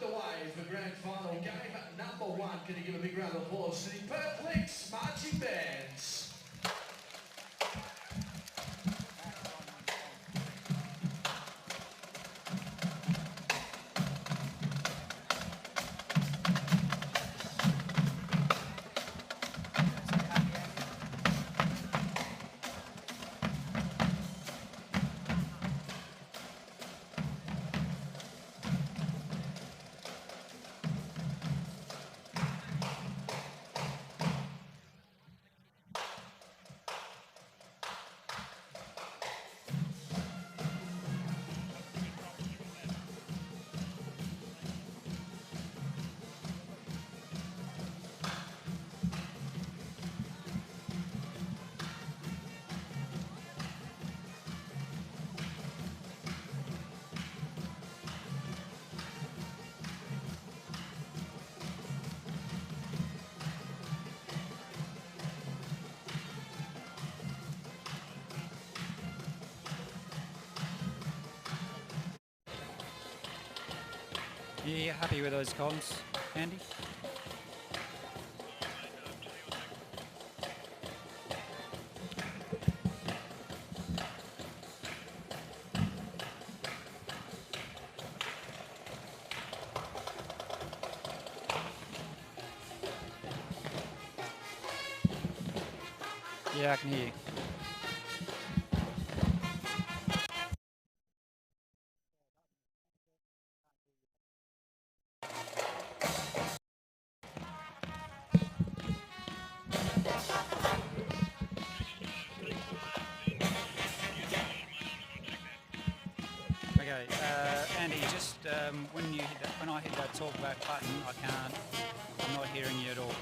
underway for grand final game number 1. Can you give a big round of applause to the Perth Lynx marching bands? You happy with those comms, Andy? Yeah, I can hear you. Okay, Andy, just when I hit that talkback button, I'm not hearing you at all.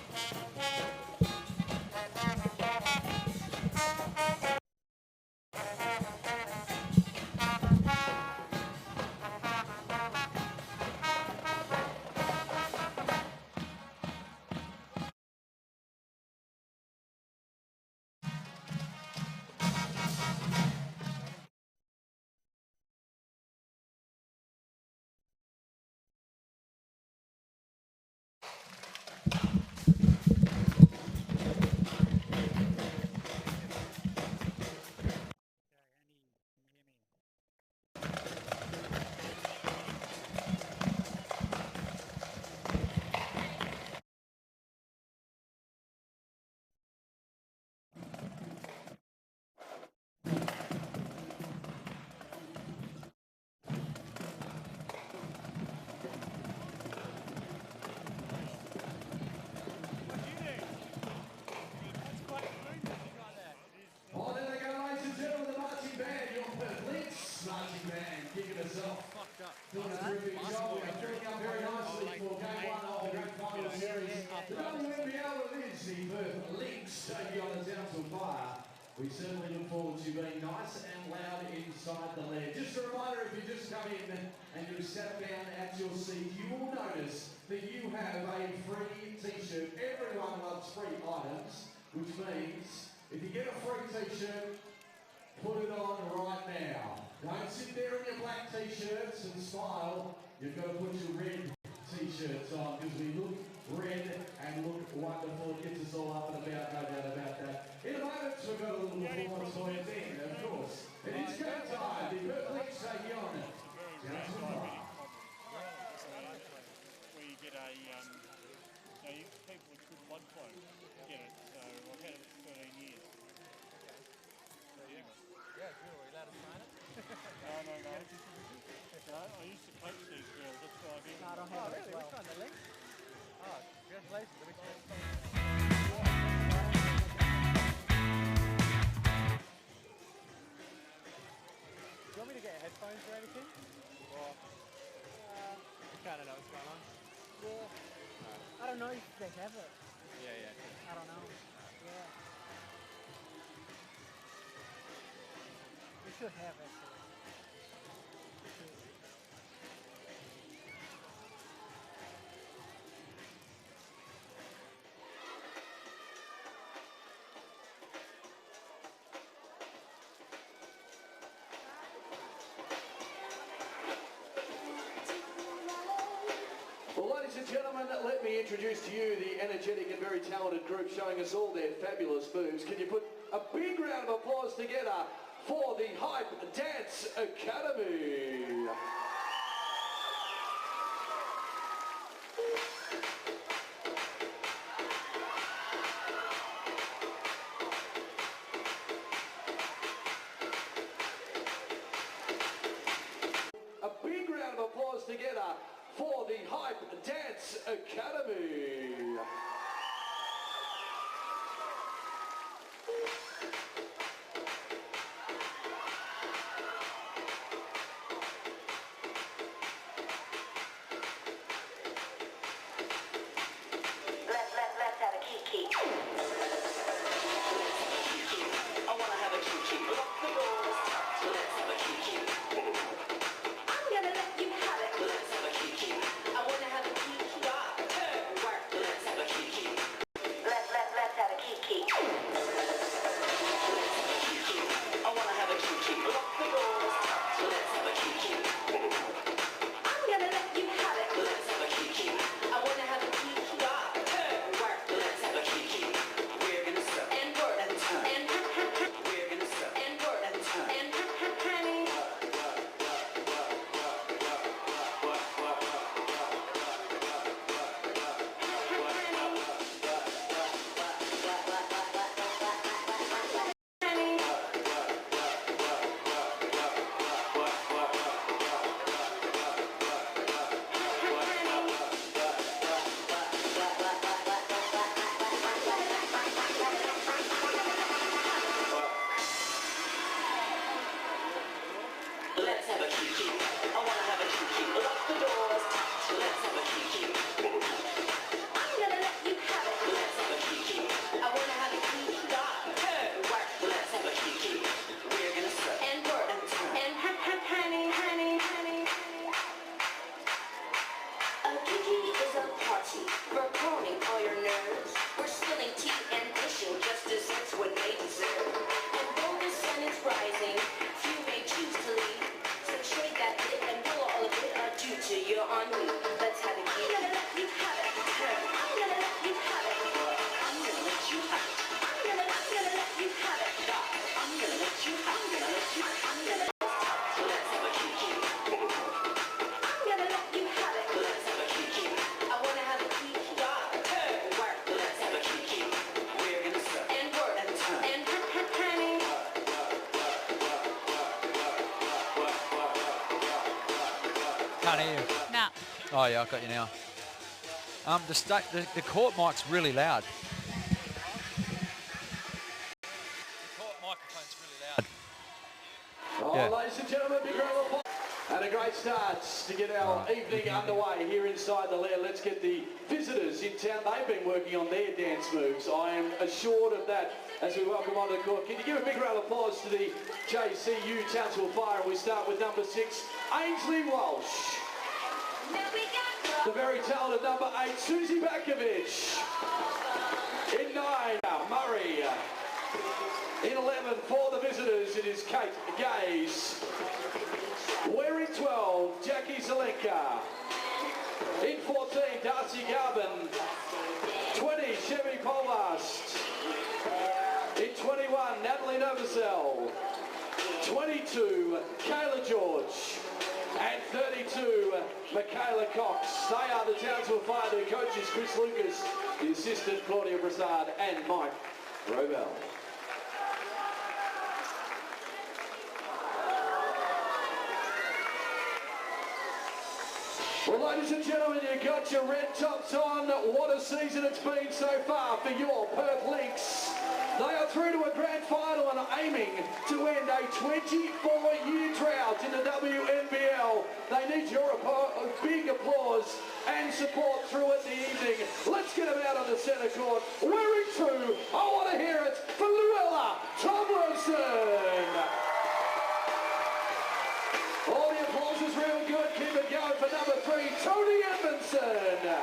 Doing a terrific job. We're filling up very nicely for game 1 of the grand final series. The WNBL is the Perth Lynx taking on the Townsville Fire. We certainly look forward to being nice and loud inside the lead. Just a reminder, if you just come in and you sat down at your seat, you will notice that you have a free t-shirt. Everyone loves free items, which means if you get a free t-shirt, put it on right now. Don't sit there in your black t-shirts and smile. You've got to put your red t-shirts on because we look red and look wonderful. It gets us all up and about, no doubt about that. In a moment, we've got a little performance for you then, of course. It is go time. The Perth Lynx taking on Townsville. Where you get a, people with good blood flow get it. So I've had it for 13 years. Yeah, good. Are we allowed to sign it? No. I used to coach these girls. That's why I've been. No, I don't have it. Really? Which one? The Lynx? Oh, congratulations. Let me see. Do you want me to get headphones or anything? Or you kind of know what's going on? Yeah. I don't know if they have it. Yeah. I don't know. Yeah. We should have it. ladies and gentlemen, let me introduce to you the energetic and very talented group showing us all their fabulous moves. Can you put a big round of applause together for the Hype Dance Academy? A big round of applause together for the Hype Dance Academy. Let's have a kiki. I wanna have a kiki. Lock the doors. Let's have a kiki. I'm gonna let you have it. Let's have a kiki. I wanna have a kiki. Work. Let's have a kiki. Let's have a kiki. I wanna have a kiki. Lock the doors. Let's have a kiki. I'm gonna let you have it. Let's have a kiki. I wanna have a kiki. Work. Let's have a kiki. We're gonna suck and work and turn and we're gonna suck and work and turn and honey. Let's have a kiki. I wanna have a kiki. Lock the doors. Let's have a kiki. I'm gonna let you have it. Let's have a kiki. I wanna have a kiki. Work. Let's have a kiki. We're gonna suck and work and turn and honey. A kiki is a party for calming all your nerves. We're spilling tea and dishing just desserts when they deserve. And though the sun is rising, few may choose to leave. So trade that bit and pull all of it are due to your ennui. Let's have a kiki. I'm gonna let you have it. I'm gonna let you have it. I'm gonna let you have it. I'm gonna let you have it. I'm gonna let you have it. I'm gonna let's have a kiki. I'm gonna let you have it. Let's have a kiki. I wanna have a kiki. Work. Let's have a kiki. We're gonna suck and work and turn and honey. Can't hear you. No. Oh yeah, I've got you now. The court mic's really loud. The court microphone's really loud. Oh, Yeah. ladies and gentlemen, big round of applause. And a great start to get our evening underway here inside the lair. Let's get the visitors in town. They've been working on their dance moves. I am assured of that as we welcome onto the court. Can you give a big round of applause to the JCU Townsville Fire? And we start with number 6, Ainsley Walsh. The very talented number 8, Susie Bakovich. In 9, Murray. In 11, for the visitors, it is Kate Gaze. Wearing 12, Jackie Zelenka. In 14, Darcy Garvin. 20, Chevy Polvast. In 21, Natalie Novosel. 22, Kayla George. And 32, Michaela Cox. They are the Townsville Fire. Their coaches, Chris Lucas, the assistant, Claudia Brassard, and Mike Robel. Well, ladies and gentlemen, you got your red tops on. What a season it's been so far for your Perth Lynx. They are through to a grand final and aiming to end a 24-year drought in the WNBL. They need your big applause and support throughout the evening. Let's get them out on the centre court. Wearing 2, I want to hear it for Luella Tomlinson. All the applause is real good. Keep it going for number 3, Tony Edmondson.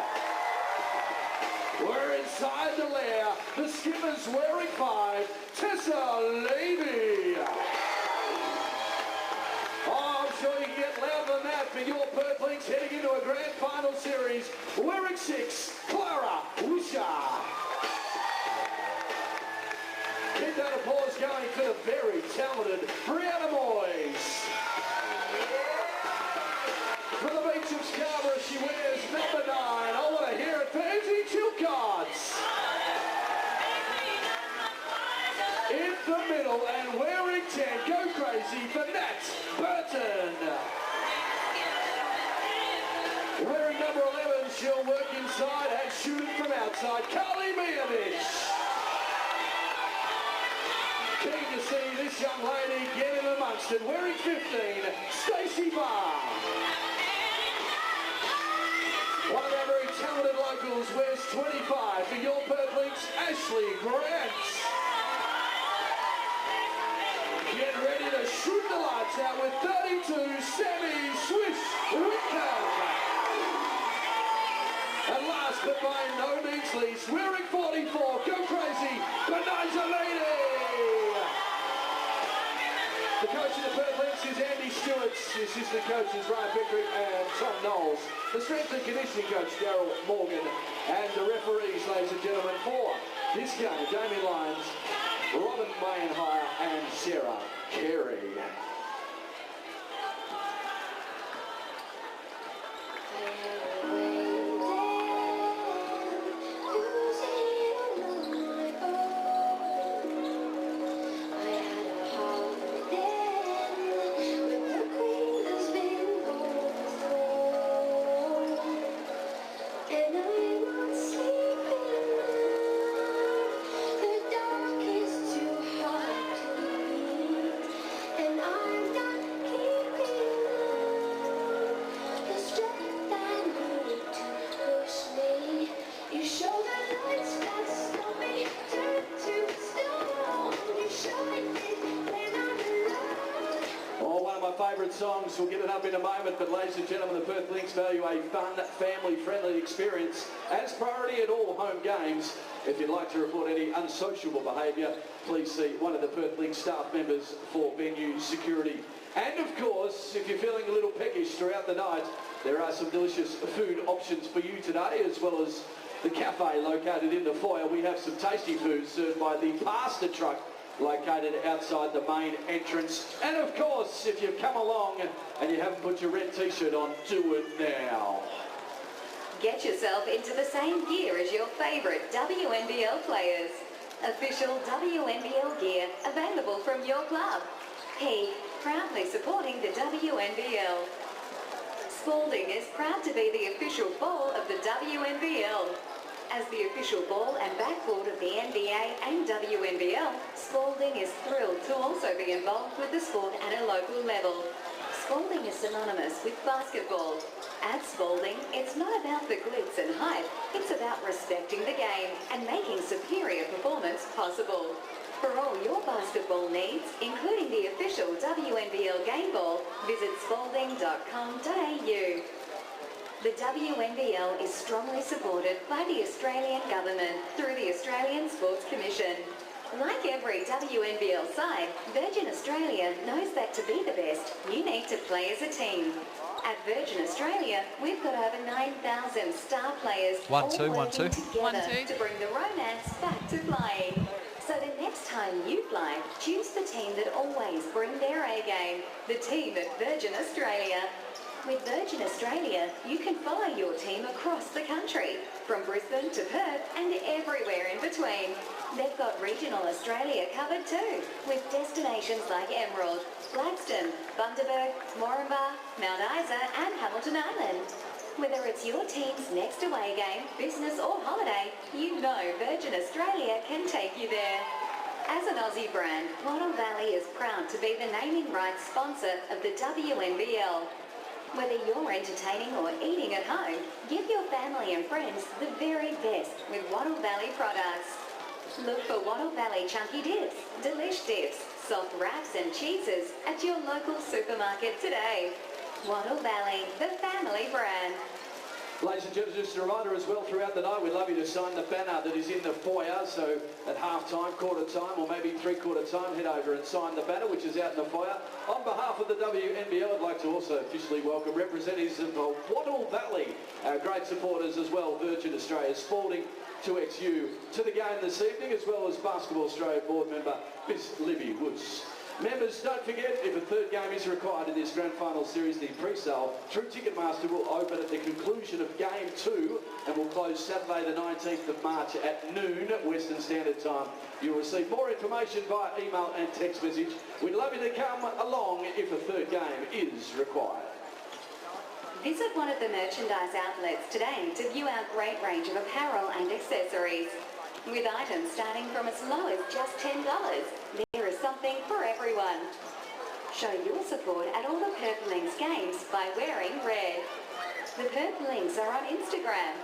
We're inside the lair. The skipper's wearing 5, Tessa Levy. Oh, I'm sure you can get louder than that for your Perth Lynx heading into a grand final series. wearing 6, Clara Wisha. Keep that applause going for the very talented Brianna Moyes. For the beach of Scarborough, she wears number 9. I want to hear it for Izzy Chilcots. In the middle and wearing 10, go crazy for Nat Burton. Wearing number 11, she'll work inside and shoot it from outside, Carly Mijovic. Keen to see this young lady get in amongst it. Wearing 15, Stacey Barr. One of our very talented locals wears 25 for your Perth Lynx, Ashley Grant. Get ready to shoot the lights out with 32, Sammy Swiss Wickham. And last but by no means least, wearing 44, go crazy, Bendat. The coach of the Perth Lynx is Andy Stewart. The assistant coaches Ryan Pickering and Tom Knowles. The strength and conditioning coach Daryl Morgan. And the referees, ladies and gentlemen, for this game, Damien Lyons, Robin Mayenhire and Sarah Carey. Songs. We'll get it up in a moment, but ladies and gentlemen, the Perth Lynx value a fun, family-friendly experience as priority at all home games. If you'd like to report any unsociable behaviour, please see one of the Perth Lynx staff members for venue security. And of course, if you're feeling a little peckish throughout the night, there are some delicious food options for you today, as well as the cafe located in the foyer. We have some tasty food served by the pasta truck located outside the main entrance. And of course, if you've come along and you haven't put your red t-shirt on, do it now. Get yourself into the same gear as your favourite WNBL players. Official WNBL gear available from your club. He, proudly supporting the WNBL. Spalding is proud to be the official ball of the WNBL. As the official ball and backboard of the NBA and WNBL, Spalding is thrilled to also be involved with the sport at a local level. Spalding is synonymous with basketball. At Spalding, it's not about the glitz and hype, it's about respecting the game and making superior performance possible. For all your basketball needs, including the official WNBL game ball, visit spalding.com.au. The WNBL is strongly supported by the Australian Government through the Australian Sports Commission. Like every WNBL side, Virgin Australia knows that to be the best, you need to play as a team. At Virgin Australia, we've got over 9,000 star players all working together to bring the romance back to flying. So the next time you fly, choose the team that always bring their A game, the team at Virgin Australia. With Virgin Australia, you can follow your team across the country, from Brisbane to Perth and everywhere in between. They've got regional Australia covered too, with destinations like Emerald, Gladstone, Bundaberg, Moranbah, Mount Isa and Hamilton Island. Whether it's your team's next away game, business or holiday, you know Virgin Australia can take you there. As an Aussie brand, Wattle Valley is proud to be the naming rights sponsor of the WNBL. Whether you're entertaining or eating at home, give your family and friends the very best with Wattle Valley products. Look for Wattle Valley Chunky Dips, Delish Dips, soft wraps and cheeses at your local supermarket today. Wattle Valley, the family brand. Ladies and gentlemen, just a reminder as well throughout the night, we'd love you to sign the banner that is in the foyer. So at half-time, quarter-time, or maybe three-quarter time, head over and sign the banner, which is out in the foyer. On behalf of the WNBL, I'd like to also officially welcome representatives of the Wattle Valley, our great supporters as well, Virgin Australia Sporting, 2XU, to the game this evening, as well as Basketball Australia board member, Miss Libby Woods. Members, don't forget, if a third game is required in this grand final series, the pre-sale through Ticketmaster will open at the conclusion of game 2 and will close Saturday the 19th of March at noon Western Standard Time. You'll receive more information via email and text message. We'd love you to come along if a third game is required. Visit one of the merchandise outlets today to view our great range of apparel and accessories. With items starting from as low as just $10, there is something for everyone. Show your support at all the Perth Lynx games by wearing red. The Perth Lynx are on Instagram.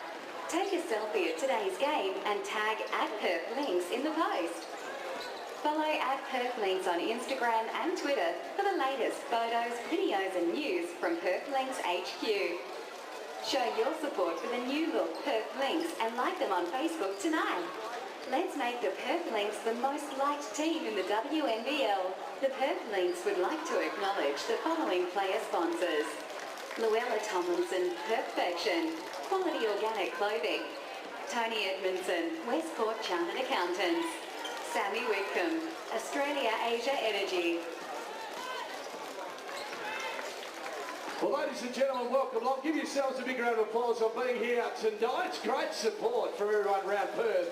Take a selfie at today's game and tag @PerthLynx in the post. Follow @PerthLynx on Instagram and Twitter for the latest photos, videos and news from Perth Lynx HQ. Show your support for the new look Perth Lynx and like them on Facebook tonight. Let's make the Perth Lynx the most liked team in the WNBL. The Perth Lynx would like to acknowledge the following player sponsors: Luella Tomlinson, Perfection, Quality Organic Clothing, Tony Edmondson, Westport Chartered Accountants, Sammy Whitcomb, Australia Asia Energy. Well, ladies and gentlemen, welcome along. Give yourselves a big round of applause on being here tonight. Great support from everyone around Perth.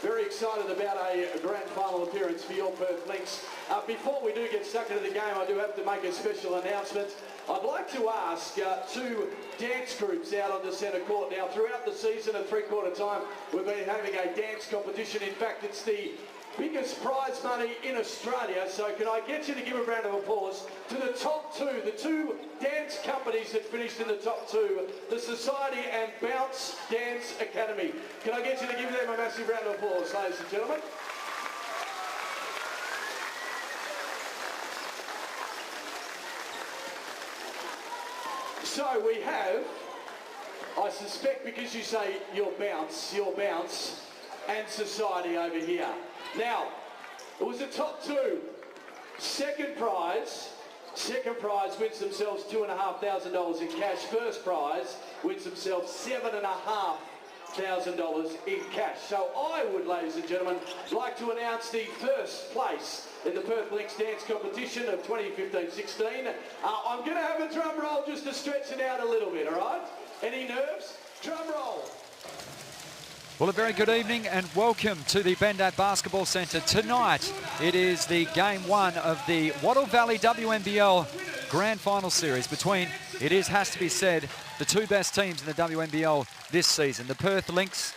Very excited about a grand final appearance for your Perth Lynx. Before we do get stuck into the game, I do have to make a special announcement. I'd like to ask two dance groups out on the centre court. Now, throughout the season at three-quarter time, we've been having a dance competition. In fact, it's the biggest prize money in Australia. So can I get you to give a round of applause to the top two, the two dance companies that finished in the top two, the Society and Bounce Dance Academy. Can I get you to give them a massive round of applause, ladies and gentlemen? So we have, I suspect because you say your bounce, and Society over here. Now, it was the top two. Second prize wins themselves $2,500 in cash. First prize wins themselves $7,500 in cash. So I would, ladies and gentlemen, like to announce the first place in the Perth Lynx dance competition of 2015-16. I'm going to have a drum roll just to stretch it out a little bit, all right? Any nerves? Drum roll. Well, a very good evening and welcome to the Bendat Basketball Centre. Tonight, it is the Game 1 of the Wattle Valley WNBL Grand Final Series between, has to be said, the two best teams in the WNBL this season. The Perth Lynx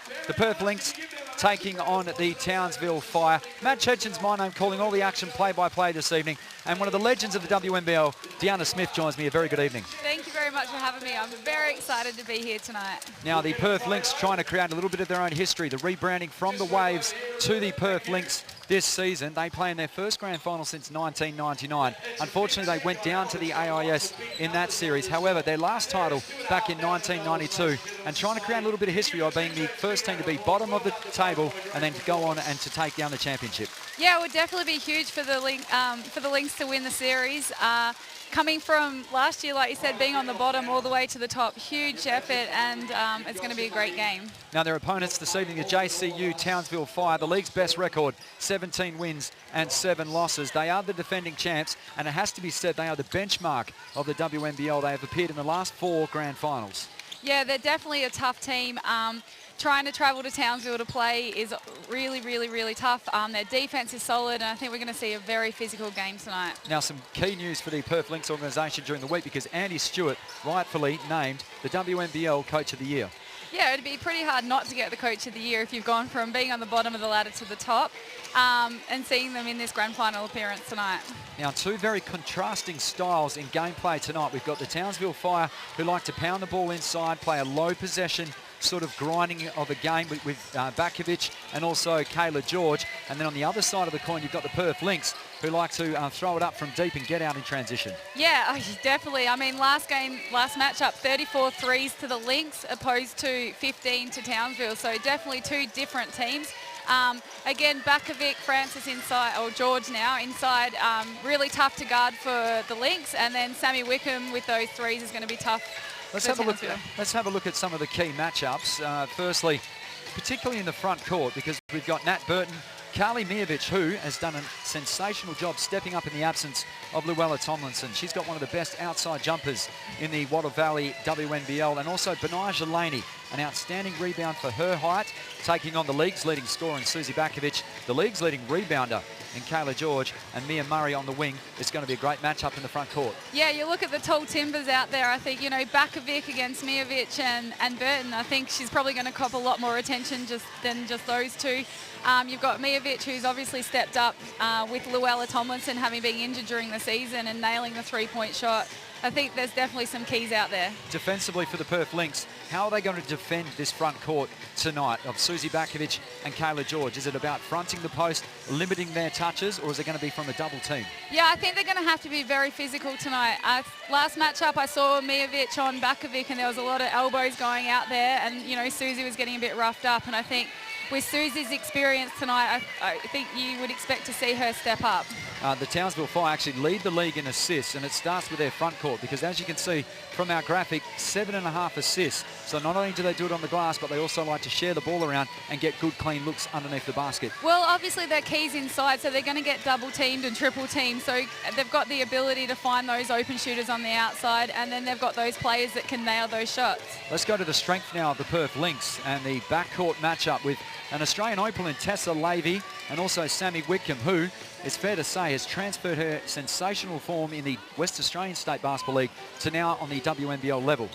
taking on the Townsville Fire. Matt Chechen's my name, calling all the action play-by-play this evening. And one of the legends of the WNBL, Deanna Smith, joins me. A very good evening. Thank you very much for having me. I'm very excited to be here tonight. Now, the Perth Lynx trying to create a little bit of their own history. The rebranding from the Waves to the Perth Lynx this season. They play in their first grand final since 1999. Unfortunately, they went down to the AIS in that series. However, their last title back in 1992, and trying to create a little bit of history by being the first team to be bottom of the table and then to go on and to take down the championship. Yeah, it would definitely be huge for the Lynx to win the series. Coming from last year, like you said, being on the bottom all the way to the top, huge effort, and it's going to be a great game. Now, their opponents this evening, the JCU Townsville Fire, the league's best record, 17 wins and 7 losses. They are the defending champs, and it has to be said they are the benchmark of the WNBL. They have appeared in the last 4 grand finals. Yeah, they're definitely a tough team. Trying to travel to Townsville to play is really, really, really tough. Their defence is solid, and I think we're going to see a very physical game tonight. Now, some key news for the Perth Lynx organisation during the week, because Andy Stewart rightfully named the WNBL Coach of the Year. Yeah, it'd be pretty hard not to get the Coach of the Year if you've gone from being on the bottom of the ladder to the top and seeing them in this grand final appearance tonight. Now, two very contrasting styles in gameplay tonight. We've got the Townsville Fire, who like to pound the ball inside, play a low possession sort of grinding of a game with Bakovic and also Kayla George. And then on the other side of the coin, you've got the Perth Lynx, who like to throw it up from deep and get out in transition. Yeah, definitely. I mean, last matchup, 34 threes to the Lynx opposed to 15 to Townsville. So definitely two different teams. Again, Bakovic, Francis inside, or George now inside, really tough to guard for the Lynx. And then Sammy Wickham with those threes is going to be tough. Let's have a look at some of the key matchups. Firstly, particularly in the front court, because we've got Nat Burton, Carly Miovic, who has done a sensational job stepping up in the absence of Luella Tomlinson. She's got one of the best outside jumpers in the Wattle Valley WNBL. And also Benaja Laney, an outstanding rebound for her height, taking on the league's leading scorer in Susie Bakovic, the league's leading rebounder in Kayla George, and Mia Murray on the wing. It's going to be a great matchup in the front court. Yeah, you look at the tall timbers out there. I think, you know, Bakovic against Miovic and Burton, I think she's probably going to cop a lot more attention than just those two. You've got Miovic, who's obviously stepped up with Luella Tomlinson having been injured during the season and nailing the three-point shot. I think there's definitely some keys out there. Defensively for the Perth Lynx, how are they going to defend this front court tonight of Susie Bakovic and Kayla George? Is it about fronting the post, limiting their touches, or is it going to be from a double team? Yeah, I think they're going to have to be very physical tonight. Last matchup, I saw Miovic on Bakovic, and there was a lot of elbows going out there, and, you know, Susie was getting a bit roughed up, and I think with Susie's experience tonight, I think you would expect to see her step up. The Townsville Fire actually lead the league in assists, and it starts with their front court because, as you can see from our graphic, 7.5 assists. So not only do they do it on the glass, but they also like to share the ball around and get good, clean looks underneath the basket. Well, obviously their key's inside, so they're going to get double teamed and triple teamed. So they've got the ability to find those open shooters on the outside, and then they've got those players that can nail those shots. Let's go to the strength now of the Perth Lynx and the backcourt matchup with an Australian opal in Tessa Lavey and also Sammy Whitcomb, who, it's fair to say, has transferred her sensational form in the West Australian State Basketball League to now on the WNBL level.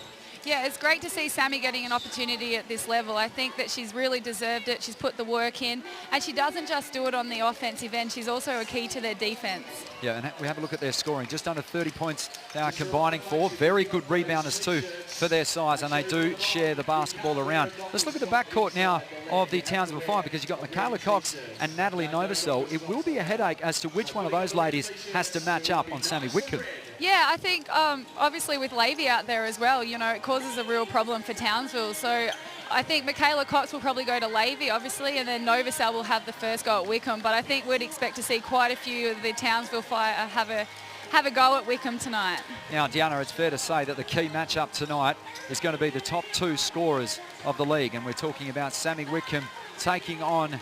Yeah, it's great to see Sammy getting an opportunity at this level. I think that she's really deserved it. She's put the work in, and she doesn't just do it on the offensive end. She's also a key to their defense. Yeah, and we have a look at their scoring. Just under 30 points they are combining for. Very good rebounders too for their size, and they do share the basketball around. Let's look at the backcourt now of the Townsville Fire, because you've got Michaela Cox and Natalie Novosel. It will be a headache as to which one of those ladies has to match up on Sammy Whitcomb. Yeah, I think obviously with Lavey out there as well, you know, it causes a real problem for Townsville. So I think Michaela Cox will probably go to Lavey, obviously, and then Novosel will have the first go at Wickham. But I think we'd expect to see quite a few of the Townsville Fire have a go at Wickham tonight. Now, Deanna, it's fair to say that the key matchup tonight is going to be the top two scorers of the league, and we're talking about Sammy Whitcomb taking on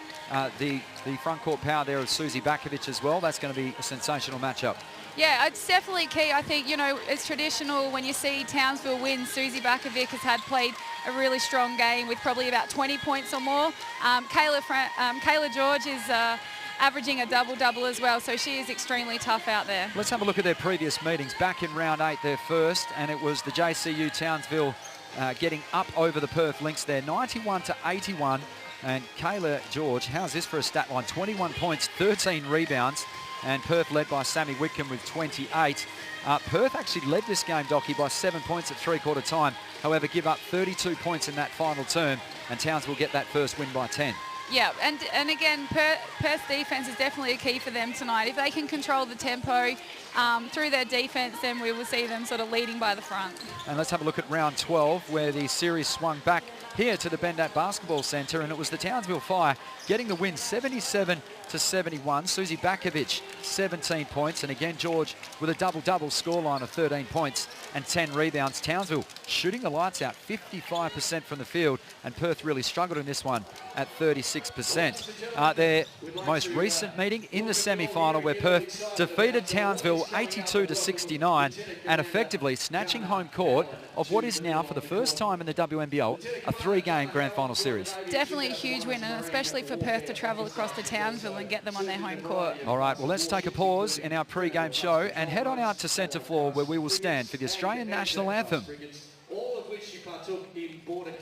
the front court power there of Susie Bakovic as well. That's going to be a sensational matchup. Yeah, it's definitely key. I think, you know, it's traditional when you see Townsville win. Susie Bakovic has played a really strong game with probably about 20 points or more. Kayla George is averaging a double-double as well, so she is extremely tough out there. Let's have a look at their previous meetings. Back in round 8, their first, and it was the JCU Townsville getting up over the Perth Lynx there, 91-81. And Kayla George, how's this for a stat line? 21 points, 13 rebounds. And Perth led by Sammy Whitcomb with 28. Perth actually led this game, Docky, by 7 points at three-quarter time. However, give up 32 points in that final term, and Townsville get that first win by 10. Yeah, and again, Perth's defense is definitely a key for them tonight. If they can control the tempo through their defense, then we will see them sort of leading by the front. And let's have a look at round 12, where the series swung back here to the Bendat Basketball Centre, and it was the Townsville Fire getting the win 77-71. Susie Bakovic, 17 points, and again, George with a double-double scoreline of 13 points and 10 rebounds. Townsville shooting the lights out, 55% from the field, and Perth really struggled in this one at 36%. Their most recent meeting in the semi-final, where Perth defeated Townsville 82-69 and effectively snatching home court of what is now, for the first time in the WNBL, a three-game grand final series. Definitely a huge win, and especially for Perth to travel across to Townsville and get them on their home court. All right, well, let's take a pause in our pre-game show and head on out to centre floor, where we will stand for the Australian National Anthem. All of which you partook in border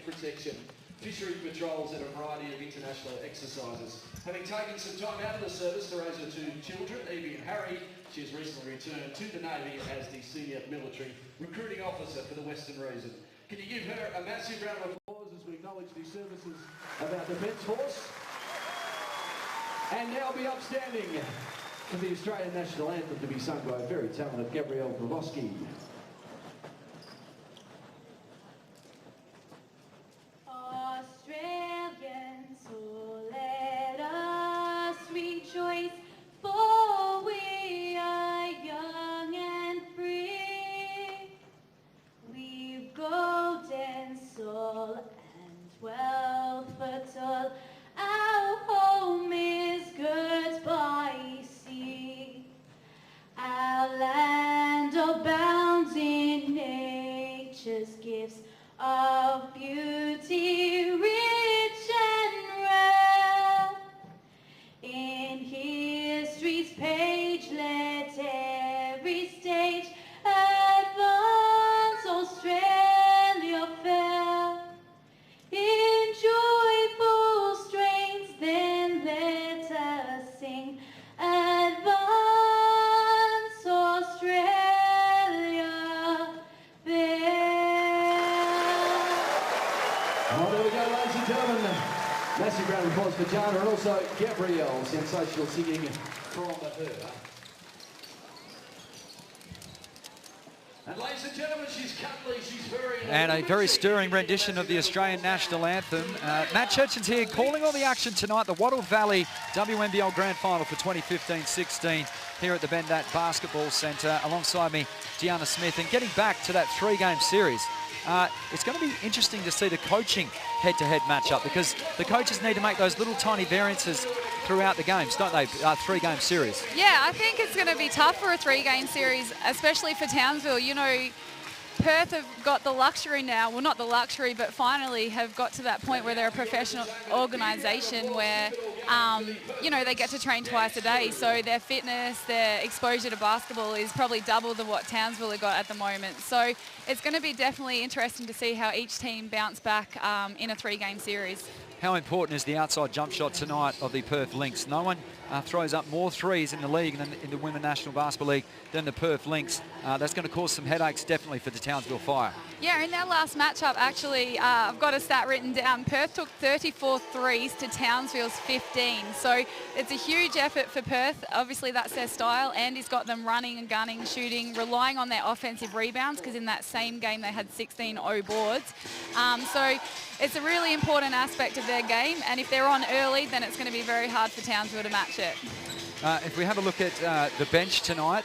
protection, fishery patrols and a variety of international exercises. Having taken some time out of the service to raise her two children, Evie and Harry, she has recently returned to the Navy as the Senior Military Recruiting Officer for the Western Region. Can you give her a massive round of applause? as we acknowledge the services of our Defence Force. And now be upstanding for the Australian National Anthem to be sung by a very talented Gabrielle Pavoski. Australians, so let us rejoice, for we are young and free. We've golden soul and wealth for all. Our home is girt by sea. Our land abounds in nature's gifts of beauty, rich and rare. In history's page, let every stage advance Australia fair. In joyful strains, then let us sing, advance Australia fair. Oh, there we go, ladies and gentlemen. Massive round of applause for Jana and also Gabrielle, sensational singing from her. And ladies and gentlemen, she's cuddly, she's very... And a very stirring rendition of the Australian National Anthem. Matt Churchin's here calling all the action tonight, the Wattle Valley WNBL Grand Final for 2015-16 here at the Bendat Basketball Centre. Alongside me, Deanna Smith, and getting back to that three-game series. It's going to be interesting to see the coaching head-to-head matchup because the coaches need to make those little tiny variances throughout the games, don't they? Three-game series. Yeah, I think it's going to be tough for a three-game series, especially for Townsville. You know, Perth have got the luxury now, well, not the luxury, but finally have got to that point where they're a professional organisation where, you know, they get to train twice a day. So their fitness, their exposure to basketball is probably double than what Townsville have got at the moment. So it's going to be definitely interesting to see how each team bounce back in a three-game series. How important is the outside jump shot tonight of the Perth Lynx? No one throws up more threes in the league than in the Women's National Basketball League than the Perth Lynx. That's going to cause some headaches definitely for the Townsville Fire. Yeah, in their last matchup, actually, I've got a stat written down. Perth took 34 threes to Townsville's 15. So it's a huge effort for Perth. Obviously, that's their style. Andy's got them running and gunning, shooting, relying on their offensive rebounds because in that same game, they had 16-0 boards. So it's a really important aspect of their game. And if they're on early, then it's going to be very hard for Townsville to match it. If we have a look at the bench tonight,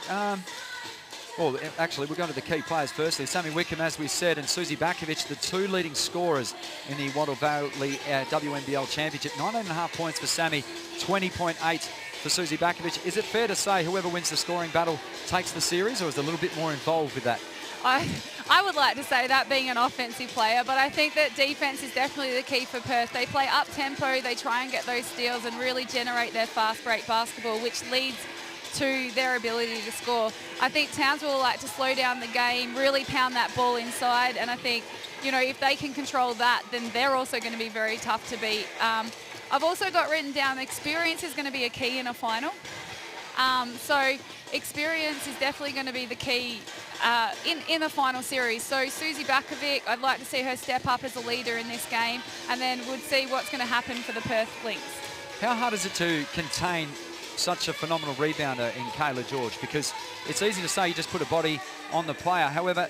well, actually, we're going to the key players firstly. Sammy Wickham, as we said, and Susie Bakovic, the two leading scorers in the Wattle Valley WNBL Championship. 19.5 points for Sammy, 20.8 for Susie Bakovic. Is it fair to say whoever wins the scoring battle takes the series, or is there a little bit more involved with that? I would like to say that, being an offensive player, but I think that defense is definitely the key for Perth. They play up-tempo, they try and get those steals and really generate their fast break basketball, which leads to their ability to score. I think Townsville will like to slow down the game, really pound that ball inside, and I think, you know, if they can control that, then they're also going to be very tough to beat. I've also got written down experience is going to be a key in a final. So experience is definitely going to be the key in the final series. So Susie Bakovic, I'd like to see her step up as a leader in this game, and then we'll see what's going to happen for the Perth Lynx. How hard is it to contain such a phenomenal rebounder in Kayla George? Because it's easy to say you just put a body on the player. However,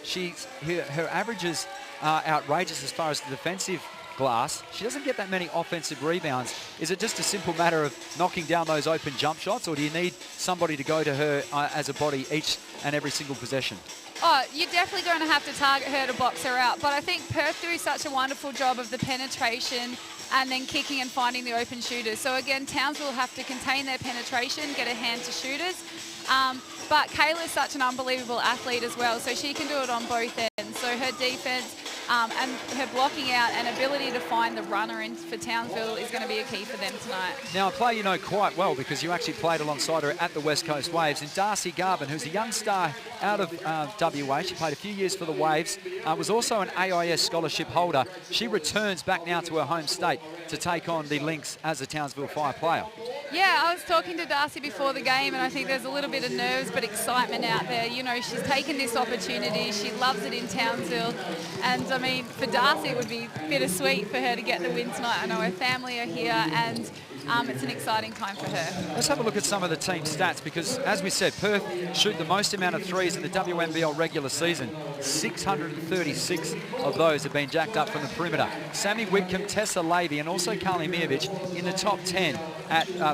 her averages are outrageous as far as the defensive glass. She doesn't get that many offensive rebounds. Is it just a simple matter of knocking down those open jump shots, or do you need somebody to go to her as a body each and every single possession? Oh, you're definitely going to have to target her to box her out, but I think Perth do such a wonderful job of the penetration and then kicking and finding the open shooters. So again, Townsville will have to contain their penetration, get a hand to shooters. But Kayla's such an unbelievable athlete as well, so she can do it on both ends. So her defense and her blocking out and ability to find the runner in for Townsville is going to be a key for them tonight. Now, a player you know quite well because you actually played alongside her at the West Coast Waves, and Darcy Garvin, who's a young star out of WA. She played a few years for the Waves, was also an AIS scholarship holder. She returns back now to her home state to take on the Lynx as a Townsville Fire player. Yeah, I was talking to Darcy before the game, and I think there's a little bit of nerves but excitement out there. You know, she's taken this opportunity. She loves it in Townsville. And, I mean, for Darcy, it would be bittersweet for her to get the win tonight. I know her family are here, and it's an exciting time for her. Let's have a look at some of the team stats because, as we said, Perth shoot the most amount of threes in the WNBL regular season. 636 of those have been jacked up from the perimeter. Sammy Whitcomb, Tessa Lavey, and also Carly Miovic in the top 10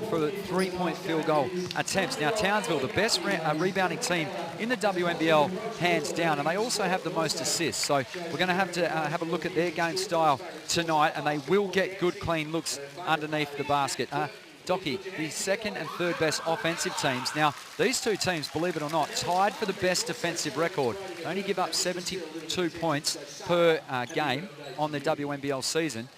for the three-point field goal attempts. Now, Townsville, the best rebounding team in the WNBL, hands down, and they also have the most assists. So we're going to have a look at their game style tonight, and they will get good, clean looks underneath the basket. Docky, the second and third best offensive teams. Now, these two teams, believe it or not, tied for the best defensive record. They only give up 72 points per game on the WNBL season.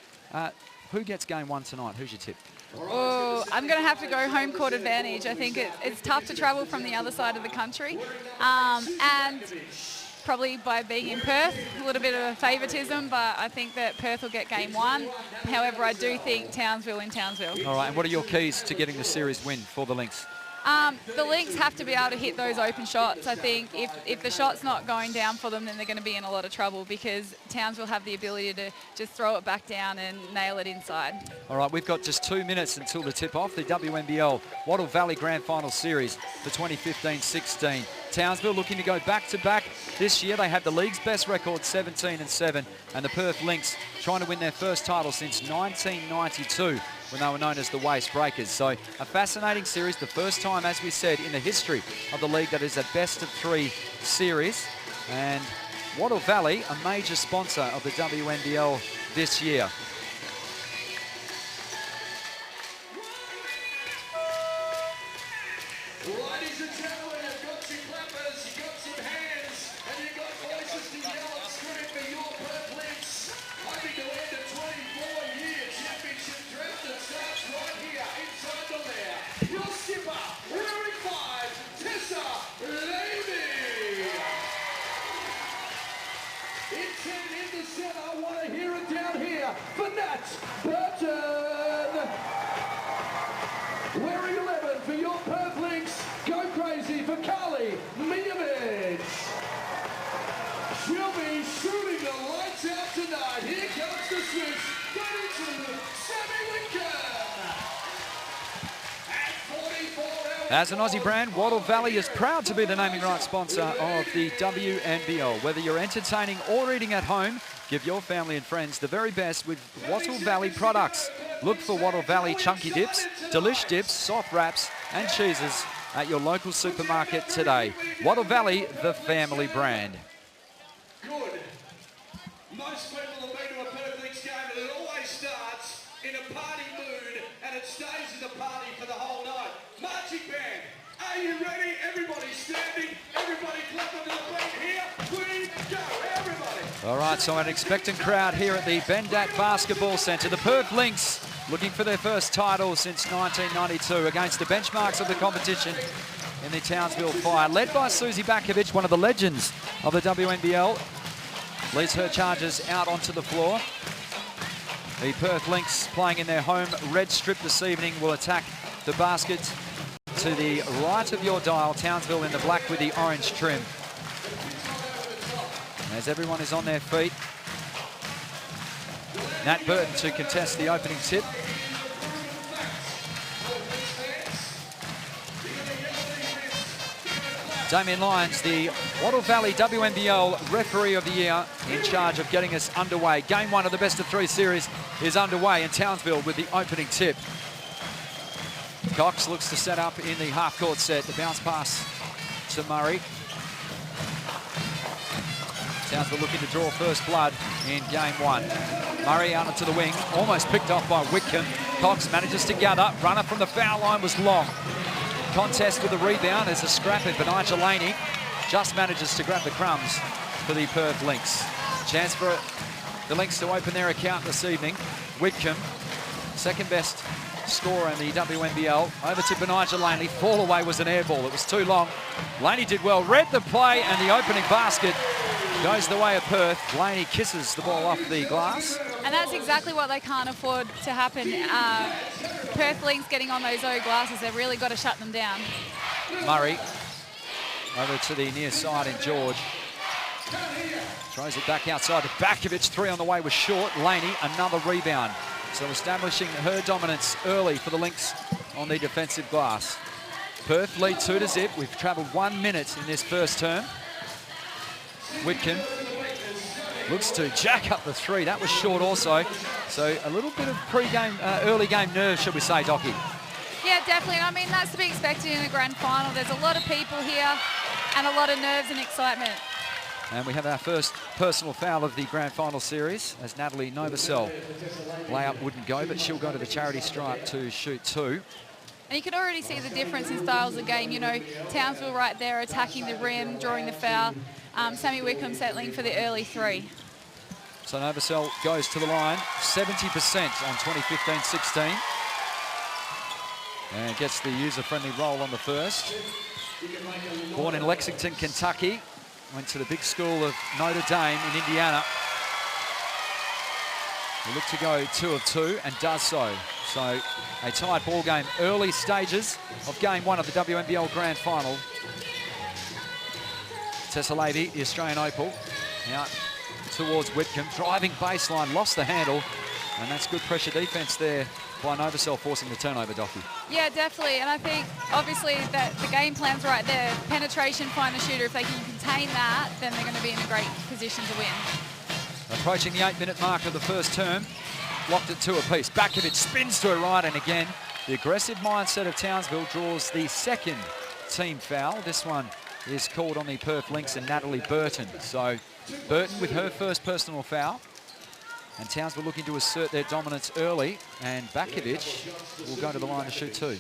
Who gets game one tonight? Who's your tip? Oh, I'm going to have to go home court advantage. I think it's tough to travel from the other side of the country. And probably by being in Perth, a little bit of a favouritism, but I think that Perth will get game one. However, I do think Townsville in Townsville. All right, and what are your keys to getting the series win for the Lynx? The Lynx have to be able to hit those open shots. I think if the shot's not going down for them, then they're going to be in a lot of trouble because Townsville have the ability to just throw it back down and nail it inside. All right, we've got just 2 minutes until the tip-off, the WNBL Wattle Valley Grand Final Series for 2015-16. Townsville looking to go back-to-back this year. They had the league's best record, 17-7, and the Perth Lynx trying to win their first title since 1992. When they were known as the Waste Breakers. So a fascinating series, the first time, as we said, in the history of the league that is a best-of-3 series. And Wattle Valley, a major sponsor of the WNBL this year. Ladies and gentlemen, you've got some clappers, you've got some hands, and you've got voices to yell and scream for your Perth Lynx. Hoping to end a 24-year championship drought that starts right here inside the lair. Your skipper, wearing 5, Tessa Lavey. In 10 in the centre, I want to hear it down here. Bendat, Burton. Wearing 11 for your Perth Lynx. Go crazy for Carly Miovic. She'll be shooting the lights out tonight. Here comes the switch. Got into Sammy Whitcomb. At 44. As an Aussie brand, Wattle Valley is proud to be the naming rights sponsor of the WNBL. Whether you're entertaining or eating at home, give your family and friends the very best with Wattle Valley products. Look for Wattle Valley chunky dips, delish dips, soft wraps and cheeses at your local supermarket today. Wattle Valley, the family brand. Good. Most people have been to a Perth Lynx game and it always starts in a party mood and it stays in the party for the whole night. Marching band, are you ready? Everybody standing, everybody clap under the beat. Here we go, everybody. All right, so an expectant crowd here at the Bendat Basketball Centre. The Perth Lynx looking for their first title since 1992 against the benchmarks of the competition in the Townsville Fire. Led by Susie Bakovic, one of the legends of the WNBL, leads her charges out onto the floor. The Perth Lynx playing in their home red strip this evening will attack the basket to the right of your dial. Townsville in the black with the orange trim. As everyone is on their feet, Nat Burton to contest the opening tip. Damien Lyons, the Wattle Valley WNBL Referee of the Year, in charge of getting us underway. Game one of the best-of-3 series is underway in Townsville with the opening tip. Cox looks to set up in the half-court set. The bounce pass to Murray. Townsville looking to draw first blood in game one. Murray out onto the wing, almost picked off by Whitcomb. Cox manages to gather. Runner from the foul line was long. Contest with the rebound as a scrap in, but Nigel Laney just manages to grab the crumbs for the Perth Lynx. Chance for the Lynx to open their account this evening. Whitcomb, second best scorer in the WNBL. Over to Benigel Laney. Fall away was an air ball. It was too long. Laney did well. Read the play, and the opening basket goes the way of Perth. Laney kisses the ball off the glass. And that's exactly what they can't afford to happen. Perth Lynx getting on those O glasses, they've really got to shut them down. Murray over to the near side and George throws it back outside to Bakovic. 3 on the way was short. Laney, another rebound. So establishing her dominance early for the Lynx on the defensive glass. Perth lead 2-0. We've travelled 1 minute in this first term. Whitcomb looks to jack up the 3. That was short also. So a little bit of pre-game, early game nerves, should we say, Docky? Yeah, definitely. I mean, that's to be expected in a grand final. There's a lot of people here and a lot of nerves and excitement. And we have our first personal foul of the grand final series as Natalie Novosel. Layup wouldn't go, but she'll go to the charity stripe to shoot 2. And you can already see the difference in styles of game. You know, Townsville right there attacking the rim, drawing the foul. Sammy Wickham settling for the early 3. So Novosel goes to the line, 70% on 2015-16. And gets the user-friendly roll on the first. Born in Lexington, Kentucky. Went to the big school of Notre Dame in Indiana. Will look to go 2 of 2 and does so. So a tied ball game, early stages of game 1 of the WNBL Grand Final. Tessa Levy, the Australian Opal, out towards Whitcomb, driving baseline, lost the handle, and that's good pressure defence there by Novosel, forcing the turnover, Docky. Yeah, definitely, and I think obviously that the game plan's right there. Penetration, find the shooter. If they can contain that, then they're going to be in a great position to win. Approaching the 8-minute mark of the first term, locked at 2 apiece. Bakovic spins to her right, and again, the aggressive mindset of Townsville draws the second team foul. This one is called on the Perth Lynx and Natalie Burton. So Burton with her first personal foul. And Townsville looking to assert their dominance early. And Bakovic will go to the line to shoot 2.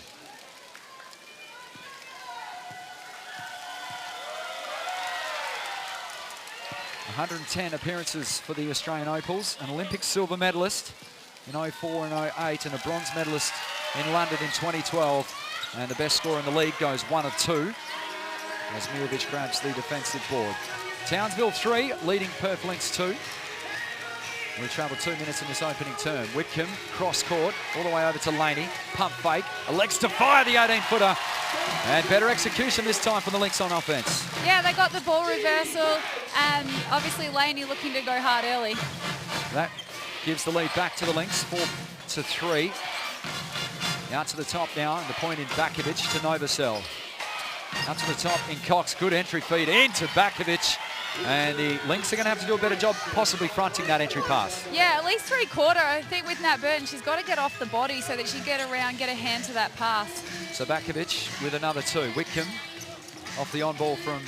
.110 appearances for the Australian Opals. An Olympic silver medalist in 04 and 08 and a bronze medalist in London in 2012. And the best scorer in the league goes 1 of 2 as Mirovic grabs the defensive board. Townsville 3, leading Perth Lynx 2. We travelled 2 minutes in this opening term. Whitcomb, cross court, all the way over to Laney. Pump fake, elects to fire the 18-footer. And better execution this time from the Lynx on offence. Yeah, they got the ball reversal, and obviously Laney looking to go hard early. That gives the lead back to the Lynx, 4-3. Out to the top now, and the point in Bakovic to Novosel. Out to the top in Cox, good entry feed into Bakovic. And the Lynx are going to have to do a better job possibly fronting that entry pass. Yeah, at least 3/4. I think with Nat Burton, she's got to get off the body so that she can get around, get a hand to that pass. So Bakovic with another 2. Whitcomb off the on ball from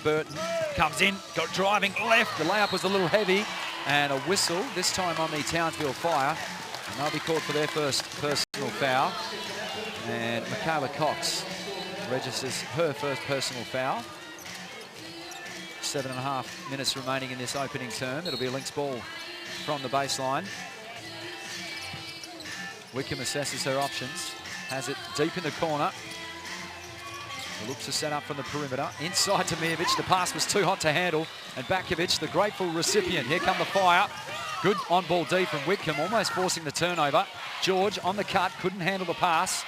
Burton. Comes in, got driving left. The layup was a little heavy. And a whistle, this time on the Townsville Fire. And they'll be called for their first personal foul. And Michaela Cox registers her first personal foul. 7.5 minutes remaining in this opening term. It'll be a Lynx ball from the baseline. Whitcomb assesses her options. Has it deep in the corner. Looks to set up from the perimeter. Inside to Mirovic. The pass was too hot to handle. And Bakovic, the grateful recipient. Here come the Fire. Good on-ball D from Whitcomb, almost forcing the turnover. George on the cut, couldn't handle the pass.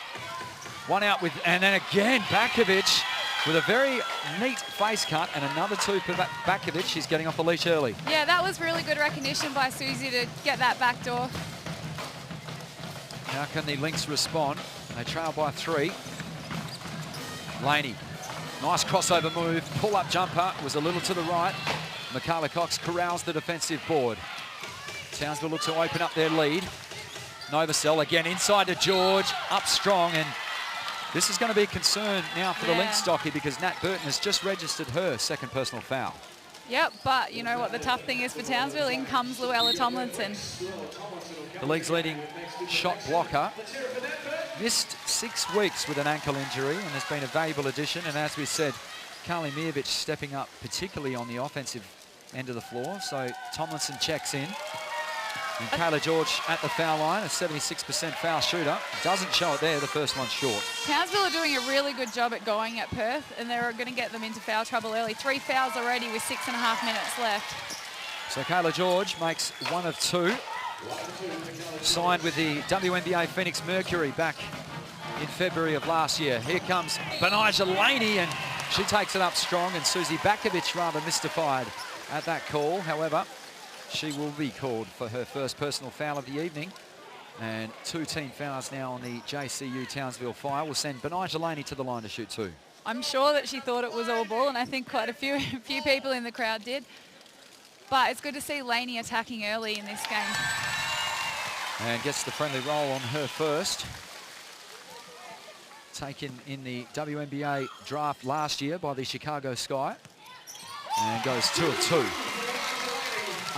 One out with, and then again, Bakovic with a very neat face cut and another 2 for Bakovic. She's getting off the leash early. Yeah, that was really good recognition by Susie to get that back door. How can the Lynx respond? They trail by 3. Laney, nice crossover move, pull-up jumper, was a little to the right. Michaela Cox corrals the defensive board. Townsville look to open up their lead. Novosel again inside to George, up strong, and this is going to be a concern now for the Lynx, Stocky, because Nat Burton has just registered her second personal foul. Yep, but you know what the tough thing is for Townsville? In comes Luella Tomlinson. The league's leading shot blocker. Missed 6 weeks with an ankle injury and has been a valuable addition. And as we said, Carly Mirovic stepping up, particularly on the offensive end of the floor. So Tomlinson checks in. And Kayla George at the foul line, a 76% foul shooter. Doesn't show it there, the first one's short. Townsville are doing a really good job at going at Perth, and they're going to get them into foul trouble early. 3 fouls already with 6.5 minutes left. So Kayla George makes 1 of 2. signed with the WNBA Phoenix Mercury back in February of last year. Here comes Bendat Laney, and she takes it up strong, and Susie Bakovic rather mystified at that call. However, she will be called for her first personal foul of the evening. And 2 team fouls now on the JCU Townsville Fire will send Bendat Laney to the line to shoot 2. I'm sure that she thought it was all ball, and I think quite a few people in the crowd did. But it's good to see Laney attacking early in this game. And gets the friendly roll on her first. Taken in the WNBA draft last year by the Chicago Sky. And goes 2 of 2.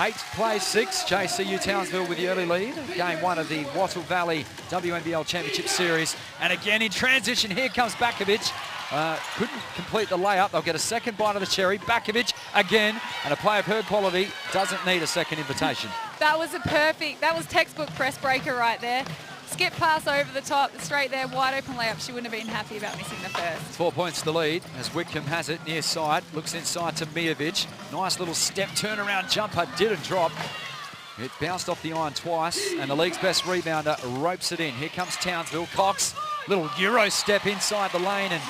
8 plays 6, JCU Townsville with the early lead. Game 1 of the Wattle Valley WNBL Championship Series. And again in transition, here comes Bakovic. Couldn't complete the layup. They'll get a second bite of the cherry. Bakovic again, and a play of her quality doesn't need a second invitation. That was textbook press breaker right there. Skip pass over the top, straight there, wide open layup. She wouldn't have been happy about missing the first. 4 points to the lead as Whitcomb has it near side. Looks inside to Mijovic. Nice little step turnaround jumper, didn't drop. It bounced off the iron twice, and the league's best rebounder ropes it in. Here comes Townsville. Cox, little Euro step inside the lane and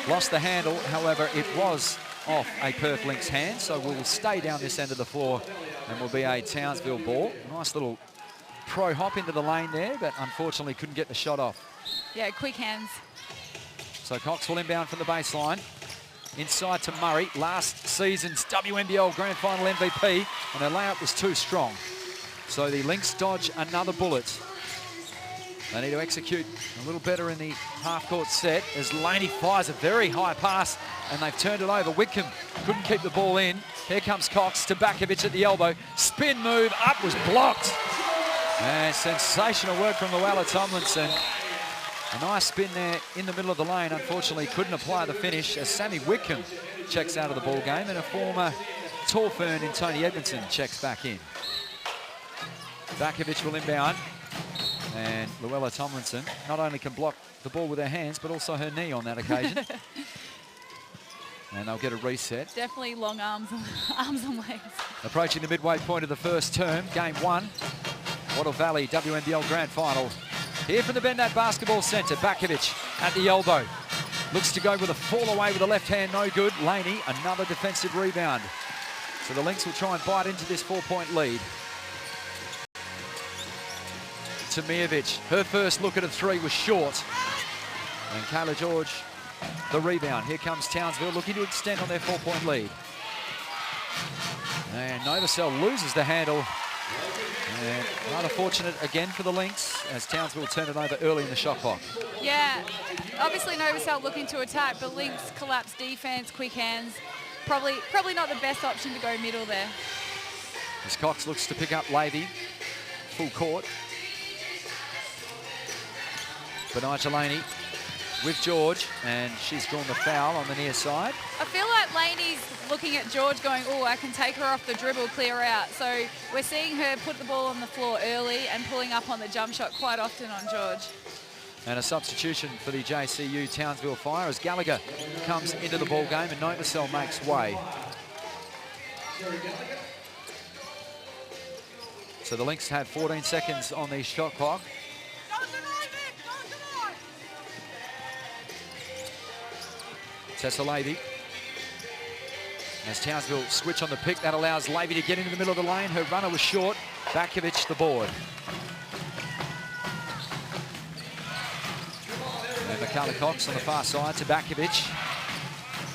lost the handle. However, it was off a Perth Lynx hand, so we'll stay down this end of the floor and will be a Townsville ball. Nice little pro hop into the lane there, but unfortunately couldn't get the shot off. Yeah, quick hands. So Cox will inbound from the baseline. Inside to Murray, last season's WNBL Grand Final MVP, and her layup was too strong. So the Lynx dodge another bullet. They need to execute a little better in the half-court set as Laney fires a very high pass, and they've turned it over. Whitcomb couldn't keep the ball in. Here comes Cox to Bakovic at the elbow. Spin move, up was blocked. And sensational work from Luella Tomlinson. A nice spin there in the middle of the lane. Unfortunately, couldn't apply the finish as Sammy Whitcomb checks out of the ball game, and a former tall fern in Tony Edmondson checks back in. Bakovic will inbound, and Luella Tomlinson not only can block the ball with her hands, but also her knee on that occasion. And they'll get a reset. Definitely long arms and legs. Approaching the midway point of the first term, game 1. Wattle Valley WNBL Grand Final. Here from the Bendat Basketball Centre, Bakovic at the elbow. Looks to go with a fall away with the left hand, no good. Laney, another defensive rebound. So the Lynx will try and bite into this 4-point lead. To Mijovic, her first look at a 3 was short. And Kayla George, the rebound. Here comes Townsville looking to extend on their 4-point lead. And Novacell loses the handle. And rather fortunate again for the Lynx as Townsville turned it over early in the shot clock. Yeah, obviously Novacell looking to attack, but Lynx collapse defense, quick hands. Probably not the best option to go middle there. As Cox looks to pick up Levy, full court. Bendat Laney with George, and she's drawn the foul on the near side. I feel like Laney's looking at George going, oh, I can take her off the dribble, clear out. So we're seeing her put the ball on the floor early and pulling up on the jump shot quite often on George. And a substitution for the JCU Townsville Fire as Gallagher comes into the ball game and Novacell makes way. So the Lynx have 14 seconds on the shot clock. Tessa Levy. As Townsville switch on the pick, that allows Levy to get into the middle of the lane. Her runner was short. Bakovic the board. And Michaela Cox on the far side to Bakovic.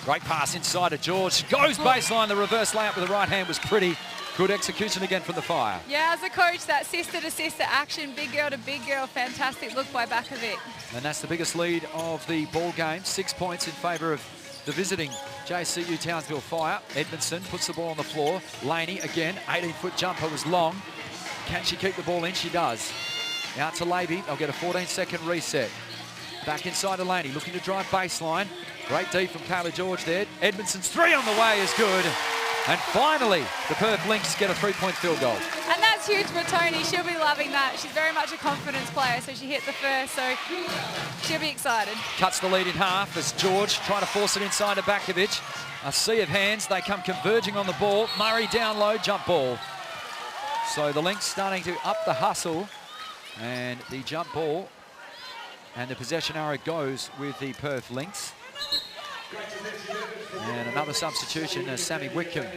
Great pass inside to George. Goes baseline. The reverse layup with the right hand was pretty. Good execution again from the Fire. Yeah, as a coach, that sister-to-sister action, big girl to big girl, fantastic look by Bakovic. And that's the biggest lead of the ball game. 6 points in favour of the visiting JCU Townsville Fire. Edmondson puts the ball on the floor. Laney again, 18-foot jumper was long. Can she keep the ball in? She does. Out to Levy. They'll get a 14-second reset. Back inside to Laney, looking to drive baseline. Great D from Kayla George there. Edmondson's 3 on the way is good. And finally, the Perth Lynx get a 3-point field goal. And that's huge for Tony. She'll be loving that. She's very much a confidence player, so she hit the first, so she'll be excited. Cuts the lead in half as George trying to force it inside to A sea of hands. They come converging on the ball. Murray down low, jump ball. So the Lynx starting to up the hustle, and the jump ball and the possession arrow goes with the Perth Lynx. And another substitution as Sammy Whitcomb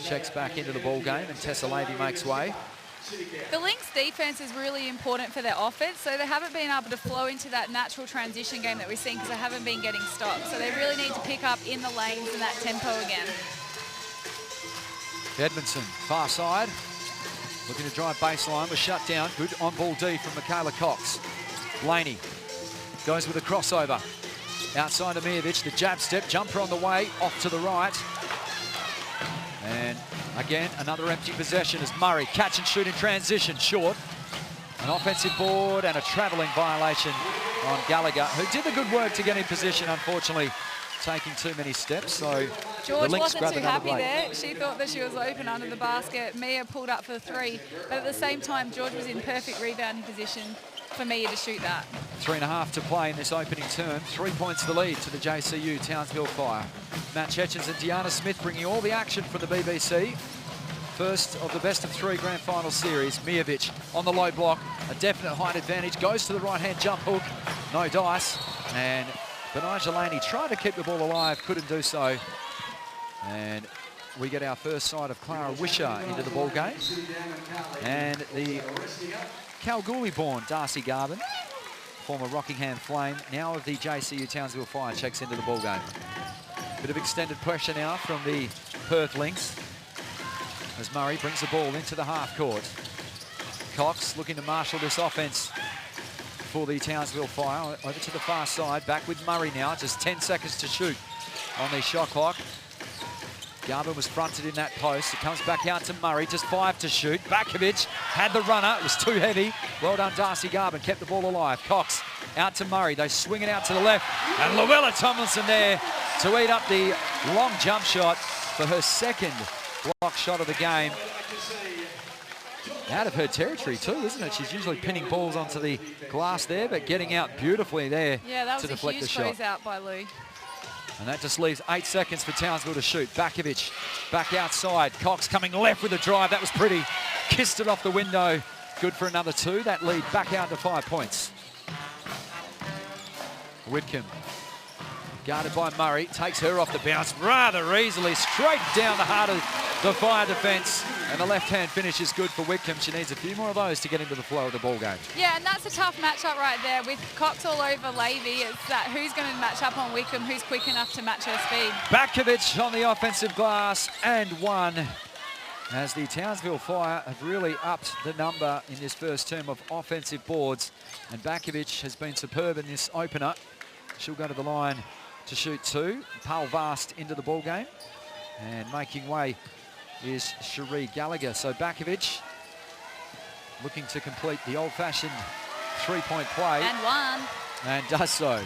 checks back into the ball game and Tessa Lavey makes way. The Lynx defense is really important for their offense, so they haven't been able to flow into that natural transition game that we've seen because they haven't been getting stopped. So they really need to pick up in the lanes and that tempo again. Edmondson, far side, looking to drive baseline, was shut down. Good on-ball D from Michaela Cox. Blaney goes with a crossover. Outside of Mijovic, the jab step, jumper on the way, off to the right. And again, another empty possession as Murray, catch and shoot in transition, short. An offensive board and a travelling violation on Gallagher, who did the good work to get in position, unfortunately, taking too many steps. So George the Lynx wasn't too happy break. there. She thought that she was open under the basket. Mia pulled up for 3, but at the same time, George was in perfect rebounding position for Mia to shoot that. 3.5 to play in this opening term. 3 points the lead to the JCU Townsville Fire. Matt Chetchins and Deanna Smith bringing all the action for the BBC. First of the best of 3 grand final series. Mijovic on the low block, a definite height advantage, goes to the right-hand jump hook, no dice, and Benaj Laney tried to keep the ball alive, couldn't do so. And we get our first sight of Clara Wisher into the ball game. And the Kalgoorlie-born Darcy Garvin, former Rockingham Flame, now of the JCU Townsville Fire, checks into the ball game. Bit of extended pressure now from the Perth Lynx as Murray brings the ball into the half court. Cox looking to marshal this offense for the Townsville Fire. Over to the far side, back with Murray now, just 10 seconds to shoot on the shot clock. Garvin was fronted in that post. It comes back out to Murray, just 5 to shoot. Bakovic had the runner, it was too heavy. Well done, Darcy Garvin, kept the ball alive. Cox out to Murray, they swing it out to the left. And Luella Tomlinson there to eat up the long jump shot for her second block shot of the game. Out of her territory too, isn't it? She's usually pinning balls onto the glass there, but getting out beautifully there to deflect the shot. Yeah, that was a huge close out by Lou. And that just leaves 8 seconds for Townsville to shoot. Bakovic back outside. Cox coming left with a drive. That was pretty. Kissed it off the window. Good for another 2. That lead back out to 5 points. Whitcomb, guarded by Murray, takes her off the bounce rather easily, straight down the heart of the Fire defence. And the left-hand finish is good for Whitcomb. She needs a few more of those to get into the flow of the ball game. Yeah, and that's a tough matchup right there with Cox all over Lavey. It's that who's going to match up on Whitcomb, who's quick enough to match her speed. Bakovic on the offensive glass and 1. As the Townsville Fire have really upped the number in this first term of offensive boards. And Bakovic has been superb in this opener. She'll go to the line to shoot 2. Paul Vast into the ball game. And making way is Cherie Gallagher. So Bakovic looking to complete the old-fashioned 3-point play. And 1. And does so.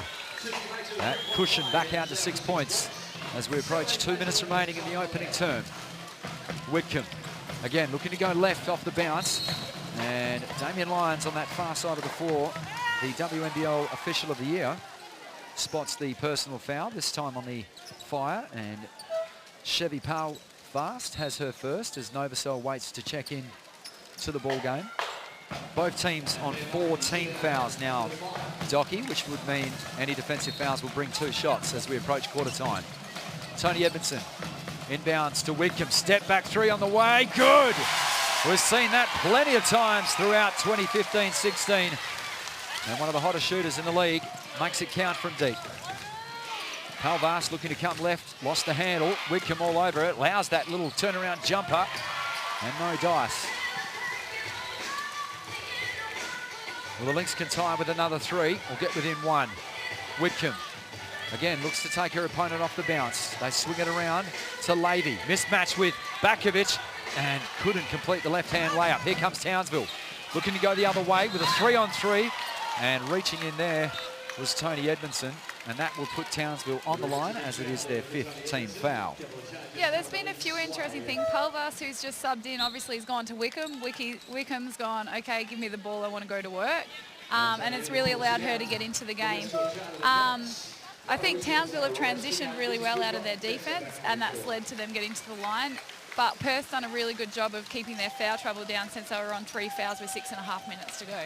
That cushion back out to 6 points as we approach 2 minutes remaining in the opening term. Whitcomb, again, looking to go left off the bounce. And Damien Lyons on that far side of the floor, the WNBL Official of the Year, spots the personal foul, this time on the Fire. And Chevy Powell Fast has her first as Novacell waits to check in to the ball game. Both teams on 4 team fouls now, Docky, which would mean any defensive fouls will bring 2 shots as we approach quarter time. Tony Edmondson inbounds to Whitcomb, step back 3 on the way, good! We've seen that plenty of times throughout 2015-16. And one of the hottest shooters in the league makes it count from deep. Palvas looking to come left, lost the handle. Whitcomb all over it, allows that little turnaround jumper, and no dice. Well, the Lynx can tie with another 3, or get within 1. Whitcomb, again, looks to take her opponent off the bounce. They swing it around to Lavey. Mismatch with Bakovic, and couldn't complete the left-hand layup. Here comes Townsville, looking to go the other way with a 3-on-3, and reaching in there was Tony Edmondson, and that will put Townsville on the line as it is their 5th team foul. Yeah, there's been a few interesting things. Palvas, who's just subbed in, obviously has gone to Whitcomb. Whitcomb's gone, okay, give me the ball, I want to go to work. And it's really allowed her to get into the game. I think Townsville have transitioned really well out of their defense, and that's led to them getting to the line. but Perth's done a really good job of keeping their foul trouble down since they were on 3 fouls with 6.5 minutes to go.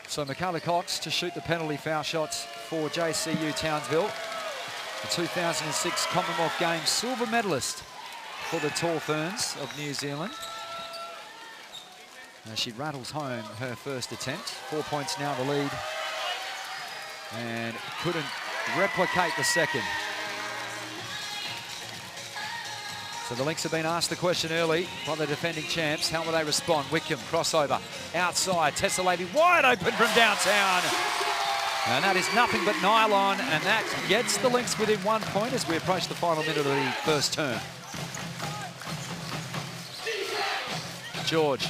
So Michaela Cox to shoot the penalty foul shots for JCU Townsville. The 2006 Commonwealth Games silver medalist for the Tall Ferns of New Zealand. She rattles home her first attempt. 4 points now the lead. And couldn't replicate the second. So the Lynx have been asked the question early by the defending champs. How will they respond? Wickham, crossover, outside. Tessa Levy wide open from downtown. And that is nothing but nylon, and that gets the Lynx within 1 point as we approach the final minute of the first term. George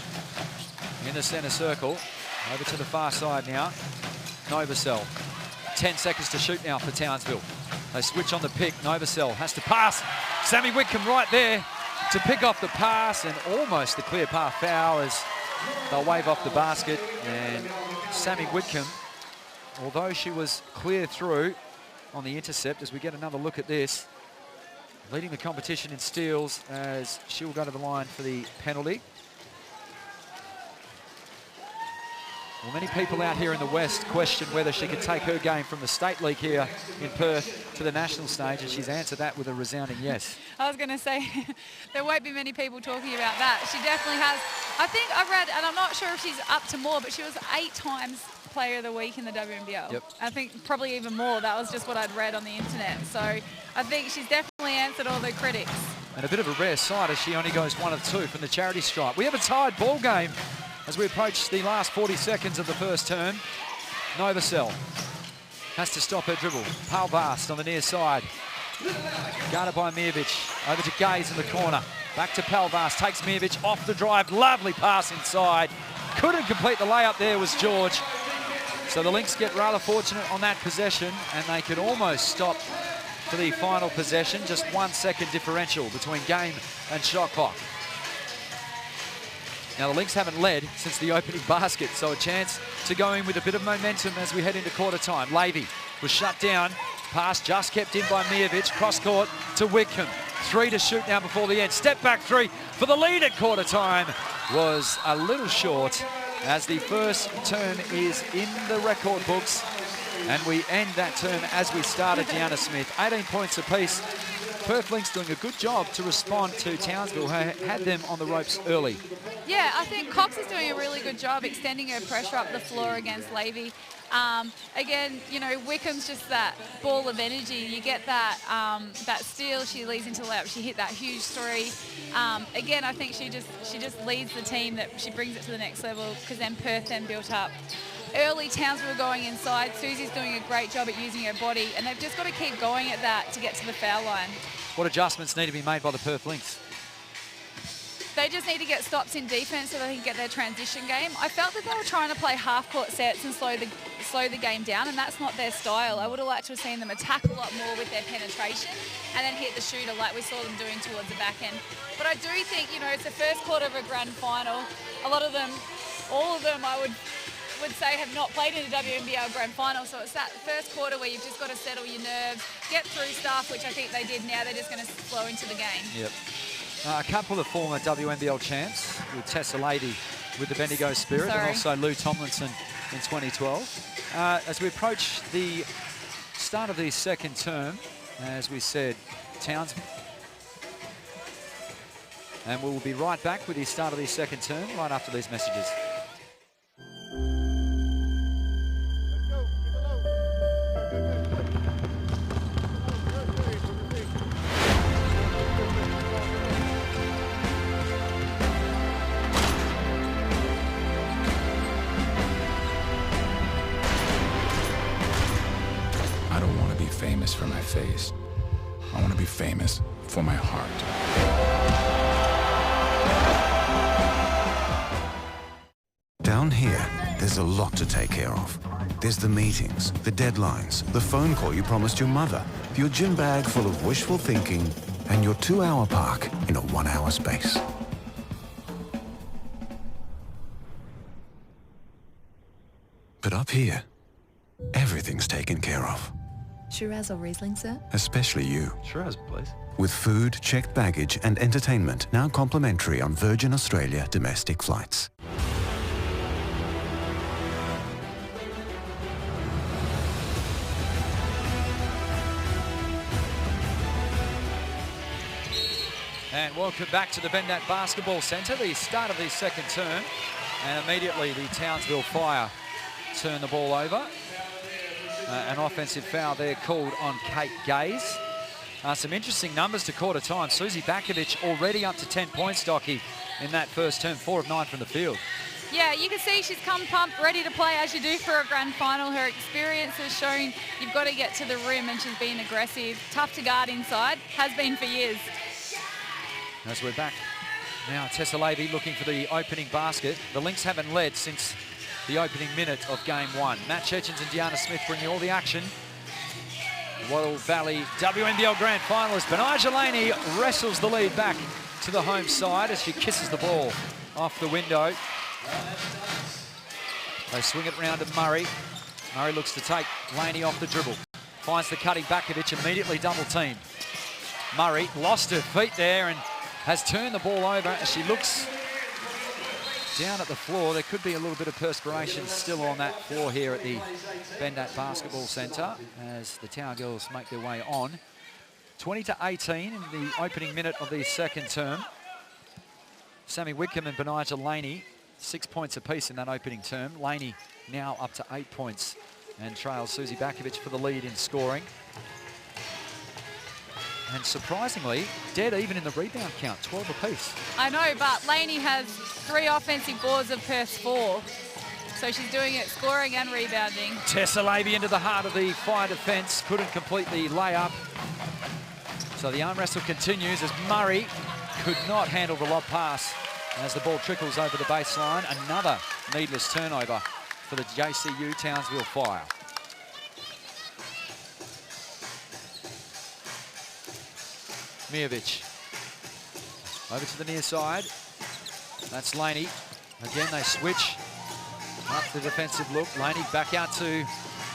in the centre circle. Over to the far side now. Novacell. 10 seconds to shoot now for Townsville. They switch on the pick. Novacell has to pass. Sammy Wickham right there to pick off the pass, and almost the clear path foul as they'll wave off the basket. And Sammy Wickham, although she was clear through on the intercept, as we get another look at this, leading the competition in steals as she will go to the line for the penalty. Well, many people out here in the West question whether she could take her game from the State League here in Perth to the national stage, and she's answered that with a resounding yes. I was going to say, there won't be many people talking about that. She definitely has. I think I read, and I'm not sure if she's up to more, but she was 8 times Player of the Week in the WNBL. Yep. I think probably even more. That was just what I'd read on the internet. So I think she's definitely answered all the critics. And a bit of a rare sight as she only goes 1 of 2 from the charity stripe. We have a tied ball game as we approach the last 40 seconds of the first term. Novacell has to stop her dribble. Palvast on the near side. Guarded by Mijovic. Over to Gaze in the corner. Back to Palvast. Takes Mijovic off the drive. Lovely pass inside. Couldn't complete the layup there was George. So the Lynx get rather fortunate on that possession, and they can almost stop for the final possession. Just 1 second differential between game and shot clock. Now the Lynx haven't led since the opening basket, so a chance to go in with a bit of momentum as we head into quarter time. Levy was shut down. Pass just kept in by Mijovic. Cross court to Wickham. 3 to shoot now before the end. Step back 3 for the lead at quarter time. Was a little short as the first term is in the record books. And we end that term as we started. Deanna Smith, 18 points apiece. Perth Lynx doing a good job to respond to Townsville, who had them on the ropes early. Yeah, I think Cox is doing a really good job extending her pressure up the floor against Levy. Again, you know, Wickham's just that ball of energy. You get that that steal, she leads into the layup, she hit that huge three. Again, I think she just leads the team, that she brings it to the next level, because then Perth then built up. Early, Townsville going inside. Susie's doing a great job at using her body, and they've just got to keep going at that to get to the foul line. What adjustments need to be made by the Perth Lynx? They just need to get stops in defence so they can get their transition game. I felt that they were trying to play half-court sets and slow the game down, and that's not their style. I would have liked to have seen them attack a lot more with their penetration and then hit the shooter like we saw them doing towards the back end. But I do think, you know, it's the first quarter of a grand final. A lot of them, all of them, I would say have not played in a WNBL grand final, so it's that first quarter where you've just got to settle your nerves, get through stuff, which I think they did. Now they're just going to flow into the game. Yep. A couple of former WNBL champs, with Tessa Lady with the Bendigo Spirit, and also Lou Tomlinson in 2012. As we approach the start of the second term, as we said, Townsville. And we will be right back with the start of the second term right after these messages. Famous for my face. I want to be famous for my heart. Down here, there's a lot to take care of. There's the meetings, the deadlines, the phone call you promised your mother, your gym bag full of wishful thinking, and your 2-hour park in a 1-hour space. But up here, everything's taken care of. Shiraz or Riesling, sir? Especially you. Shiraz, please. With food, checked baggage and entertainment now complimentary on Virgin Australia domestic flights. And welcome back to the Bendat Basketball Centre, the start of the second term. And immediately the Townsville Fire turn the ball over. An offensive foul there called on Kate Gaze. Some interesting numbers to quarter time. Susie Bakovic already up to 10 points, Docky, in that first term, 4 of 9 from the field. Yeah, you can see she's come pumped, ready to play as you do for a grand final. Her experience has shown you've got to get to the rim, and she's been aggressive. Tough to guard inside, has been for years. As we're back now, Tessa Levy looking for the opening basket. The Lynx haven't led since the opening minute of game one. Matt Chechens and Deanna Smith bring you all the action. Wattle Valley WNBL Grand Finalist Benija Laney wrestles the lead back to the home side as she kisses the ball off the window. They swing it round to Murray. Murray looks to take Laney off the dribble. Finds the cutting Bakovic, immediately double teamed. Murray lost her feet there and has turned the ball over as she looks down at the floor. There could be a little bit of perspiration still on that floor here at the Bendat Basketball Centre as the Tower Girls make their way on. 20-18 in the opening minute of the second term. Sammy Whitcomb and Benija Laney, 6 points apiece in that opening term. Laney now up to 8 points and trails Susie Bakovic for the lead in scoring. And surprisingly, dead even in the rebound count, 12 apiece. I know, but Laney has 3 offensive boards of Perth's 4. So she's doing it, scoring and rebounding. Tessa Levy into the heart of the Fire defence, couldn't complete the layup. So the arm wrestle continues as Murray could not handle the lob pass as the ball trickles over the baseline. Another needless turnover for the JCU Townsville Fire. Miovic over to the near side. That's Laney. Again, they switch up the defensive look. Laney back out to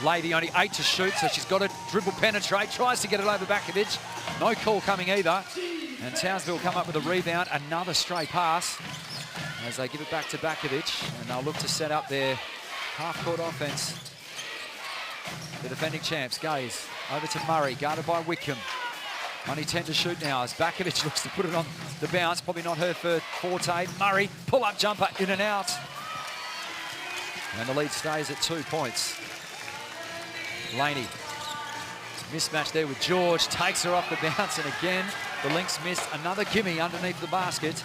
Levy, only 8 to shoot, so she's got to dribble penetrate, tries to get it over Bakovic. No call coming either. And Townsville come up with a rebound, another stray pass as they give it back to Bakovic, and they'll look to set up their half-court offense. The defending champs, Gaze, over to Murray, guarded by Whitcomb. Only 10 to shoot now as Bakovic looks to put it on the bounce. Probably not her forte. Murray, pull-up jumper, in and out. And the lead stays at 2 points. Laney, mismatch there with George, takes her off the bounce, and again, the Lynx missed another gimme underneath the basket.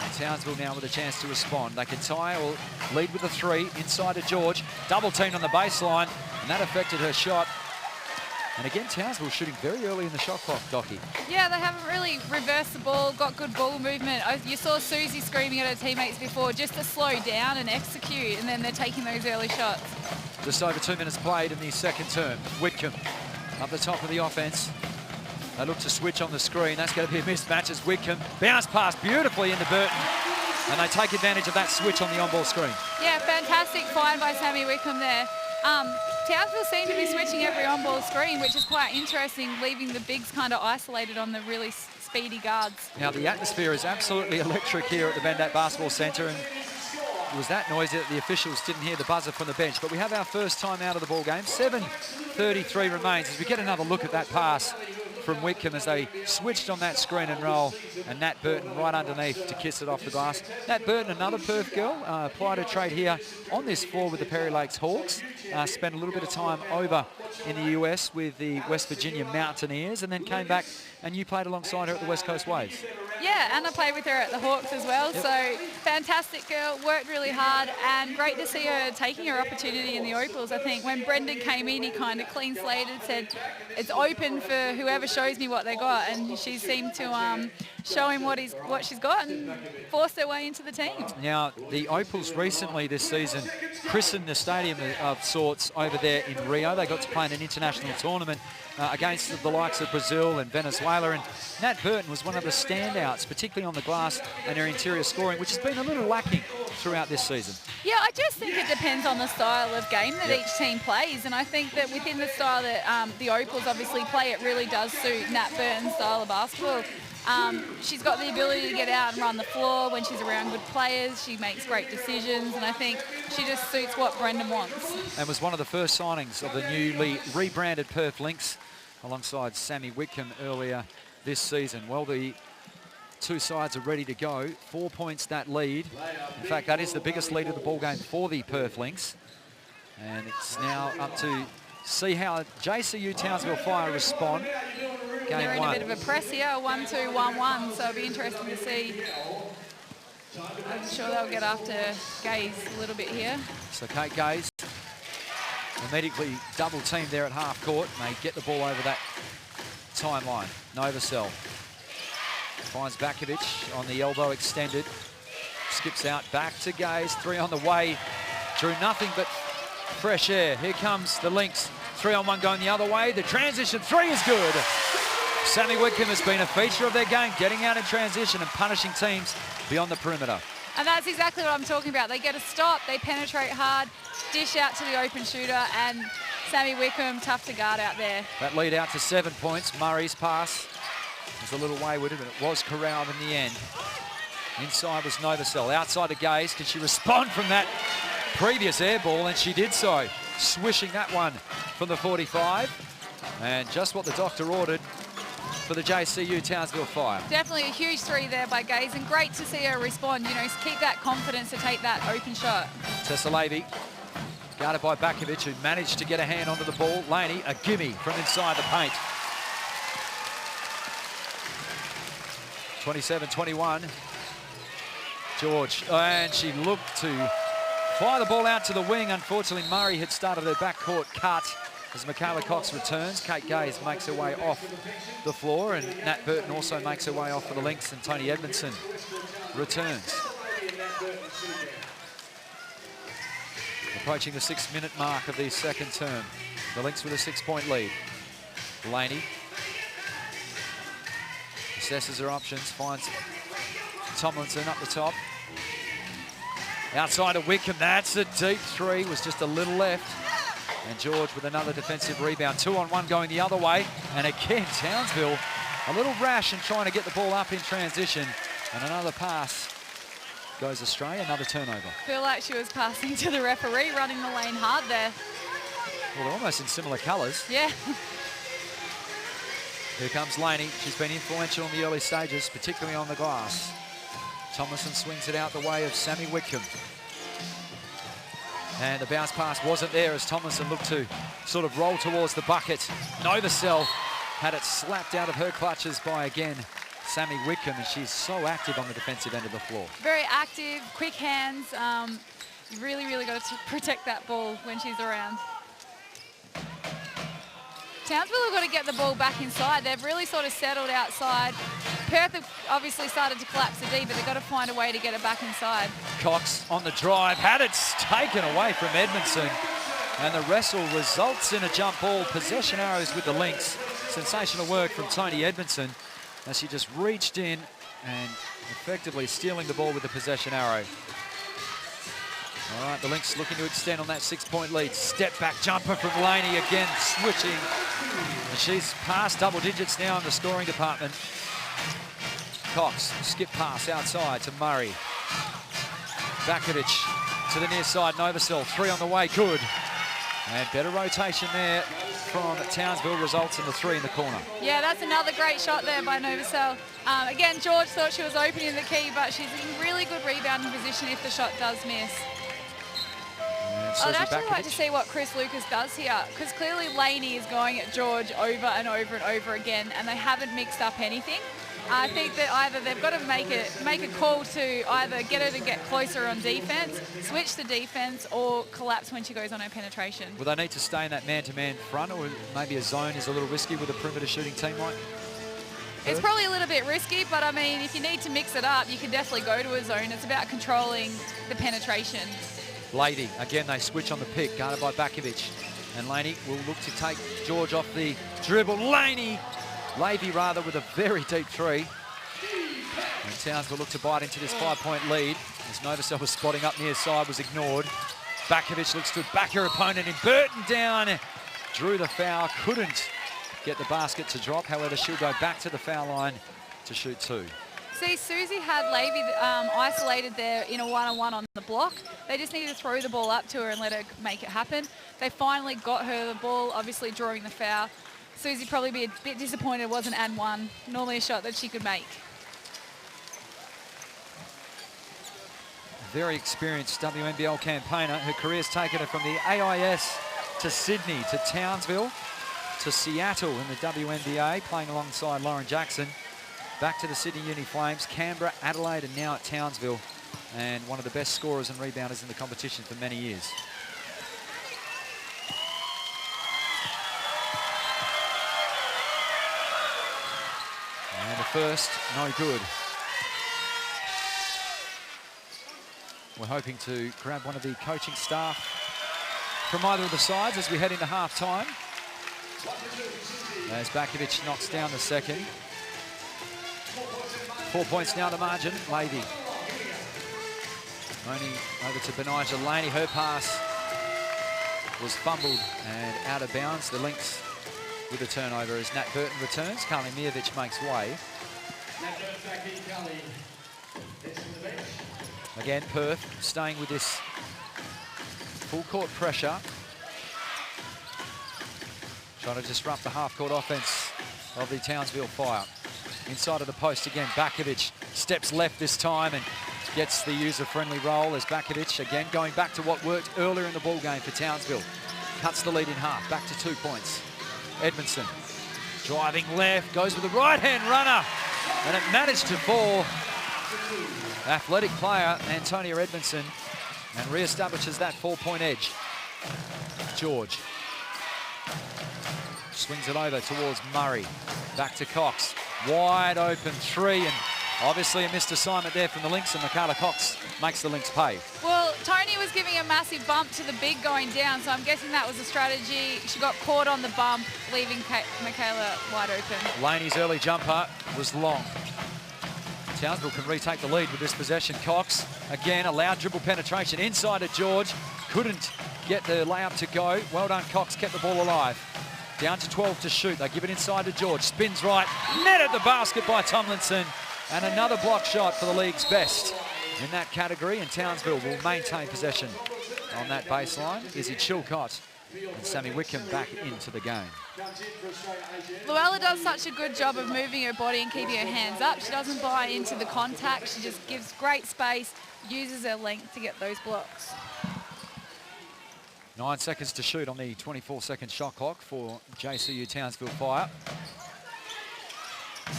And Townsville now with a chance to respond. They can tie or lead with a 3 inside to George. Double teamed on the baseline, and that affected her shot. And again, Townsville shooting very early in the shot clock, Docky. Yeah, they haven't really reversed the ball, got good ball movement. You saw Susie screaming at her teammates before just to slow down and execute, and then they're taking those early shots. Just over 2 minutes played in the second term. Whitcomb up the top of the offense. They look to switch on the screen. That's going to be a mismatch as Whitcomb bounce pass beautifully into Burton. And they take advantage of that switch on the on-ball screen. Yeah, fantastic find by Sammy Whitcomb there. Townsville seem to be switching every on-ball screen, which is quite interesting, leaving the bigs kind of isolated on the really speedy guards. Now, the atmosphere is absolutely electric here at the Bendat Basketball Centre, and it was that noisy that the officials didn't hear the buzzer from the bench. But we have our first time out of the ball game. 7:33 remains as we get another look at that pass from Whitcomb as they switched on that screen and roll, and Nat Burton right underneath to kiss it off the glass. Nat Burton, another Perth girl, applied her trade here on this floor with the Perry Lakes Hawks, spent a little bit of time over in the US with the West Virginia Mountaineers, and then came back and you played alongside her at the West Coast Waves. Yeah, and I played with her at the Hawks as well, yep. So fantastic girl, worked really hard, and great to see her taking her opportunity in the Opals. I think when Brendan came in, he kind of clean slated, said it's open for whoever shows me what they got, and she seemed to show him what she's got and forced her way into the team. Now, the Opals recently this season christened the stadium of sorts over there in Rio. They got to play in an international tournament against the likes of Brazil and Venezuela, and Nat Burton was one of the standouts parts, particularly on the glass and their interior scoring, which has been a little lacking throughout this season. Yeah, I just think it depends on the style of game that each team plays, and I think that within the style that the Opals obviously play, it really does suit Nat Burton's style of basketball. She's got the ability to get out and run the floor when she's around good players. She makes great decisions, and I think she just suits what Brendan wants. And was one of the first signings of the newly rebranded Perth Lynx alongside Sammy Whitcomb earlier this season. Well, the two sides are ready to go. 4 points that lead. In fact, that is the biggest lead of the ball game for the Perth Lynx. And it's now up to see how JCU Townsville Fire respond. They're in a bit of a press here, 1-2, 1-1, so it'll be interesting to see. I'm sure they'll get after Gaze a little bit here. So Kate Gaze immediately double teamed there at half court, and they get the ball over that timeline. Novosel finds Bakovic on the elbow extended. Skips out back to Gaze, 3 on the way. Drew nothing but fresh air. Here comes the Lynx. 3-on-1 going the other way. The transition 3 is good. Sammy Whitcomb has been a feature of their game, getting out in transition and punishing teams beyond the perimeter. And that's exactly what I'm talking about. They get a stop, they penetrate hard, dish out to the open shooter, and Sammy Whitcomb, tough to guard out there. That lead out to 7 points. Murray's pass was a little wayward, but it was corralled in the end. Inside was Novosel. Outside the Gaze. Can she respond from that previous air ball? And she did so, swishing that one from the 45. And just what the doctor ordered for the JCU Townsville Fire. Definitely a huge 3 there by Gaze, and great to see her respond. You know, keep that confidence to take that open shot. Tessa Levy, guarded by Bakovic, who managed to get a hand onto the ball. Laney, a gimme from inside the paint. 27-21. George, and she looked to fire the ball out to the wing. Unfortunately, Murray had started her backcourt cut. As Michaela Cox returns, Kate Gaze makes her way off the floor, and Nat Burton also makes her way off for the Lynx, and Tony Edmondson returns. Approaching the 6-minute mark of the second term. The Lynx with a 6-point lead. Laney assesses her options, finds Tomlinson up the top. Outside of Wickham, that's a deep 3, was just a little left. And George with another defensive rebound. 2-on-1 going the other way. And again, Townsville a little rash in trying to get the ball up in transition. And another pass goes astray, another turnover. Feel like she was passing to the referee, running the lane hard there. Well, they're almost in similar colours. Yeah. Here comes Laney. She's been influential in the early stages, particularly on the glass. Tomlinson swings it out the way of Sammy Whitcomb. And the bounce pass wasn't there as Tomlinson looked to sort of roll towards the bucket. Novosel had it slapped out of her clutches by, again, Sammy Whitcomb, and she's so active on the defensive end of the floor. Very active, quick hands. You really, really got to protect that ball when she's around. Townsville have got to get the ball back inside. They've really sort of settled outside. Perth have obviously started to collapse the D, but they've got to find a way to get it back inside. Cox on the drive, had it taken away from Edmondson. And the wrestle results in a jump ball. Possession arrows with the Lynx. Sensational work from Tony Edmondson as she just reached in and effectively stealing the ball with the possession arrow. All right, the Lynx looking to extend on that 6-point lead. Step back jumper from Laney again, switching. And she's past double digits now in the scoring department. Cox, skip pass outside to Murray. Bakovic to the near side, Novosel, 3 on the way, good. And better rotation there from Townsville results in the 3 in the corner. Yeah, that's another great shot there by Novosel. Again, George thought she was opening the key, but she's in really good rebounding position if the shot does miss. I'd actually like to see what Chris Lucas does here, because clearly Laney is going at George over and over and over again, and they haven't mixed up anything. I think that either they've got to make a call to either get her to get closer on defense, switch the defense, or collapse when she goes on her penetration. Will they need to stay in that man-to-man front, or maybe a zone is a little risky with a perimeter shooting team like Perth? It's probably a little bit risky, but I mean, if you need to mix it up, you can definitely go to a zone. It's about controlling the penetration. Lady, again, they switch on the pick, guarded by Bakovic. And Laney will look to take George off the dribble. Levy rather with a very deep 3. And Townsville looked to bite into this 5-point lead. As Novosel was spotting up near side, was ignored. Bakovic looks to back her opponent in. Burton down. Drew the foul, couldn't get the basket to drop. However, she'll go back to the foul line to shoot 2. See, Susie had Levy isolated there in a one-on-one on the block. They just needed to throw the ball up to her and let her make it happen. They finally got her the ball, obviously drawing the foul. Susie probably be a bit disappointed it wasn't and one. Normally a shot that she could make. Very experienced WNBL campaigner. Her career's taken her from the AIS to Sydney, to Townsville, to Seattle in the WNBA, playing alongside Lauren Jackson. Back to the Sydney Uni Flames, Canberra, Adelaide, and now at Townsville. And one of the best scorers and rebounders in the competition for many years. And the first, no good. We're hoping to grab one of the coaching staff from either of the sides as we head into half-time. As Bakovic knocks down the second. 4 points now the margin. Levy. Only over to Benija Laney. Her pass was fumbled and out of bounds. The Lynx with a turnover as Nat Burton returns. Carly Miovic makes way. Again, Perth staying with this full court pressure. Trying to disrupt the half-court offense of the Townsville Fire. Inside of the post again, Bakovic steps left this time and gets the user-friendly roll as Bakovic, again, going back to what worked earlier in the ball game for Townsville. Cuts the lead in half, back to 2 points. Edmondson driving left, goes with the right-hand runner, and it managed to fall. Athletic player, Antonia Edmondson, and re-establishes that 4-point edge. George swings it over towards Murray. Back to Cox. Wide open 3, and obviously a missed assignment there from the Lynx, and Michaela Cox makes the Lynx pay. Well, Tony was giving a massive bump to the big going down, so I'm guessing that was a strategy. She got caught on the bump, leaving Michaela wide open. Laney's early jumper was long. Townsville can retake the lead with this possession. Cox, again, allowed dribble penetration inside of George. Couldn't get the layup to go. Well done, Cox, kept the ball alive. Down to 12 to shoot. They give it inside to George. Spins right, net at the basket by Tomlinson. And another block shot for the league's best in that category. And Townsville will maintain possession on that baseline. Izzy Chilcott and Sammy Wickham back into the game. Luella does such a good job of moving her body and keeping her hands up. She doesn't buy into the contact. She just gives great space, uses her length to get those blocks. 9 seconds to shoot on the 24-second shot clock for JCU Townsville Fire.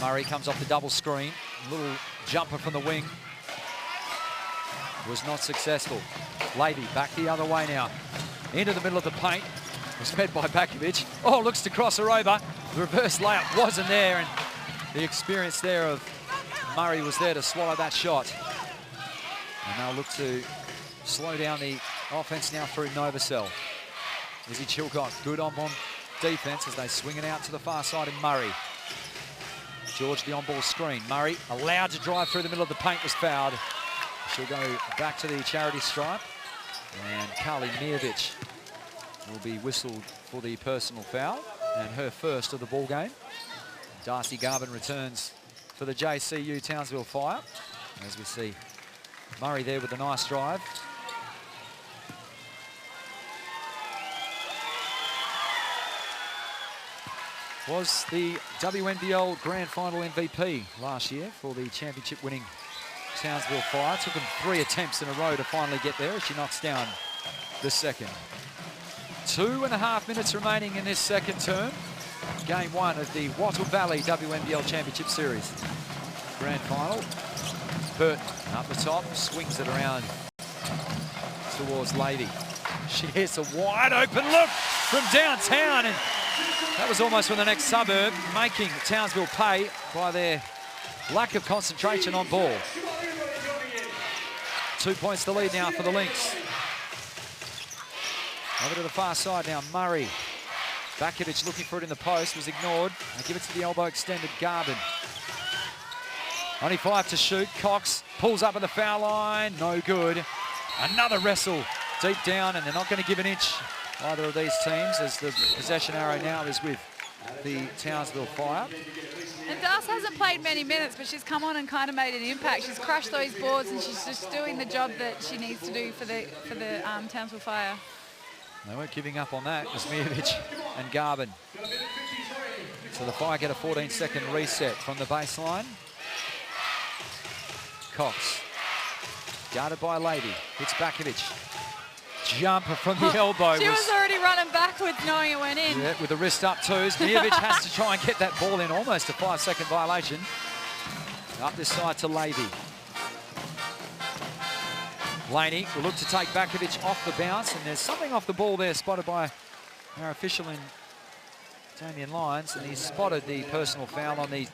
Murray comes off the double screen. Little jumper from the wing. Was not successful. Levy back the other way now. Into the middle of the paint. Was fed by Bakovic. Oh, looks to cross her over. The reverse layup wasn't there, and the experience there of Murray was there to swallow that shot. And they'll look to slow down the offense now through Novosel. Izzy Chilcott, good on defense as they swing it out to the far side in Murray. George, the on-ball screen. Murray, allowed to drive through the middle of the paint, was fouled. She'll go back to the charity stripe. And Carly Miovic will be whistled for the personal foul, and her first of the ball game. Darcy Garvin returns for the JCU Townsville Fire. As we see Murray there with a nice drive. Was the WNBL Grand Final MVP last year for the championship-winning Townsville Fire. Took them 3 attempts in a row to finally get there as she knocks down the second. 2.5 minutes remaining in this second term. Game 1 of the Wattle Valley WNBL Championship Series. Grand Final. Burton up the top, swings it around towards Levy. She hits a wide open look from downtown, and that was almost from the next suburb, making Townsville pay by their lack of concentration on ball. 2 points the lead now for the Lynx. Over to the far side now, Murray. Bakovic looking for it in the post, was ignored. They give it to the elbow extended Garvin. Only 5 to shoot. Cox pulls up at the foul line. No good. Another wrestle deep down, and they're not going to give an inch, either of these teams, as the possession arrow now is with the Townsville Fire. And Das hasn't played many minutes, but she's come on and kind of made an impact. She's crushed those boards, and she's just doing the job that she needs to do for the Townsville Fire. They weren't giving up on that. Kuzmievic and Garvin. So the Fire get a 14-second reset from the baseline. Cox, guarded by Levy, hits Bakovic. Jumper from the elbow. She was already running backwards knowing it went in. Yeah, with the wrist up too. Zmijevic has to try and get that ball in, almost a 5-second violation. Up this side to Levy. Laney will look to take Bakovic off the bounce, and there's something off the ball there spotted by our official in Damien Lyons, and he's spotted the personal foul on the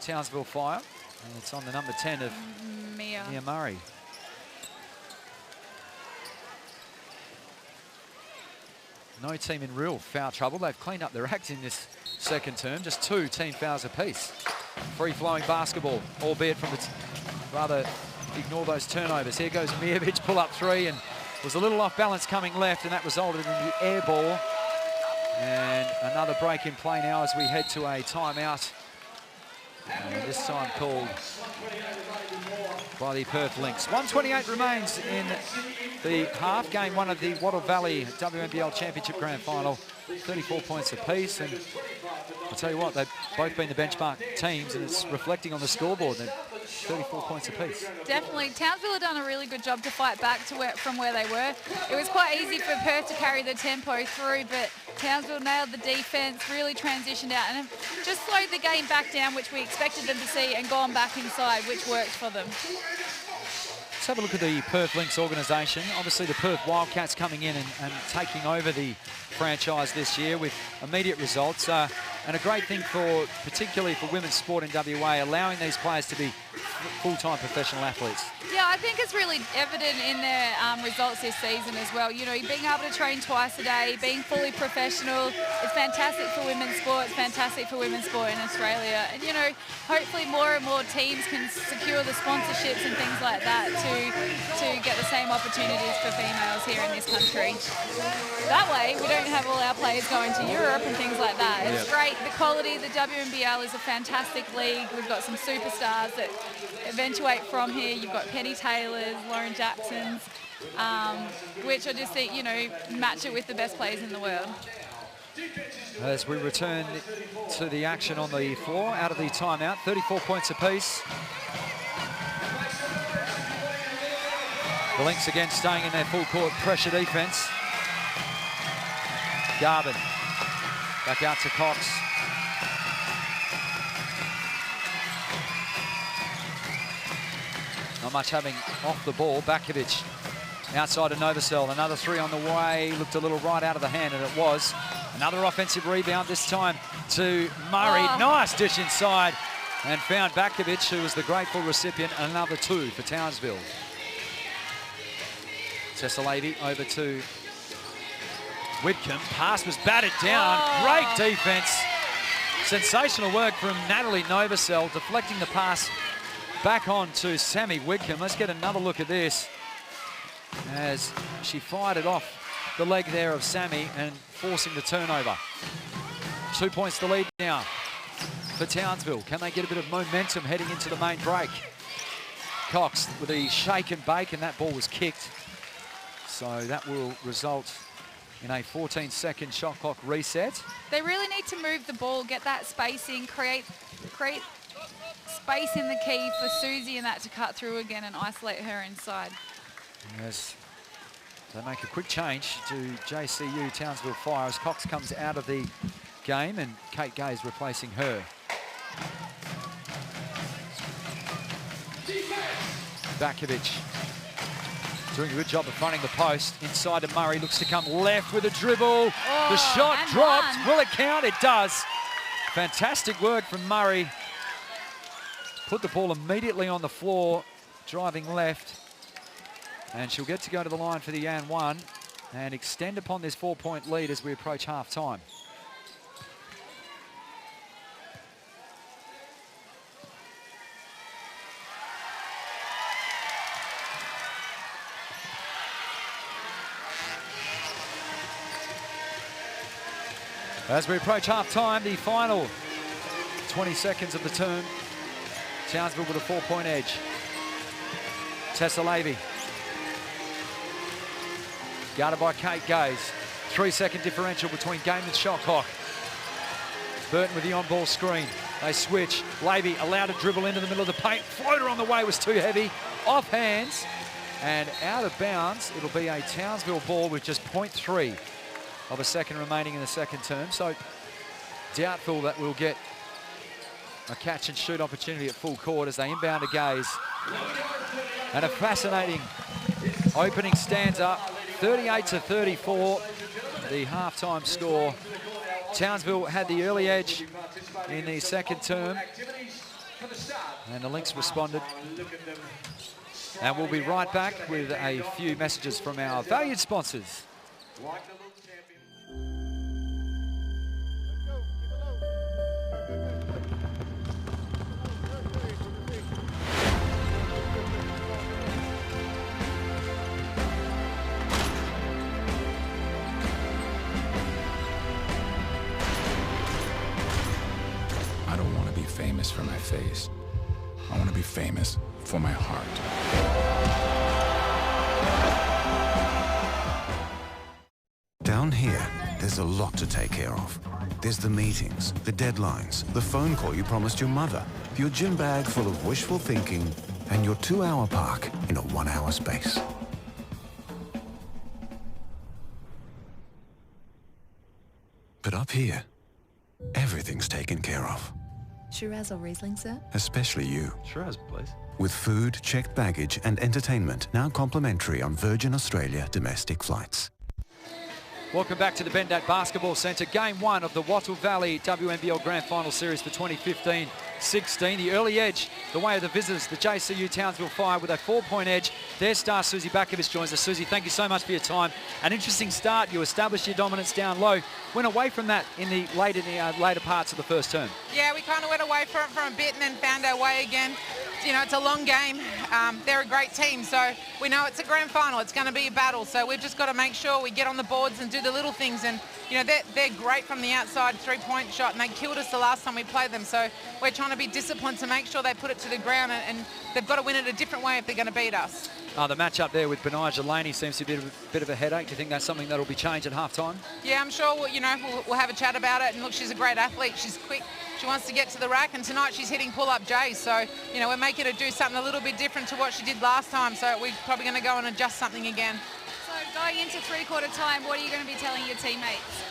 Townsville Fire, and it's on the number 10 of Mia Murray. No team in real foul trouble. They've cleaned up their act in this second term. Just 2 team fouls apiece. Free-flowing basketball, albeit from the rather ignore those turnovers. Here goes Mijevic, pull up 3, and was a little off balance coming left, and that resulted in the air ball. And another break in play now as we head to a timeout. And this time called by the Perth Lynx. 1:28 remains in the half. Game 1 of the Wattle Valley WNBL Championship Grand Final. 34 points apiece, and I'll tell you what, they've both been the benchmark teams, and it's reflecting on the scoreboard. They're 34 points apiece. Definitely. Townsville have done a really good job to fight back to from where they were. It was quite easy for Perth to carry the tempo through, but Townsville nailed the defense, really transitioned out, and just slowed the game back down, which we expected them to see, and gone back inside, which worked for them. Let's have a look at the Perth Lynx organisation. Obviously the Perth Wildcats coming in and taking over the franchise this year with immediate results, and a great thing particularly for women's sport in WA, allowing these players to be full-time professional athletes. Yeah, I think it's really evident in their results this season as well. You know, being able to train twice a day, being fully professional, it's fantastic for women's sport, it's fantastic for women's sport in Australia. And, you know, hopefully more and more teams can secure the sponsorships and things like that to get the same opportunities for females here in this country. That way, we don't have all our players going to Europe and things like that. It's great. The quality, the WNBL is a fantastic league. We've got some superstars that eventuate from here. You've got Penny Taylors, Lauren Jacksons, which I just think, you know, match it with the best players in the world. As we return to the action on the floor out of the timeout, 34 points apiece. The Lynx again staying in their full court pressure defence. Garvin back out to Cox. Not much having off the ball. Bakovic outside of Novosel. Another 3 on the way. Looked a little right out of the hand, and it was. Another offensive rebound, this time to Murray. Nice dish inside, and found Bakovic, who was the grateful recipient. Another 2 for Townsville. Tessa Levy over to Whitcomb. Pass was batted down. Great defense. Sensational work from Natalie Novosel, deflecting the pass back on to Sammy Whitcomb. Let's get another look at this as she fired it off the leg there of Sammy and forcing the turnover. 2 points to lead now for Townsville. Can they get a bit of momentum heading into the main break? Cox with a shake and bake, and that ball was kicked. So that will result in a 14-second shot clock reset. They really need to move the ball, get that spacing, create space in the key for Susie and that to cut through again and isolate her inside. Yes. They make a quick change to JCU Townsville Fire as Cox comes out of the game and Kate Gay's replacing her. Bakovic doing a good job of fronting the post. Inside to Murray, looks to come left with a dribble. The shot dropped. Will it count? It does. Fantastic work from Murray. Put the ball immediately on the floor, driving left. And she'll get to go to the line for the and 1 and extend upon this 4-point lead as we approach half-time. As we approach half-time, the final 20 seconds of the term, Townsville with a 4-point edge. Tessa Levy. Guarded by Kate Gaze. 3-second differential between Game and shot clock. Burton with the on-ball screen. They switch. Levy allowed to dribble into the middle of the paint. Floater on the way was too heavy. Off hands and out of bounds. It'll be a Townsville ball with just 0.3 of a second remaining in the second term. So doubtful that we'll get a catch and shoot opportunity at full court as they inbound to Gaze. And a fascinating opening stanza, 38-34, the halftime score. Townsville had the early edge in the second term, and the Lynx responded. And we'll be right back with a few messages from our valued sponsors. Famous for my face. I want to be famous for my heart. Down here, there's a lot to take care of. There's the meetings, the deadlines, the phone call you promised your mother, your gym bag full of wishful thinking, and your 2-hour park in a 1-hour space. But up here, everything's taken care of. Shiraz or Riesling, sir? Especially you. Shiraz, please. With food, checked baggage and entertainment now complimentary on Virgin Australia domestic flights. Welcome back to the Bendat Basketball Centre. Game 1 of the Wattle Valley WNBL Grand Final Series for 2015-16. The early edge, the way of the visitors, the JCU Townsville Fire with a 4-point edge. Their star Susie Bakovich joins us. Susie, thank you so much for your time. An interesting start. You established your dominance down low. Went away from that in the later parts of the first term. Yeah, we kind of went away from it for a bit and then found our way again. You know, it's a long game. They're a great team, so we know it's a grand final. It's going to be a battle, so we've just got to make sure we get on the boards and do the little things. And, you know, they're great from the outside three-point shot, and they killed us the last time we played them. So we're trying to be disciplined to make sure they put it to the ground, and they've got to win it a different way if they're going to beat us. The match up there with Bendat Laney seems to be a bit of a headache. Do you think that's something that'll be changed at halftime? Yeah, I'm sure, we'll have a chat about it. And look, she's a great athlete. She's quick. She wants to get to the rack, and tonight she's hitting pull-up J's. So, you know, we're making her do something a little bit different to what she did last time. So we're probably going to go and adjust something again. So going into three-quarter time, what are you going to be telling your teammates?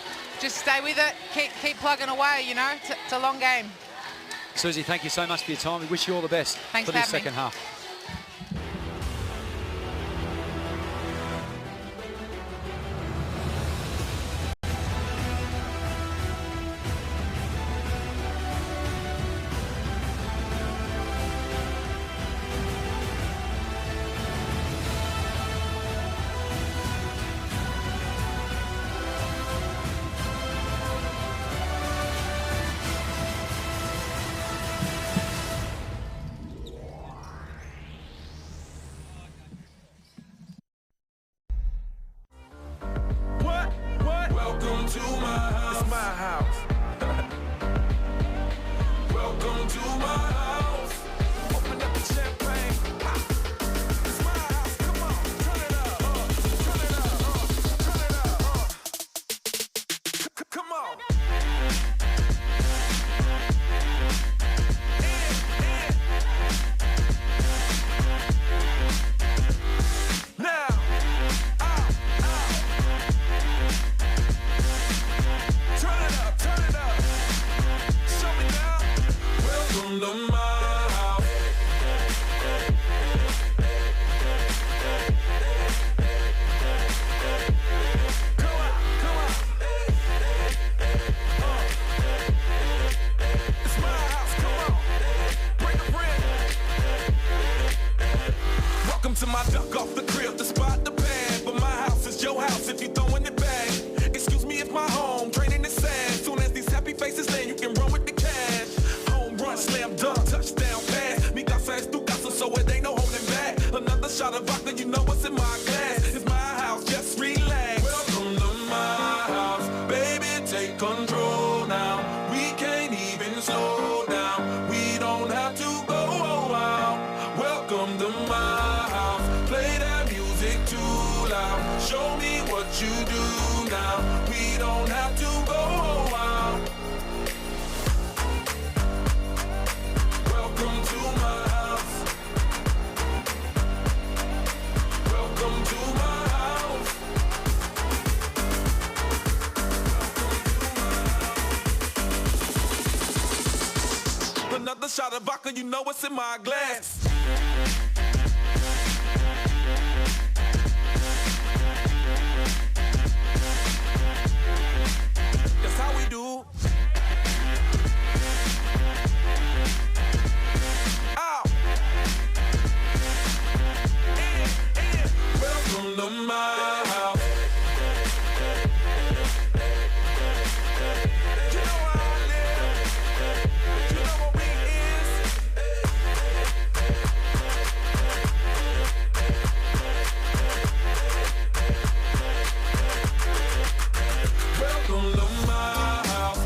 Just stay with it. Keep plugging away, you know. It's a long game. Susie, thank you so much for your time. We wish you all the best for this second half. Welcome to my house. It's my house. Welcome to my house. Open up the champagne. It's my house. Come on, turn it up. Turn it up. Turn it up. Come on. Now. take control now. We can't even slow down. We don't have to go out. Welcome to my house. Play that music too loud. Show me what you do now. We don't have to go out. Welcome to my house. Welcome to my house. Another shot of vodka, you know what's in my glass. That's how we do. Ow. Welcome to my house. You know how I live. You know what we is. Welcome to my house.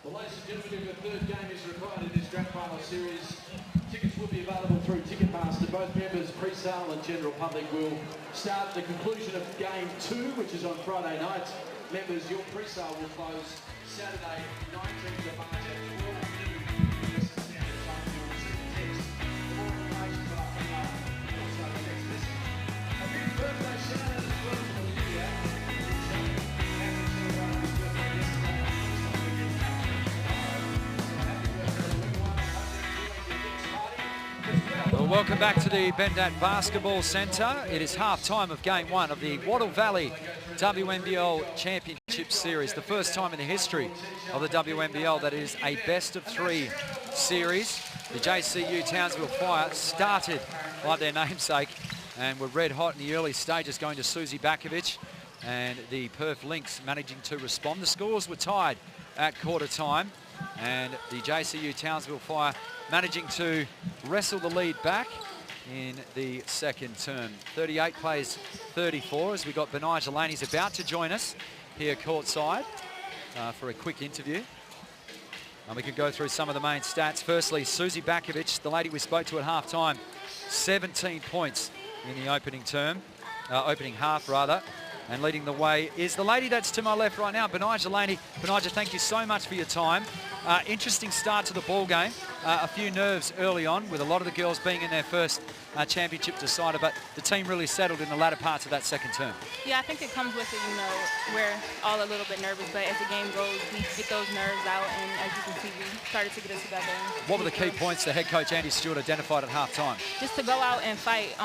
Well, ladies and gentlemen, the third game is required in this grand final series. Tickets will be available through Ticketmaster. Both members, pre-sale and general public, will start at the conclusion of game 2, which is on Friday night. Members, your pre-sale will close Saturday, 19th of March at 12 noon. Western Standard Time. You will receive a text for more information about also a text message. A big birthday shout out as well to Olivia. Well, welcome back to the Bendat Basketball Centre. It is half-time of Game 1 of the Wattle Valley WNBL Championship Series. The first time in the history of the WNBL that is a best-of-3 series. The JCU Townsville Fire started like their namesake and were red hot in the early stages, going to Susie Bakovic, and the Perth Lynx managing to respond. The scores were tied at quarter time, and the JCU Townsville Fire managing to wrestle the lead back in the second term. 38 plays 34 as we got Bendat Delaney's about to join us here courtside for a quick interview. And we can go through some of the main stats. Firstly, Susie Bakovic, the lady we spoke to at half-time, 17 points in the opening half rather. And leading the way is the lady that's to my left right now, Bendat Delaney. Bendat, thank you so much for your time. Interesting start to the ball game. A few nerves early on with a lot of the girls being in their first championship decider, but the team really settled in the latter parts of that second term. Yeah, I think it comes with it, you know, we're all a little bit nervous, but as the game goes, we get those nerves out, and as you can see, we started to get us together. What were the key points that head coach Andy Stewart identified at halftime? Just to go out and fight.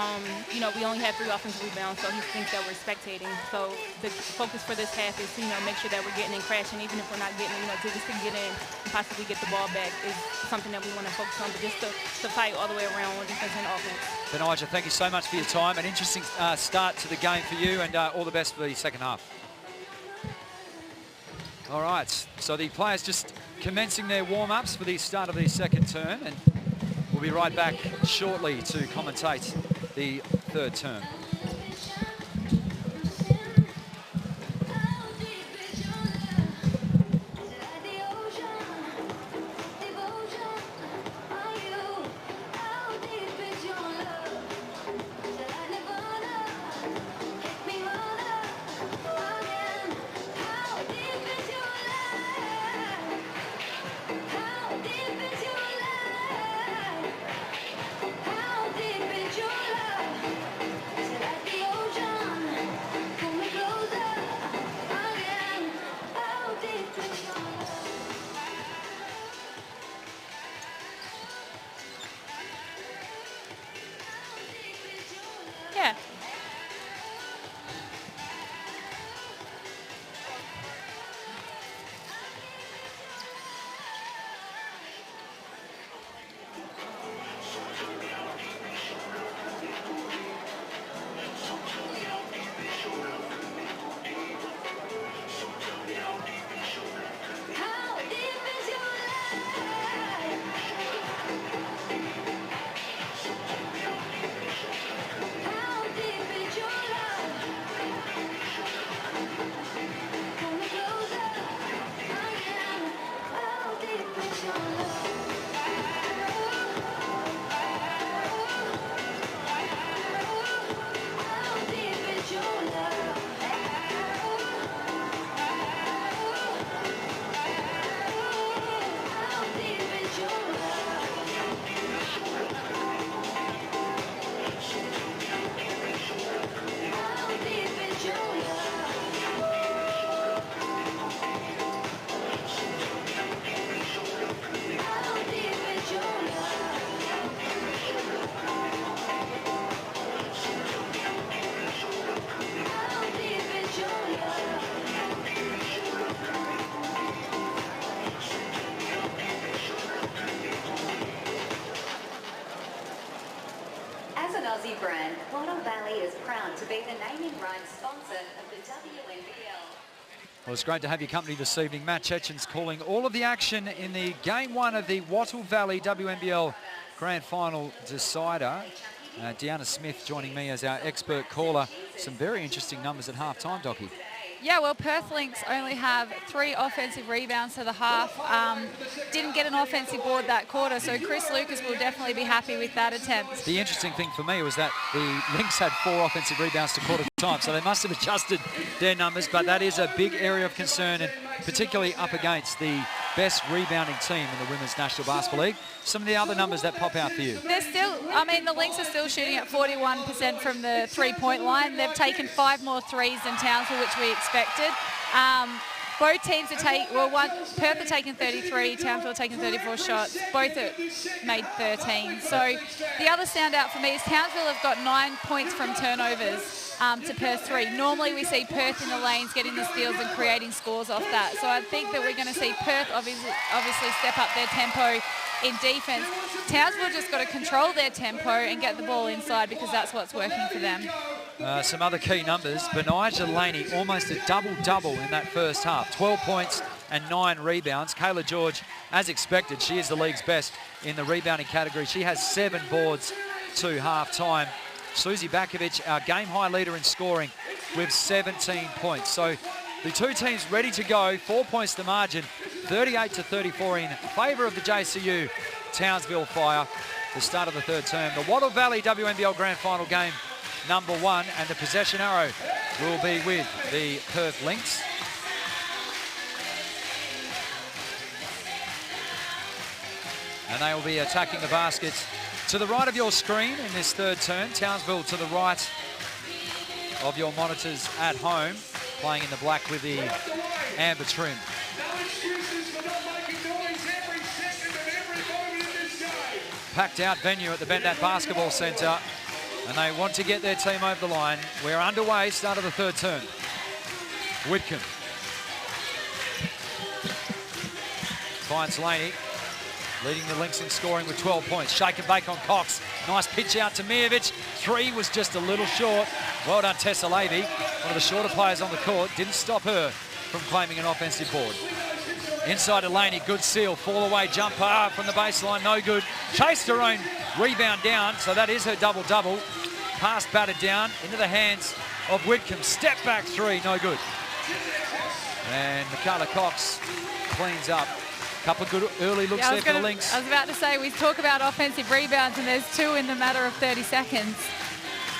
You know, we only had 3 offensive rebounds, so he thinks that we're spectating. So the focus for this half is, you know, make sure that we're getting in crashing, even if we're not getting, you know, just to get in and possibly get the ball back is something that we want to focus on, but just to fight all the way around on defense and offense. Bendat, thank you so much for your time. An interesting start to the game for you, and all the best for the second half. All right, so the players just commencing their warm-ups for the start of the second term, and we'll be right back shortly to commentate the third term. brand, Wattle Valley is proud to be the naming rights sponsor of the WNBL. Well, it's great to have your company this evening. Matt Chechen's calling all of the action in the Game 1 of the Wattle Valley WNBL Grand Final decider. Deanna Smith joining me as our expert caller. Some very interesting numbers at half-time, Docky. Yeah, well, Perth Lynx only have 3 offensive rebounds to the half. Didn't get an offensive board that quarter, so Chris Lucas will definitely be happy with that attempt. The interesting thing for me was that the Lynx had 4 offensive rebounds to quarter time, so they must have adjusted their numbers, but that is a big area of concern, and particularly up against the best rebounding team in the Women's National Basketball League. Some of the other numbers that pop out for you. They're still, I mean, the Lynx are still shooting at 41% from the three-point line. They've taken 5 more threes than Townsville, which we expected. Both teams are Perth are taking 33, Townsville are taking 34 shots. Both are made 13. So the other standout for me is Townsville have got 9 points from turnovers to Perth 3. Normally we see Perth in the lanes getting the steals and creating scores off that. So I think that we're going to see Perth obviously step up their tempo in defense. Townsville just got to control their tempo and get the ball inside, because that's what's working for them. Some other key numbers. Benijah Laney, almost a double-double in that first half. 12 points and 9 rebounds. Kayla George, as expected, she is the league's best in the rebounding category. She has 7 boards to half-time. Susie Bakovic, our game-high leader in scoring, with 17 points. So the two teams ready to go. 4 points to margin, 38-34 in favour of the JCU Townsville Fire. The start of the third term. The Wattle Valley WNBL Grand Final game number 1, and the possession arrow will be with the Perth Lynx. And they will be attacking the baskets to the right of your screen in this third term. Townsville to the right of your monitors at home, playing in the black with the amber trim. Packed out venue at the Bendat Basketball Centre, and they want to get their team over the line. We're underway, start of the third term. Whitcomb finds Laney, leading the Lynx in scoring with 12 points. Shake and bake on Cox. Nice pitch out to Mijovic. 3 was just a little short. Well done, Tessa Levy, one of the shorter players on the court. Didn't stop her from claiming an offensive board. Inside to Laney, good seal. Fall away jumper from the baseline, no good. Chased her own rebound down, so that is her double-double. Pass batted down into the hands of Whitcomb. Step back 3, no good. And Michaela Cox cleans up. Couple of good early looks there for the Lynx. I was about to say, we talk about offensive rebounds, and there's 2 in the matter of 30 seconds.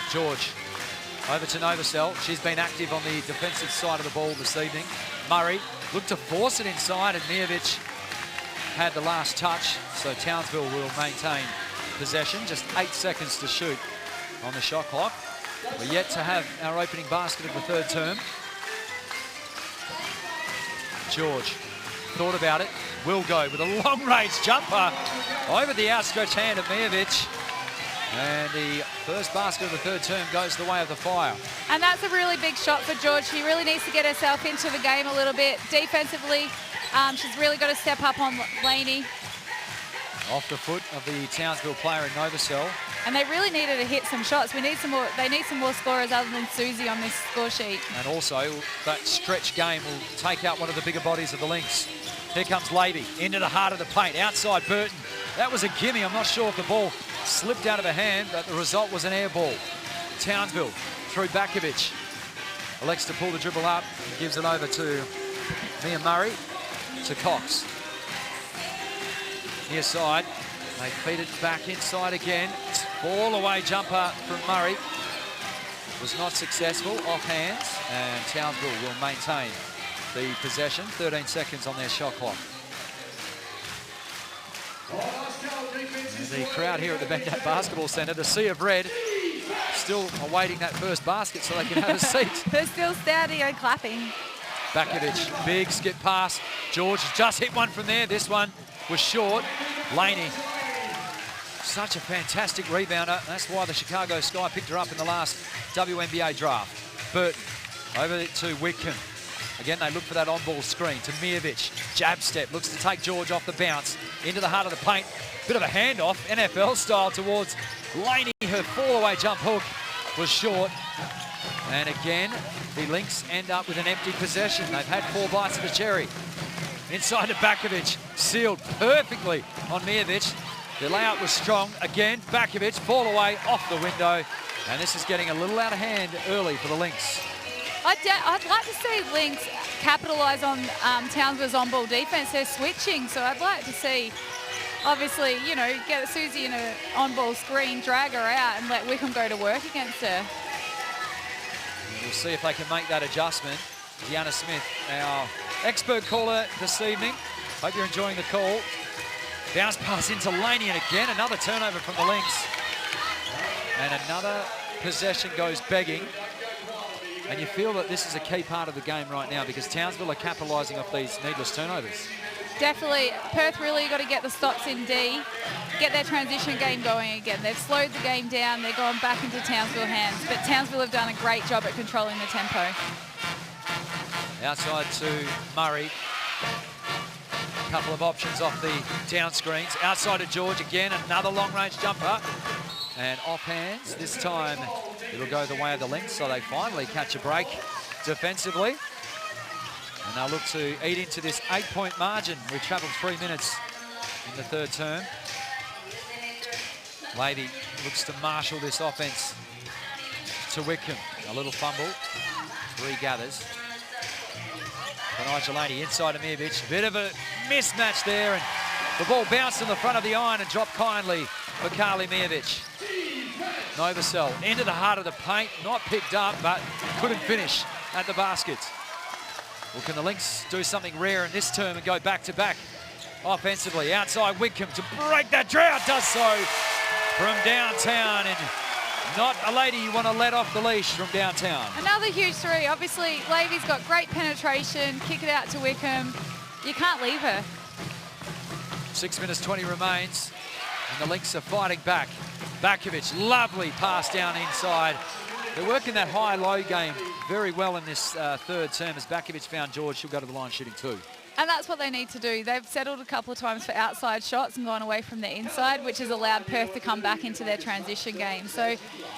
George over to Novosel. She's been active on the defensive side of the ball this evening. Murray looked to force it inside, and Mijovic had the last touch, so Townsville will maintain possession. Just 8 seconds to shoot on the shot clock. We're yet to have our opening basket of the third term. George thought about it, will go with a long-range jumper over the outstretched hand of Mijovic. And the first basket of the third term goes the way of the Fire. And that's a really big shot for George. She really needs to get herself into the game a little bit. Defensively, she's really got to step up on Laney. Off the foot of the Townsville player in Novosel. And they really needed to hit some shots. We need some more. They need some more scorers other than Susie on this score sheet. And also, that stretch game will take out one of the bigger bodies of the Lynx. Here comes Levy into the heart of the paint. Outside Burton. That was a gimme. I'm not sure if the ball slipped out of her hand, but the result was an air ball. Townsville through Bakovic. Elects to pull the dribble up and gives it over to Mia Murray, to Cox. Near side, they feed it back inside again. Ball away jumper from Murray. Was not successful, off hands, and Townsville will maintain the possession. 13 seconds on their shot clock. And the crowd here at the Bendat Basketball Centre, the sea of red, still awaiting that first basket so they can have a seat. They're still standing and clapping. Bakovic, big skip pass. George just hit one from there. This one was short. Laney, such a fantastic rebounder. That's why the Chicago Sky picked her up in the last WNBA draft. Burton over to Whitcomb. Again, they look for that on-ball screen to Mijovic. Jab step, looks to take George off the bounce. Into the heart of the paint. Bit of a handoff, NFL style, towards Laney. Her fall-away jump hook was short. And again, the Lynx end up with an empty possession. They've had 4 bites of the cherry. Inside to Bakovic, sealed perfectly on Mijovic. The layout was strong. Again, Bakovic, fall away off the window. And this is getting a little out of hand early for the Lynx. I'd like to see Lynx capitalise on Townsville's on-ball defence. They're switching, so I'd like to see, obviously, you know, get Susie in an on-ball screen, drag her out and let Wickham go to work against her. We'll see if they can make that adjustment. Deanna Smith, our expert caller this evening. Hope you're enjoying the call. Bounce pass into Laney, and again, another turnover from the Lynx. And another possession goes begging. And you feel that this is a key part of the game right now because Townsville are capitalising off these needless turnovers. Definitely. Perth really got to get the stops in D, get their transition game going again. They've slowed the game down. They're going back into Townsville hands. But Townsville have done a great job at controlling the tempo. Outside to Murray. A couple of options off the down screens. Outside to George again. Another long-range jumper. And off hands. This time it'll go the way of the Lynx. So they finally catch a break defensively. And they'll look to eat into this 8-point margin. We've travelled 3 minutes in the third term. Lady looks to marshal this offense to Wickham. A little fumble. Regathers. Lady inside of Mijovic. Bit of a mismatch there. And the ball bounced in the front of the iron and dropped kindly for Carly Mijovic. Novosel into the heart of the paint. Not picked up, but couldn't finish at the basket. Well, can the Lynx do something rare in this term and go back-to-back offensively? Outside Wickham to break that drought. Does so from downtown. And not a lady you want to let off the leash from downtown. Another huge three. Obviously, Lavy's got great penetration. Kick it out to Wickham. You can't leave her. 6 minutes 20 remains. And the Lynx are fighting back. Bakovic, lovely pass down inside. They're working that high-low game very well in this third term. As Bakovic found George, she'll go to the line shooting 2. And that's what they need to do. They've settled a couple of times for outside shots and gone away from the inside, which has allowed Perth to come back into their transition game. So,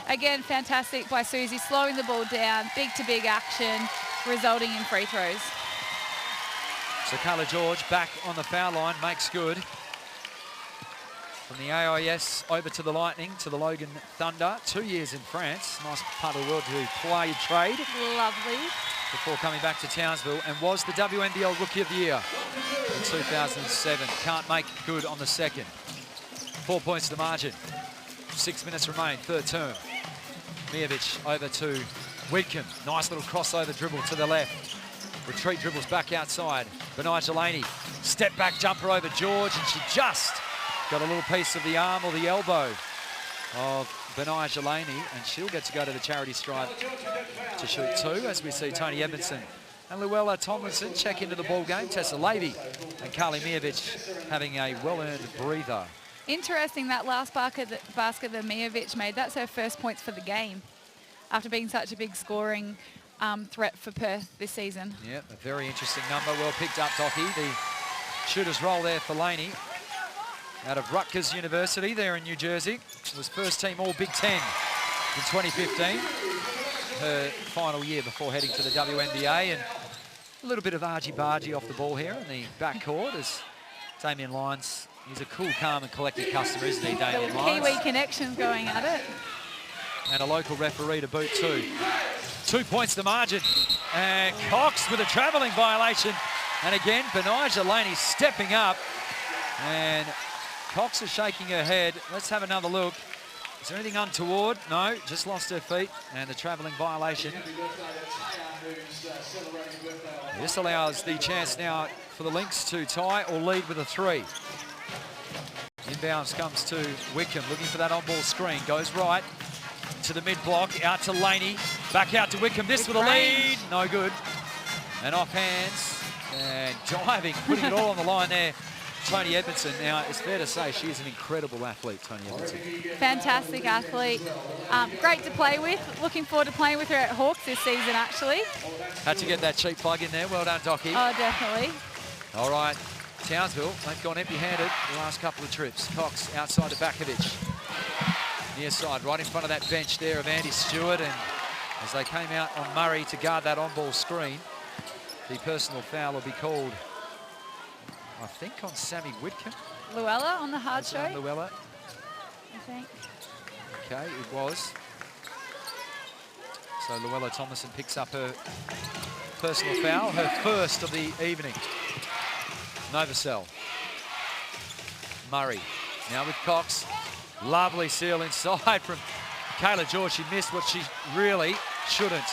again, fantastic by Susie, slowing the ball down, big-to-big action, resulting in free throws. So Carla George back on the foul line, makes good. From the AIS over to the Lightning, to the Logan Thunder. 2 years in France. Nice part of the world to play and trade. Lovely. Before coming back to Townsville, and was the WNBL Rookie of the Year in 2007. Can't make good on the second. 4 points to the margin. 6 minutes remain, third term. Mijovic over to Wickham. Nice little crossover dribble to the left. Retreat dribbles back outside. Bendat Delaney, step back jumper over George, and she just got a little piece of the arm or the elbow of Bendat Delaney, and she'll get to go to the charity stripe to shoot 2, as we see Tony Edmondson and Luella Tomlinson check into the ball game. Tessa Levy and Carly Mijovic having a well-earned breather. Interesting, that last basket that Mijovic made, that's her first points for the game after being such a big scoring threat for Perth this season. Yeah, a very interesting number. Well picked up, Docky. The shooter's roll there for Laney. Out of Rutgers University there in New Jersey. Was first team All Big Ten in 2015. Her final year before heading to the WNBA. And a little bit of argy-bargy off the ball here in the backcourt as Damien Lyons, he's a cool, calm and collected customer, isn't he, Damien Lyons? Kiwi connections going at it. And a local referee to boot 2. 2 points the margin. And Cox with a travelling violation. And again, Bendat Delaney stepping up. And Cox is shaking her head. Let's have another look. Is there anything untoward? No, just lost her feet. And the travelling violation. This allows the chance now for the Lynx to tie or lead with a 3. Inbounds comes to Wickham, looking for that on-ball screen. Goes right to the mid-block, out to Laney. Back out to Wickham, this with a lead. No good. And off hands. And diving, putting it all on the line there Tony Edmondson. Now, it's fair to say she is an incredible athlete, Tony Edmondson. Fantastic athlete. Great to play with. Looking forward to playing with her at Hawks this season, actually. Had to get that cheap plug in there. Well done, Docky. Oh, definitely. All right, Townsville, they've gone empty-handed the last couple of trips. Cox outside to Bakovic. Near side, right in front of that bench there of Andy Stewart. And as they came out on Murray to guard that on-ball screen, the personal foul will be called, I think, on Sammy Whitcomb. Luella on the hard show. Luella. I think. Okay, it was. So Luella Thomason picks up her personal foul, her first of the evening. Novosel. Murray. Now with Cox. Lovely seal inside from Kayla George. She missed what she really shouldn't.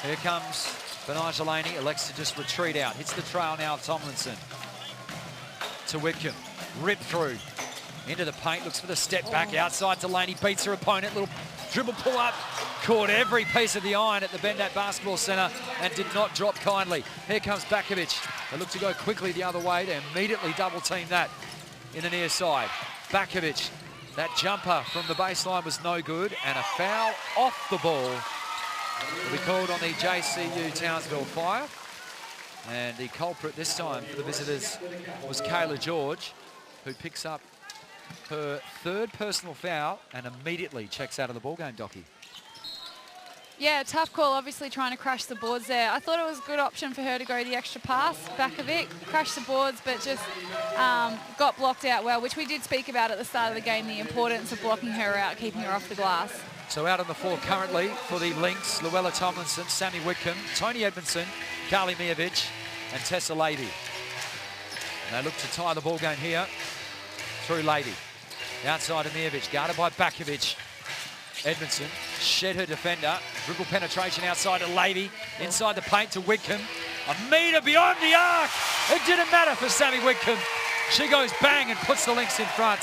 Here comes Bendat Delaney. Elects to just retreat out. Hits the trail now of Tomlinson. To Whitcomb. Rip through. Into the paint. Looks for the step back outside. Delaney beats her opponent. Little dribble pull up. Caught every piece of the iron at the Bendat Basketball Centre and did not drop kindly. Here comes Bakovic. They look to go quickly the other way. They immediately double team that in the near side. Bakovic. That jumper from the baseline was no good, and a foul off the ball will be called on the JCU Townsville Fire. And the culprit this time for the visitors was Kayla George, who picks up her third personal foul and immediately checks out of the ballgame, Docky. Yeah, tough call, obviously trying to crash the boards there. I thought it was a good option for her to go the extra pass, Bakovic, crash the boards, but just got blocked out well, which we did speak about at the start of the game, the importance of blocking her out, keeping her off the glass. So out on the floor currently for the Lynx, Luella Tomlinson, Sammy Whitcomb, Tony Edmondson, Carly Mijovic and Tessa Levy. And they look to tie the ball game here through Levy. Outside of Mijovic, guarded by Bakovic. Edmondson shed her defender. Dribble penetration outside to Levy. Inside the paint to Whitcomb. A metre beyond the arc. It didn't matter for Sammy Whitcomb. She goes bang and puts the Lynx in front.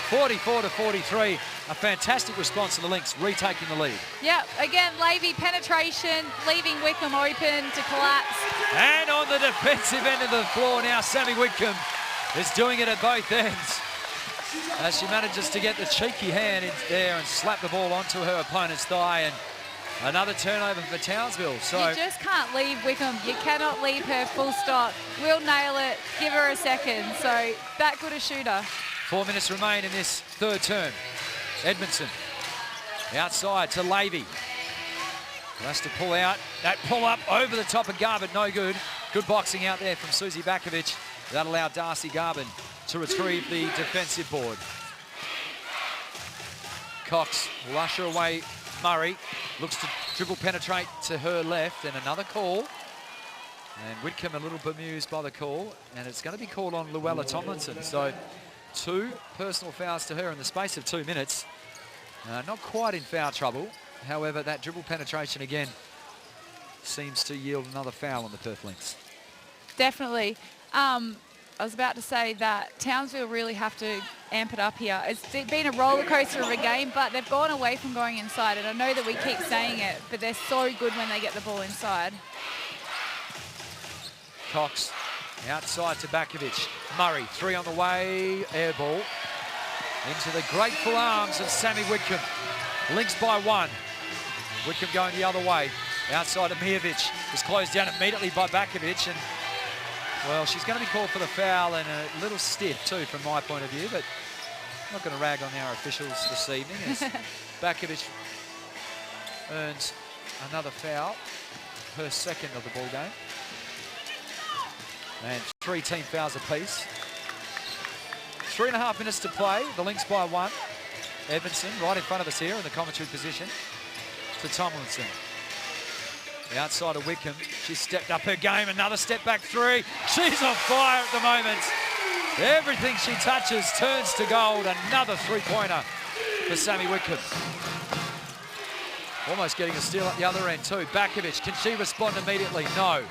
44-43. A fantastic response to the Lynx, retaking the lead. Yeah, again, Levy penetration, leaving Whitcomb open to collapse. And on the defensive end of the floor now, Sammy Whitcomb is doing it at both ends. As she manages to get the cheeky hand in there and slap the ball onto her opponent's thigh, and another turnover for Townsville. So you just can't leave Whitcomb. You cannot leave her full stop. We'll nail it. Give her a second. So that good a shooter. 4 minutes remain in this third term. Edmondson outside to Levy. Has to pull out. That pull up over the top of Garvin, no good. Good boxing out there from Susie Bakovic. That allowed Darcy Garvin to retrieve the defensive board. Cox will usher away Murray. Looks to dribble penetrate to her left, and another call. And Whitcomb a little bemused by the call, and it's going to be called on Luella Tomlinson. So 2 personal fouls to her in the space of 2 minutes. Not quite in foul trouble. However, that dribble penetration again seems to yield another foul on the Perth Lynx. Definitely. I was about to say that Townsville really have to amp it up here. It's been a roller coaster of a game, but they've gone away from going inside. And I know that we keep saying it, but they're so good when they get the ball inside. Cox outside to Bakovic. Murray, 3 on the way, air ball. Into the grateful arms of Sammy Whitcomb. Lynx by 1. Whitcomb going the other way. Outside of Mijovic. Was closed down immediately by Bakovic, and well, she's going to be called for the foul, and a little stiff too from my point of view, but I'm not going to rag on our officials this evening as Bakovic earns another foul, her second of the ball game. And 3 team fouls apiece. 3.5 minutes to play, the Lynx by 1. Edmondson right in front of us here in the commentary position to Tomlinson. Outside of Whitcomb, she stepped up her game, another step back 3. She's on fire at the moment. Everything she touches turns to gold. Another 3-pointer for Sammy Whitcomb. Almost getting a steal at the other end too. Bakovic, can she respond immediately? No.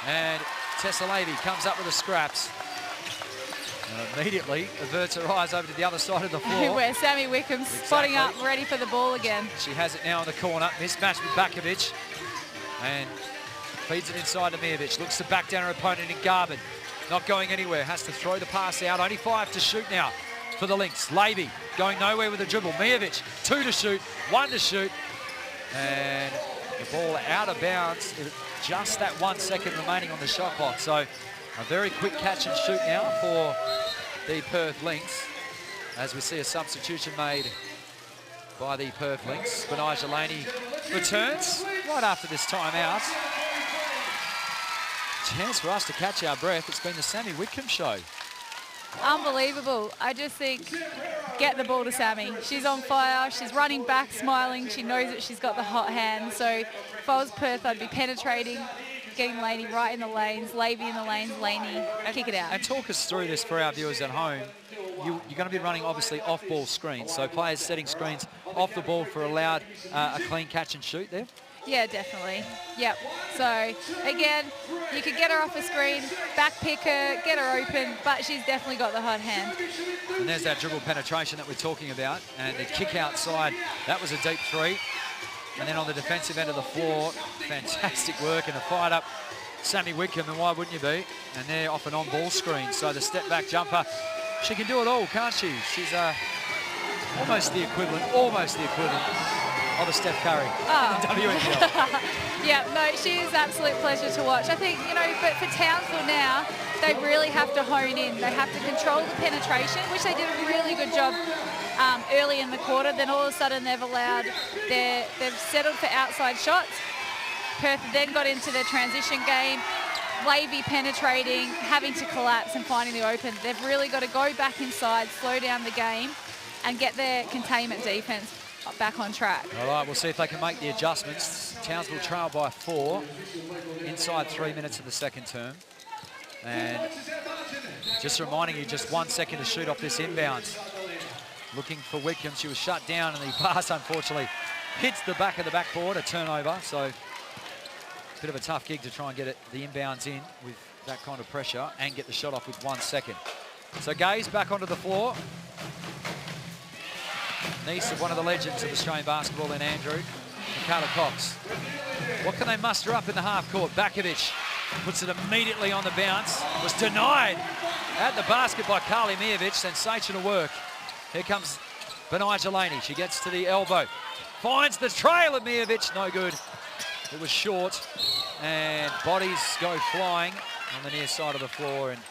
And Tessa Levy comes up with the scraps. Immediately averts her eyes over to the other side of the floor. Where Sammy Whitcomb's spotting up, ready for the ball again. She has it now in the corner. Mismatch with Bakovic. And feeds it inside to Mijovic. Looks to back down her opponent in Garvin. not going anywhere. Has to throw the pass out. Only 5 to shoot now for the Lynx. Levy going nowhere with the dribble. Miovic, 2 to shoot, 1 to shoot. And the ball out of bounds. Just that 1 second remaining on the shot clock. So a very quick catch and shoot now for the Perth Lynx, as we see a substitution made by the Perth Lynx. Bendat Laney returns right after this timeout. Chance for us to catch our breath. It's been the Sammy Whitcomb show. Unbelievable. I just think, get the ball to Sammy. She's on fire. She's running back, smiling. She knows that she's got the hot hand. So if I was Perth, I'd be penetrating, getting Laney right in the lanes, Levy in the lanes, Laney, kick it out. And talk us through this for our viewers at home. You're going to be running, obviously, off-ball screens. So players setting screens off the ball for allowed a clean catch and shoot there? Yeah, definitely. Yep. So, again, you could get her off a screen, back pick her, get her open, but she's definitely got the hot hand. And there's that dribble penetration that we're talking about. And the kick outside, that was a deep 3. And then on the defensive end of the floor, fantastic work and a fired up Sammy Whitcomb, and why wouldn't you be? And they're off an on-ball screen. So the step-back jumper, she can do it all, can't she? She's almost the equivalent of a Steph Curry in WNBL. Yeah, no, she is absolute pleasure to watch. I think, but for Townsville now, they really have to hone in. They have to control the penetration, which they did a really good job early in the quarter. Then all of a sudden they've settled for outside shots. Perth then got into their transition game. Levy penetrating, having to collapse and finding the open. They've really got to go back inside, slow down the game, and get their containment defense back on track. All right, we'll see if they can make the adjustments. Townsville trail by 4 inside 3 minutes of the second term. And just reminding you, just 1 second to shoot off this inbound. Looking for Whitcomb. She was shut down, and the pass, unfortunately, hits the back of the backboard, a turnover. So bit of a tough gig to try and get the inbounds in with that kind of pressure and get the shot off with 1 second. So Gaze back onto the floor. Niece of one of the legends of Australian basketball in Andrew, Michaela Cox. What can they muster up in the half court? Bakovic puts it immediately on the bounce. Was denied at the basket by Carly Miovic. Sensational work. Here comes Bendat Laney. She gets to the elbow. Finds the trail of Miovic. No good. It was short. And bodies go flying on the near side of the floor. And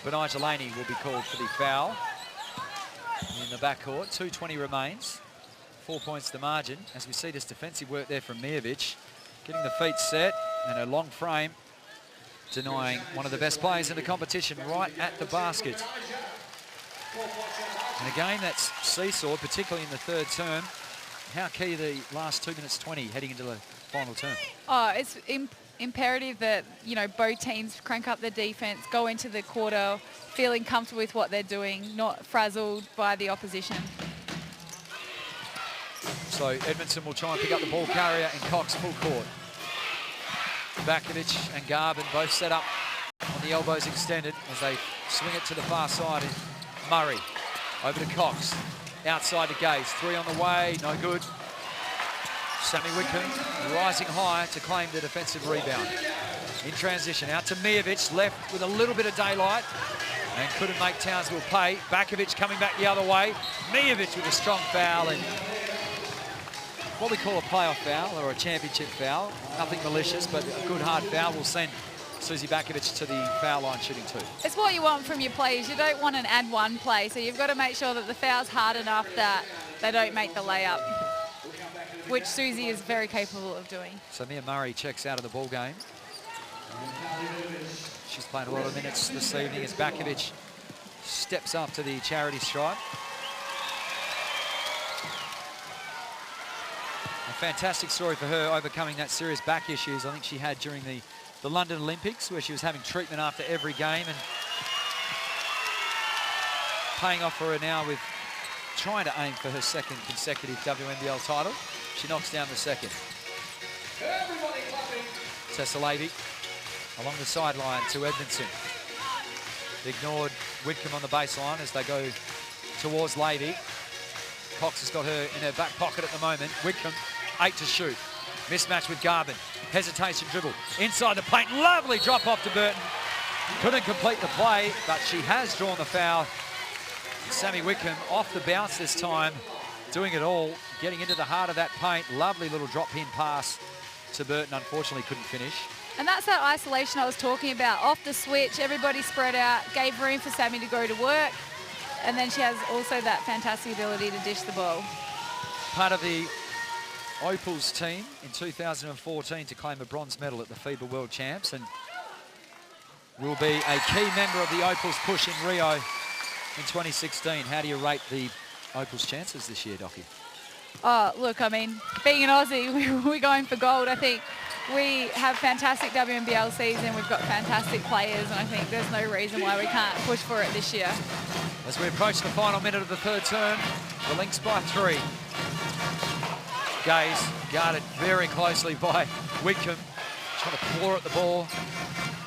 Bendat Laney will be called for the foul in the backcourt. 2:20 remains. 4 points the margin. As we see this defensive work there from Miovic. Getting the feet set and a long frame. Denying one of the best players in the competition right at the basket. And a game that's seesawed, particularly in the third term. How key the last 2 minutes 20 heading into the final term? Oh, it's imperative that, both teams crank up their defense, go into the quarter feeling comfortable with what they're doing, not frazzled by the opposition. So Edmondson will try and pick up the ball carrier and Cox full court. Bakovic and Garvin both set up on the elbows extended as they swing it to the far side. And Murray over to Cox, outside to Gaze, 3 on the way, no good. Sammy Whitcomb rising high to claim the defensive rebound. In transition, out to Miovic, left with a little bit of daylight and couldn't make Townsville pay. Bakovic coming back the other way. Miovic with a strong foul and what we call a playoff foul or a championship foul. Nothing malicious, but a good hard foul will send Susie Bakovic to the foul line shooting 2. It's what you want from your players. You don't want an add one play, so you've got to make sure that the foul's hard enough that they don't make the layup, which Susie is very capable of doing. So Mia Murray checks out of the ball game. She's played a lot of minutes this evening as Bakovic steps up to the charity stripe. A fantastic story for her, overcoming that serious back issues I think she had during the London Olympics, where she was having treatment after every game, and paying off for her now with trying to aim for her second consecutive WNBL title. She knocks down the second. Tessa Levy along the sideline to Edmondson. Ignored Whitcomb on the baseline as they go towards Levy. Cox has got her in her back pocket at the moment. Whitcomb, 8 to shoot. Mismatch with Garvin. Hesitation dribble. Inside the paint. Lovely drop off to Burton. Couldn't complete the play, but she has drawn the foul. Sammy Wickham off the bounce this time, doing it all, getting into the heart of that paint. Lovely little drop pin pass to Burton, unfortunately couldn't finish. And that's that isolation I was talking about. Off the switch, everybody spread out, gave room for Sammy to go to work. And then she has also that fantastic ability to dish the ball. Part of the Opals team in 2014 to claim a bronze medal at the FIBA World Champs, and will be a key member of the Opals push in Rio in 2016. How do you rate the Opals chances this year, Docky? Oh, look, I mean, being an Aussie, we're going for gold. I think we have fantastic WNBL season. We've got fantastic players, and I think there's no reason why we can't push for it this year. As we approach the final minute of the third term, the Lynx by 3. Gaze guarded very closely by Wickham, trying to claw at the ball.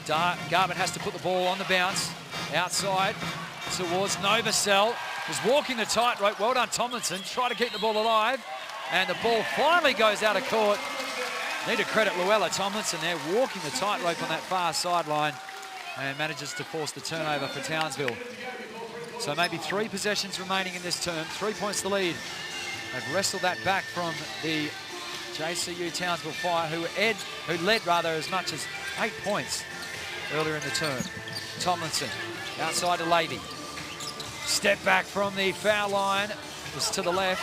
Garbutt has to put the ball on the bounce, outside towards Novacell. Was walking the tightrope. Well done, Tomlinson. Try to keep the ball alive. And the ball finally goes out of court. Need to credit Luella Tomlinson there, walking the tightrope on that far sideline, and manages to force the turnover for Townsville. So maybe 3 possessions remaining in this term. 3 points to lead. They've wrestled that back from the JCU Townsville Fire, who led as much as 8 points earlier in the term. Tomlinson outside to Levy. Step back from the foul line, was to the left.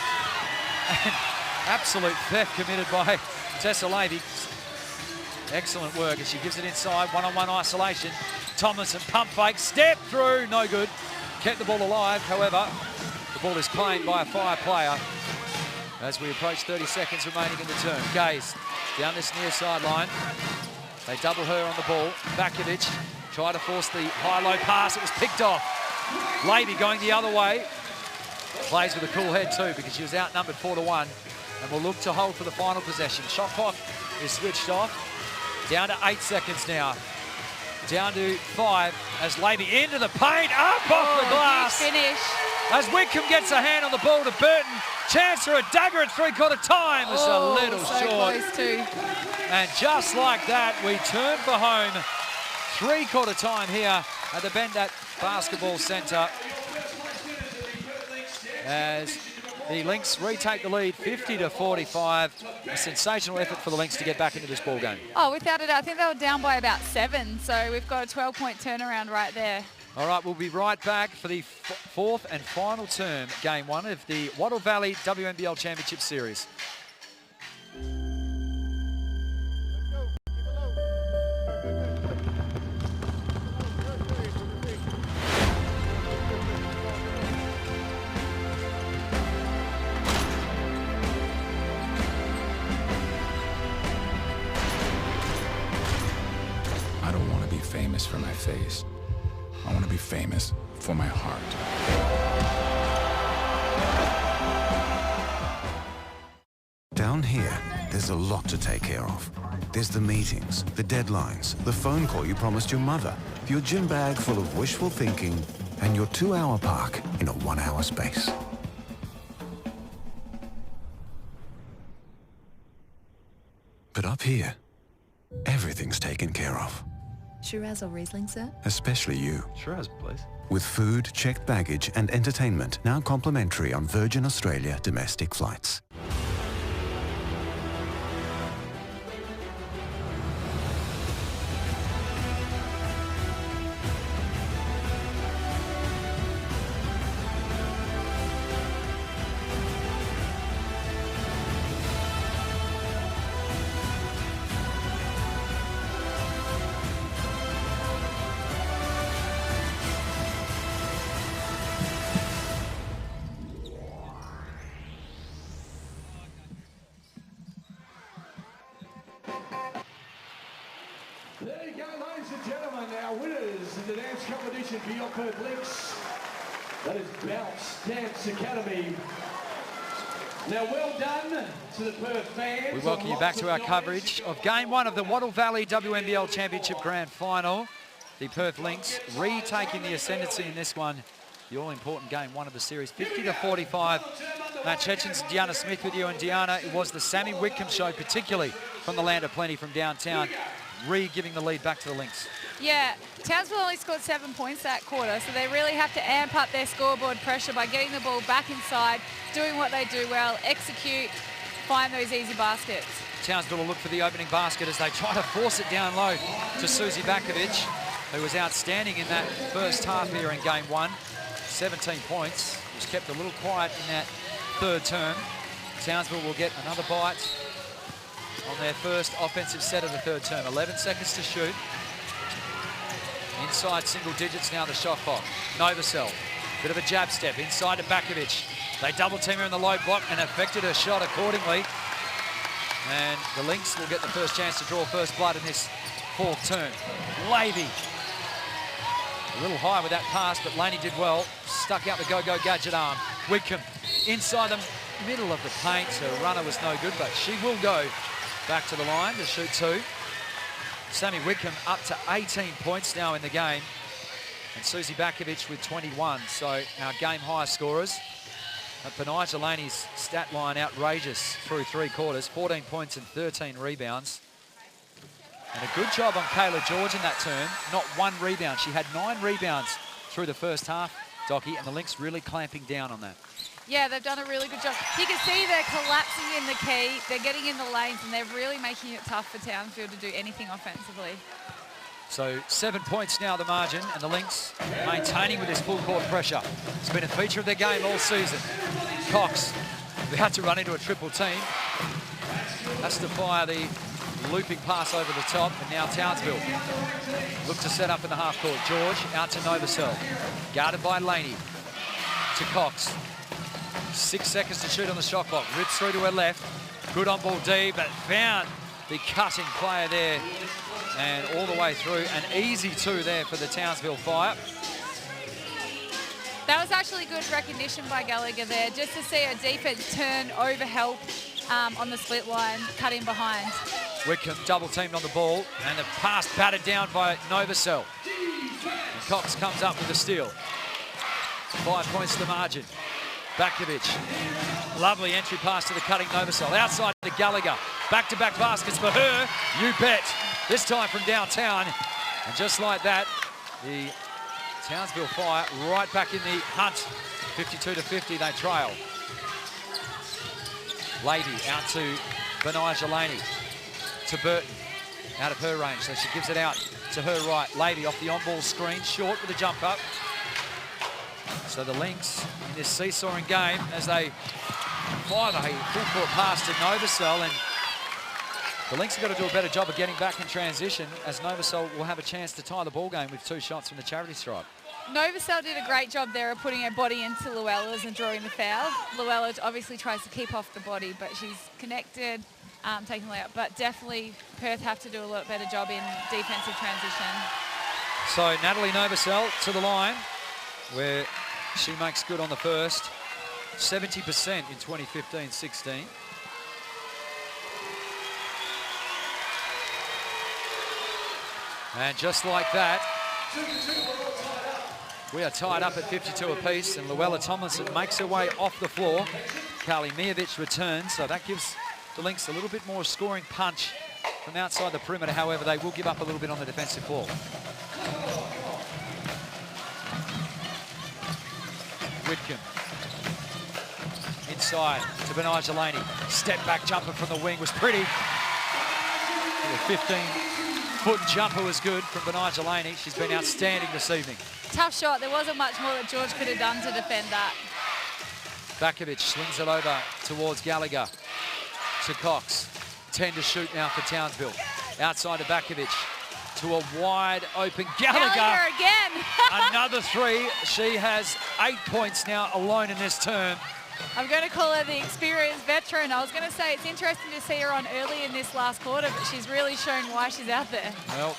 And absolute theft committed by Tessa Levy. Excellent work as she gives it inside, one-on-one isolation. Tomlinson pump fake, step through, no good. Kept the ball alive, however, the ball is claimed by a Fire player as we approach 30 seconds remaining in the term. Gaze down this near sideline. They double her on the ball. Bakovic tried to force the high-low pass. It was picked off. Levy going the other way. Plays with a cool head too because she was outnumbered 4-1 and will look to hold for the final possession. Shot clock is switched off. Down to 8 seconds now. Down to 5 as Levy into the paint, up off the glass. Finish. As Wickham gets a hand on the ball to Burton. Chance for a dagger at 3/4 time. It's a little so short. Close too. And just like that, we turn for home. 3/4 time here at the Bendat Basketball Centre as the Lynx retake the lead 50-45. A sensational effort for the Lynx to get back into this ball game. Oh, without a doubt. I think they were down by about 7, so we've got a 12-point turnaround right there. All right, we'll be right back for the fourth and final term, game 1 of the Wattle Valley WNBL Championship Series. I don't want to be famous for my face. I want to be famous for my heart. Down here, there's a lot to take care of. There's the meetings, the deadlines, the phone call you promised your mother, your gym bag full of wishful thinking, and your 2-hour park in a 1-hour space. But up here, everything's taken care of. Shiraz or Riesling, sir? Especially you. Shiraz, please. With food, checked baggage, and entertainment now complimentary on Virgin Australia domestic flights. There you go, ladies and gentlemen, our winners in the dance competition for your Perth Lynx. That is Bounce Dance Academy. Now, well done to the Perth fans. We welcome you back to our coverage of Game 1 of the Wattle Valley WNBL Championship Grand Final. The Perth Lynx retaking the ascendancy in this one. The all-important Game 1 of the series, 50-45. Matt Chechens and Deanna Smith with you. And Deanna, it was the Sammy Wickham show, particularly from the Land of Plenty from downtown. re-giving the lead back to the Lynx. Yeah, Townsville only scored 7 points that quarter, so they really have to amp up their scoreboard pressure by getting the ball back inside, doing what they do well, execute, find those easy baskets. Townsville will look for the opening basket as they try to force it down low to Susie Bakovic, who was outstanding in that first half here in game 1. 17 points. Was kept a little quiet in that third term. Townsville will get another bite on their first offensive set of the third term. 11 seconds to shoot. Inside single digits now the shot clock. Novosel, bit of a jab step inside to Bakovic. They double team her in the low block and affected her shot accordingly. And the Lynx will get the first chance to draw first blood in this fourth term. Levy, a little high with that pass, but Laney did well. Stuck out the go-go gadget arm. Whitcomb inside the middle of the paint. Her runner was no good, but she will go back to the line to shoot 2. Sammy Whitcomb up to 18 points now in the game. And Susie Bakovic with 21. So our game high scorers. Bendat Laney's stat line outrageous through 3 quarters. 14 points and 13 rebounds. And a good job on Kayla George in that term. Not 1 rebound. She had 9 rebounds through the first half, Docky, and the Lynx really clamping down on that. Yeah, they've done a really good job. You can see they're collapsing in the key. They're getting in the lanes, and they're really making it tough for Townsville to do anything offensively. So 7 points now the margin, and the Lynx maintaining with this full court pressure. It's been a feature of their game all season. Cox about to run into a triple team. Has to fire the looping pass over the top, and now Townsville look to set up in the half court. George out to Novosel, guarded by Laney. To Cox. 6 seconds to shoot on the shot clock. Rips through to her left. Good on ball D, but found the cutting player there. And all the way through. An easy 2 there for the Townsville Fire. That was actually good recognition by Gallagher there, just to see her defense turn over help on the split line, cut in behind. Whitcomb double teamed on the ball, and the pass batted down by Novosel. And Cox comes up with a steal. 5 points to the margin. Bakovic, lovely entry pass to the cutting Novosel. Outside to Gallagher. Back-to-back baskets for her, you bet. This time from downtown. And just like that, the Townsville Fire right back in the hunt. 52-50, they trail. Levy out to Bendat Laney. To Burton, out of her range, so she gives it out to her right. Levy off the on-ball screen, short with a jump up. So the Lynx in this seesawing game as they fire the full court pass to Novosel, and the Lynx have got to do a better job of getting back in transition as Novosel will have a chance to tie the ball game with 2 shots from the charity stripe. Novosel did a great job there of putting her body into Llewellyn's and drawing the foul. Llewellyn obviously tries to keep off the body, but she's connected, taking the layup. But definitely Perth have to do a lot better job in defensive transition. So Natalie Novosel to the line, where she makes good on the first. 70% in 2015-16. And just like that, we are tied up at 52 apiece, and Luella Tomlinson makes her way off the floor. Carly Mijovic returns, so that gives the Lynx a little bit more scoring punch from outside the perimeter. However, they will give up a little bit on the defensive ball. Whitcomb inside to Bendat Laney. Step back jumper from the wing was pretty. The 15-foot jumper was good from Bendat Laney. She's been outstanding this evening. Tough shot. There wasn't much more that George could have done to defend that. Bakovic swings it over towards Gallagher. To Cox. 10 to shoot now for Townsville. Outside to Bakovic. To a wide open Gallagher again. Another 3. She has 8 points now alone in this term. I'm going to call her the experienced veteran. I was going to say it's interesting to see her on early in this last quarter, but she's really shown why she's out there. Well,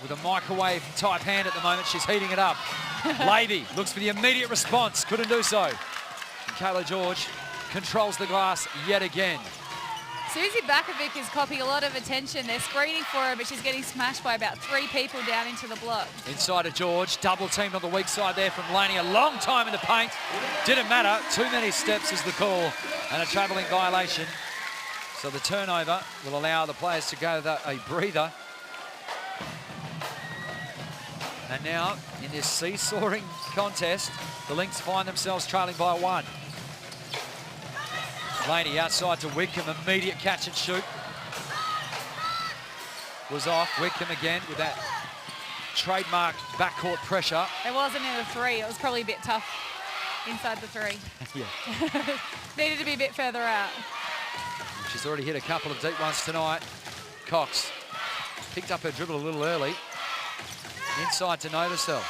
with a microwave type hand at the moment, she's heating it up. Levy looks for the immediate response, couldn't do so. And Kayla George controls the glass yet again. Susie Bakovic is copying a lot of attention. They're screening for her, but she's getting smashed by about 3 people down into the block. Inside of George, double teamed on the weak side there from Laney. A long time in the paint. Didn't matter. Too many steps is the call, and a travelling violation. So the turnover will allow the players to go a breather And now, in this seesawing contest, the Lynx find themselves trailing by 1. Laney outside to Wickham, immediate catch and shoot. Was off. Wickham again with that trademark backcourt pressure. It wasn't in the 3. It was probably a bit tough inside the 3. Yeah. Needed to be a bit further out. She's already hit a couple of deep ones tonight. Cox picked up her dribble a little early. Inside to Novosel.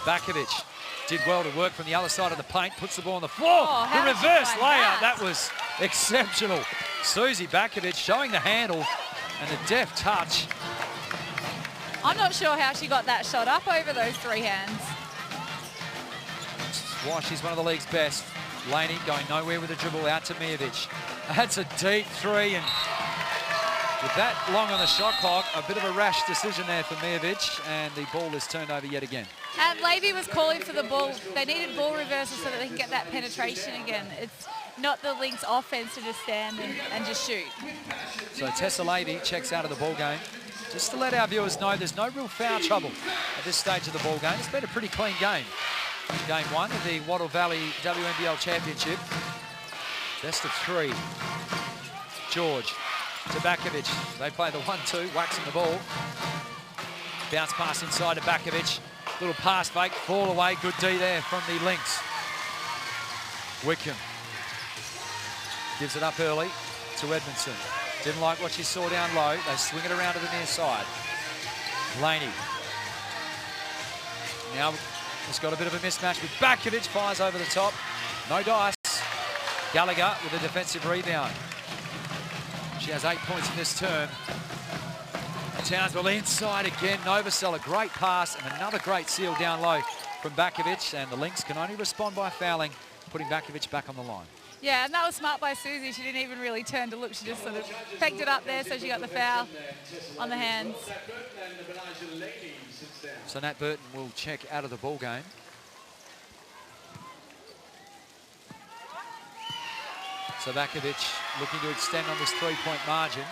Bakovic did well to work from the other side of the paint, puts the ball on the floor. Oh, the reverse layup, that was exceptional. Susie Bakovic showing the handle and the deft touch. I'm not sure how she got that shot up over those 3 hands. Why she's one of the league's best. Laney going nowhere with the dribble out to Mijovic. That's a deep 3, and with that long on the shot clock, a bit of a rash decision there for Mijovic, and the ball is turned over yet again. And Levy was calling for the ball. They needed ball reversal so that they can get that penetration again. It's not the Lynx offense to just stand and just shoot. So Tessa Levy checks out of the ball game. Just to let our viewers know, there's no real foul trouble at this stage of the ball game. It's been a pretty clean game. Game 1 of the Wattle Valley WNBL Championship. Best of 3. George to Bakovic. They play the 1-2, waxing the ball. Bounce pass inside to Bakovic. Little pass fake, fall away. Good D there from the Lynx. Wickham gives it up early to Edmondson. Didn't like what she saw down low. They swing it around to the near side. Laney. Now it's got a bit of a mismatch with Bakovic. Fires over the top. No dice. Gallagher with a defensive rebound. She has 8 points in this term. Townsville inside again. Novosel, a great pass and another great seal down low from Bakovic. And the Lynx can only respond by fouling, putting Bakovic back on the line. Yeah, and that was smart by Susie. She didn't even really turn to look. She just sort of pegged it up there, so she got the foul on the hands. So Nat Burton will check out of the ball game. So Bakovic looking to extend on this 3-point margin.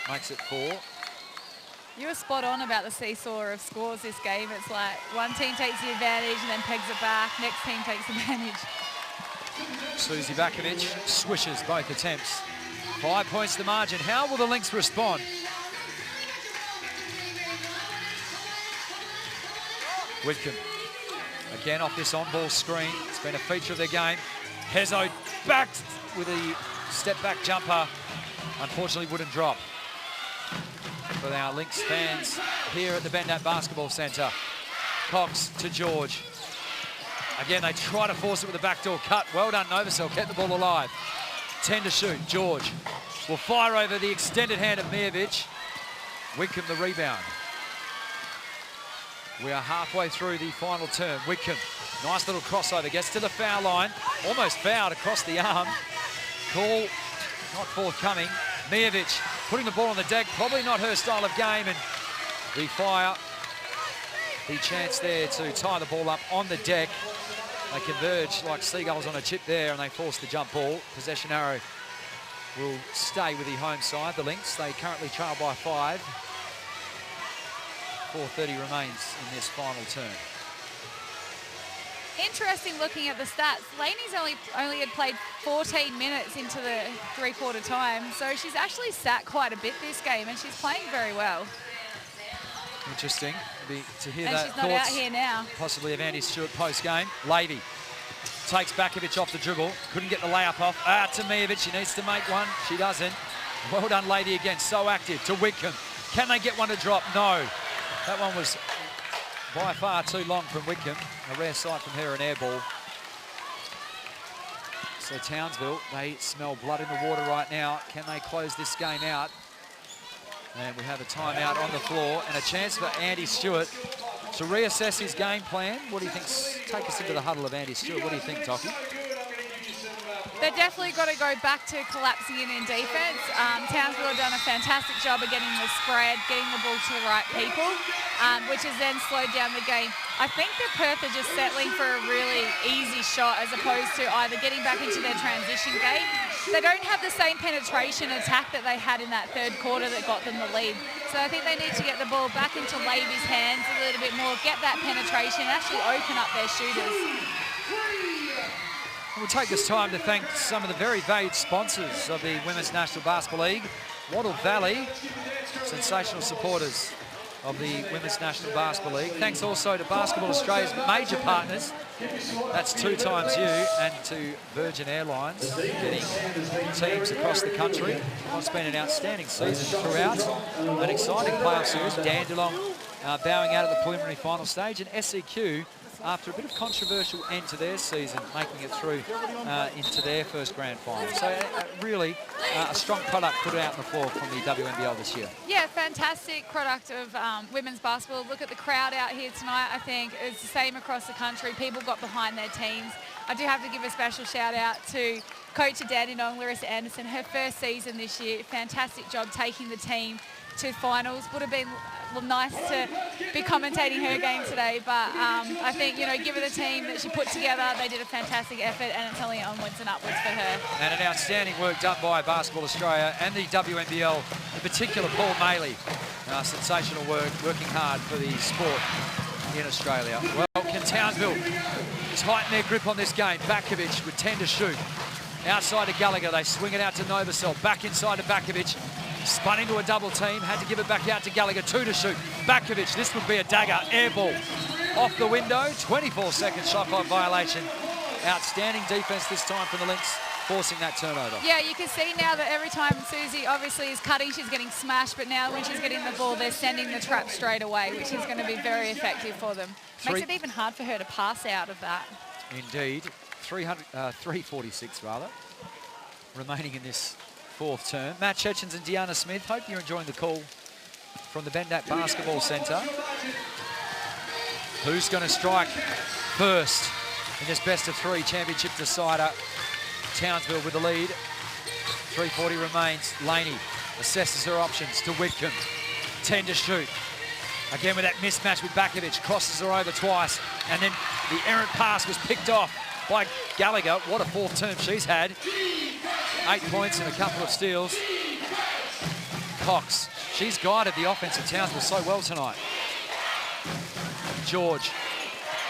Makes it 4. You were spot on about the seesaw of scores this game. It's like one team takes the advantage and then pegs it back. Next team takes advantage. Susie Bakovic swishes both attempts. 5 points the margin. How will the Lynx respond? Wickham again off this on-ball screen. It's been a feature of their game. Hezzo backed with a step-back jumper. Unfortunately wouldn't drop. For our Lynx fans here at the Bendat Basketball Centre. Cox to George. Again, they try to force it with a backdoor cut. Well done, Novosel. Kept the ball alive. 10 to shoot. George will fire over the extended hand of Mijovic. Wickham the rebound. We are halfway through the final term. Wickham, nice little crossover. Gets to the foul line. Almost fouled across the arm. Call not forthcoming. Mijovic putting the ball on the deck. Probably not her style of game. And the fire. The chance there to tie the ball up on the deck. They converge like seagulls on a chip there, and they force the jump ball. Possession arrow will stay with the home side. The Lynx, they currently trail by 5. 4:30 remains in this final term. Interesting looking at the stats. Laney's only had played 14 minutes into the 3/4 time, so she's actually sat quite a bit this game, and she's playing very well. Interesting to hear and that. She's not out here now. Possibly of Andy Stewart post-game. Levy takes Bakovic off the dribble. Couldn't get the layup off. To Mijovic. She needs to make one. She doesn't. Well done, Levy again. So active to Wickham. Can they get one to drop? No. That one was by far too long from Wickham. A rare sight from her, an air ball. So Townsville, they smell blood in the water right now. Can they close this game out? And we have a timeout on the floor and a chance for Andy Stewart to reassess his game plan. What do you think? Take us into the huddle of Andy Stewart. What do you think, Tocky? They've definitely got to go back to collapsing in defence. Townsville have done a fantastic job of getting the spread, getting the ball to the right people, which has then slowed down the game. I think that Perth are just settling for a really easy shot as opposed to either getting back into their transition game. They don't have the same penetration attack that they had in that 3rd quarter that got them the lead. So I think they need to get the ball back into Lavy's hands a little bit more, get that penetration, and actually open up their shooters. We'll take this time to thank some of the very valued sponsors of the Women's National Basketball League. Wattle Valley, sensational supporters of the Women's National Basketball League. Thanks also to Basketball Australia's major partners. That's 2 times you, and to Virgin Airlines, getting teams across the country. It's been an outstanding season throughout. An exciting playoff series. Dandenong bowing out at the preliminary final stage, and SEQ, after a bit of controversial end to their season, making it through into their first grand final. So really a strong product put out on the floor from the WNBL this year. Yeah, fantastic product of women's basketball. Look at the crowd out here tonight. I think it's the same across the country. People got behind their teams. I do have to give a special shout out to coach of Dandenong, Larissa Anderson. Her first season this year, fantastic job taking the team to finals. Would have been nice to be commentating her game today, but I think, you know, given the team that she put together, they did a fantastic effort, and it's only onwards and upwards for her. And an outstanding work done by Basketball Australia and the WNBL, in particular Paul Maley. Sensational work, working hard for the sport in Australia. Well, can Townsville tighten their grip on this game? Bakovic with 10 to shoot. Outside to Gallagher, they swing it out to Novosel. Back inside to Bakovic. Spun into a double team, had to give it back out to Gallagher. 2 to shoot. Bakovic, this would be a dagger. Air ball off the window. 24-second shot clock violation. Outstanding defense this time from the Lynx, forcing that turnover. Yeah, you can see now that every time Susie obviously is cutting, she's getting smashed, but now when she's getting the ball, they're sending the trap straight away, which is going to be very effective for them. Makes it even hard for her to pass out of that. Indeed. 346 rather, remaining in this fourth term. Matt Chechens and Deanna Smith, hope you're enjoying the call from the Bendat Basketball Centre. Who's going to strike first in this best-of-3 championship decider? Townsville with the lead. 3:40 remains. Laney assesses her options to Whitcomb. 10 to shoot. Again with that mismatch with Bakovic, crosses her over twice, and then the errant pass was picked off by Gallagher. What a fourth term she's had. 8 points and a couple of steals. Cox, she's guided the offense of Townsville so well tonight. George,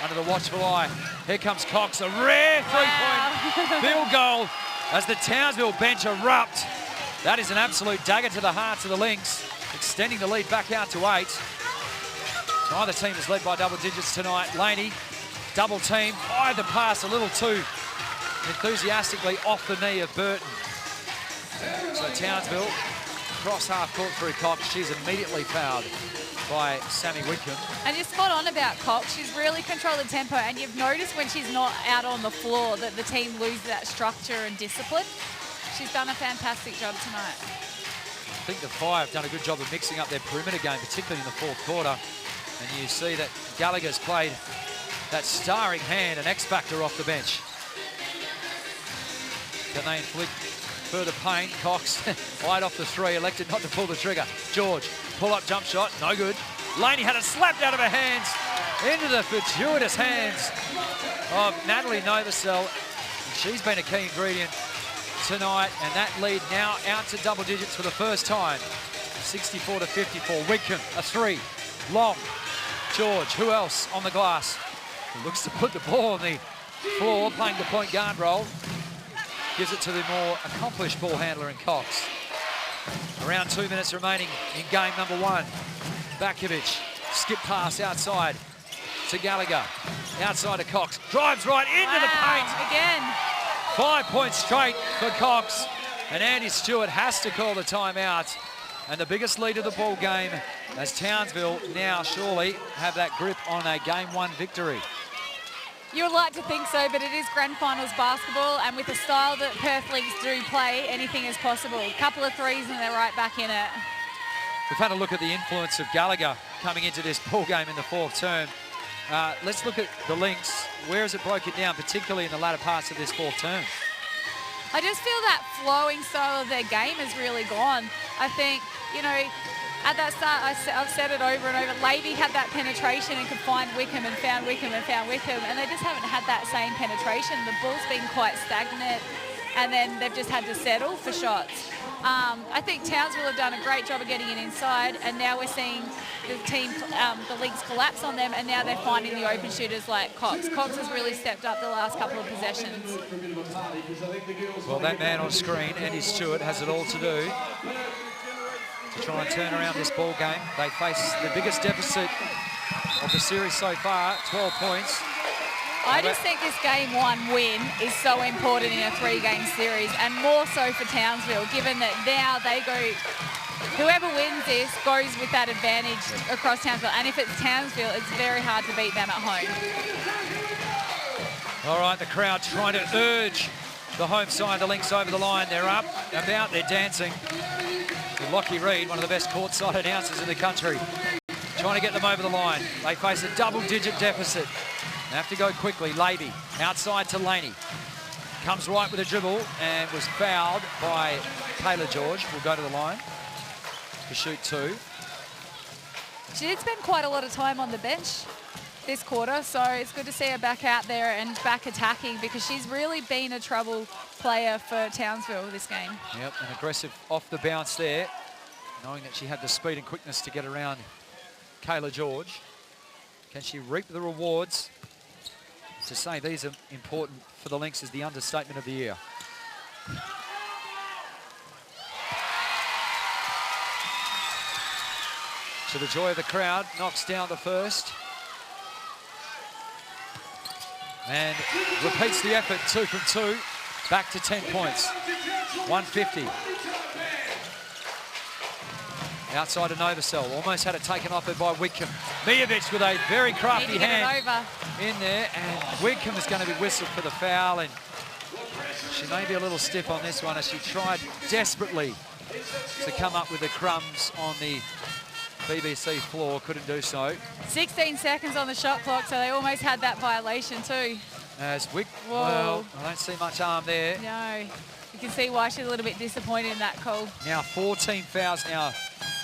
under the watchful eye. Here comes Cox, a rare three-point field goal as the Townsville bench erupt. That is an absolute dagger to the heart of the Lynx, extending the lead back out to 8. Neither team is led by double digits tonight. Laney, double team, fired the pass a little too enthusiastically off the knee of Burton. So Townsville, cross half court through Cox. She's immediately fouled by Sammy Whitcomb. And you're spot on about Cox. She's really controlled the tempo, and you've noticed when she's not out on the floor that the team loses that structure and discipline. She's done a fantastic job tonight. I think the Fire have done a good job of mixing up their perimeter game, particularly in the fourth quarter. And you see that Gallagher's played that starring hand, an X-factor off the bench. Can they inflict further pain? Cox, wide off the three, elected not to pull the trigger. George, pull-up jump shot, no good. Laney had it slapped out of her hands into the fortuitous hands of Natalie Novosel. She's been a key ingredient tonight, and that lead now out to double digits for the first time. 64 to 54. Whitcomb, a three, long. George, who else on the glass? He looks to put the ball on the floor, playing the point guard role. Gives it to the more accomplished ball handler in Cox. Around 2 minutes remaining in game number 1. Bakovic, skip pass outside to Gallagher. Outside to Cox, drives right into the paint. Again. 5 points straight for Cox. And Andy Stewart has to call the timeout. And the biggest lead of the ball game as Townsville now surely have that grip on a game 1 victory. You would like to think so, but it is grand finals basketball, and with the style that Perth Lynx do play, anything is possible. A couple of threes and they're right back in it. We've had a look at the influence of Gallagher coming into this ball game in the fourth term. Let's look at the Lynx. Where has it broken down, particularly in the latter parts of this fourth term? I just feel that flowing style of their game has really gone. I think, you know, at that start, I've said it over and over, Levy had that penetration and could find Whitcomb and found Whitcomb and found Whitcomb, and they just haven't had that same penetration. The ball's been quite stagnant. and then they've just had to settle for shots. I think Townsville have done a great job of getting it inside, and now we're seeing the team, the Lynx collapse on them, and now they're finding the open shooters like Cox. Cox has really stepped up the last couple of possessions. Well, that man on screen, Andy Stewart, has it all to do to try and turn around this ball game. They face the biggest deficit of the series so far, 12 points. I just think this game 1 win is so important in a 3-game series, and more so for Townsville, given that now they go, whoever wins this goes with that advantage across Townsville, and if it's Townsville, it's very hard to beat them at home. All right, the crowd trying to urge the home side, the Lynx, over the line. They're up, about, they're dancing. With Lockie Reed, one of the best courtside announcers in the country, trying to get them over the line. They face a double-digit deficit. They have to go quickly. Levy outside to Laney. Comes right with a dribble and was fouled by Kayla George. Will go to the line to shoot 2. She did spend quite a lot of time on the bench this quarter, so it's good to see her back out there and back attacking, because she's really been a trouble player for Townsville this game. Yep, and aggressive off the bounce there, knowing that she had the speed and quickness to get around Kayla George. Can she reap the rewards? To say these are important for the Lynx is the understatement of the year. To the joy of the crowd, knocks down the first. And repeats the effort, 2 from 2, back to 10 points, 150. Outside of Novosel, almost had it taken off her by Whitcomb. Mijovic with a very crafty hand in there, and Whitcomb is going to be whistled for the foul, and she may be a little stiff on this one as she tried desperately to come up with the crumbs on the BBC floor, couldn't do so. 16 seconds on the shot clock, so they almost had that violation too. As well, I don't see much arm there. No, you can see why she's a little bit disappointed in that call. Now 14 fouls now,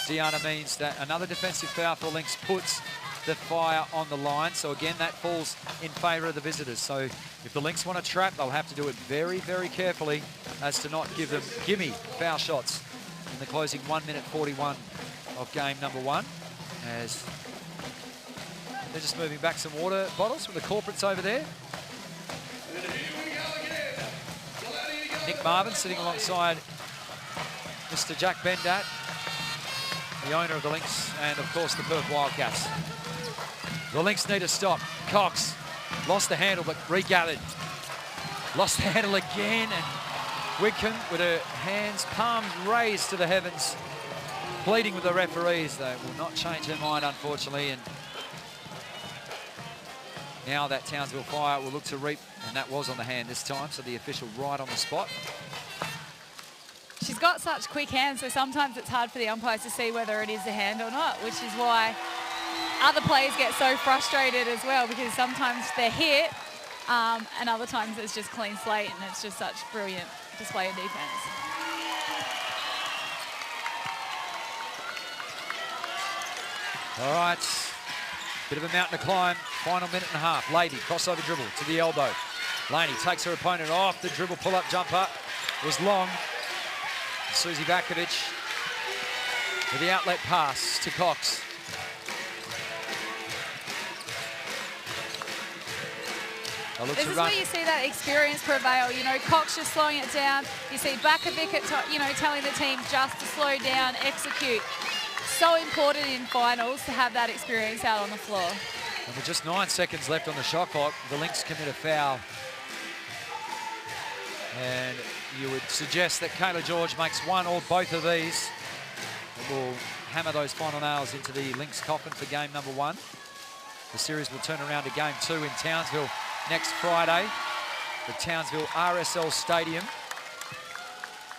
Deanna, means that another defensive foul for Lynx puts the Fire on the line. So again, that falls in favour of the visitors. So if the Lynx want to trap, they'll have to do it very, very carefully as to not give them gimme foul shots in the closing 1 minute 41 of game number 1. As they're just moving back some water bottles with the corporates over there. Nick Marvin sitting alongside Mr. Jack Bendat, the owner of the Lynx, and of course the Perth Wildcats. The Lynx need to stop. Cox lost the handle but regathered. Lost the handle again, and Whitcomb with her hands, palms raised to the heavens, pleading with the referees. They will not change their mind, unfortunately, and now that Townsville Fire will look to reap, and that was on the hand this time, so the official right on the spot. She's got such quick hands, so sometimes it's hard for the umpires to see whether it is a hand or not, which is why other players get so frustrated as well, because sometimes they're hit and other times it's just clean slate, and it's just such brilliant display of defense. All right, bit of a mountain to climb, final minute and a half. Lady, crossover dribble to the elbow. Laney takes her opponent off, the dribble pull-up jumper was long. Susie Bakovic with the outlet pass to Cox. This is where you see that experience prevail. You know, Cox just slowing it down. You see Bakovic, telling the team just to slow down, execute. So important in finals to have that experience out on the floor. And with just 9 seconds left on the shot clock, the Lynx commit a foul. And you would suggest that Kayla George makes one or both of these. It will hammer those final nails into the Lynx coffin for game number 1. The series will turn around to game 2 in Townsville next Friday, the Townsville RSL Stadium.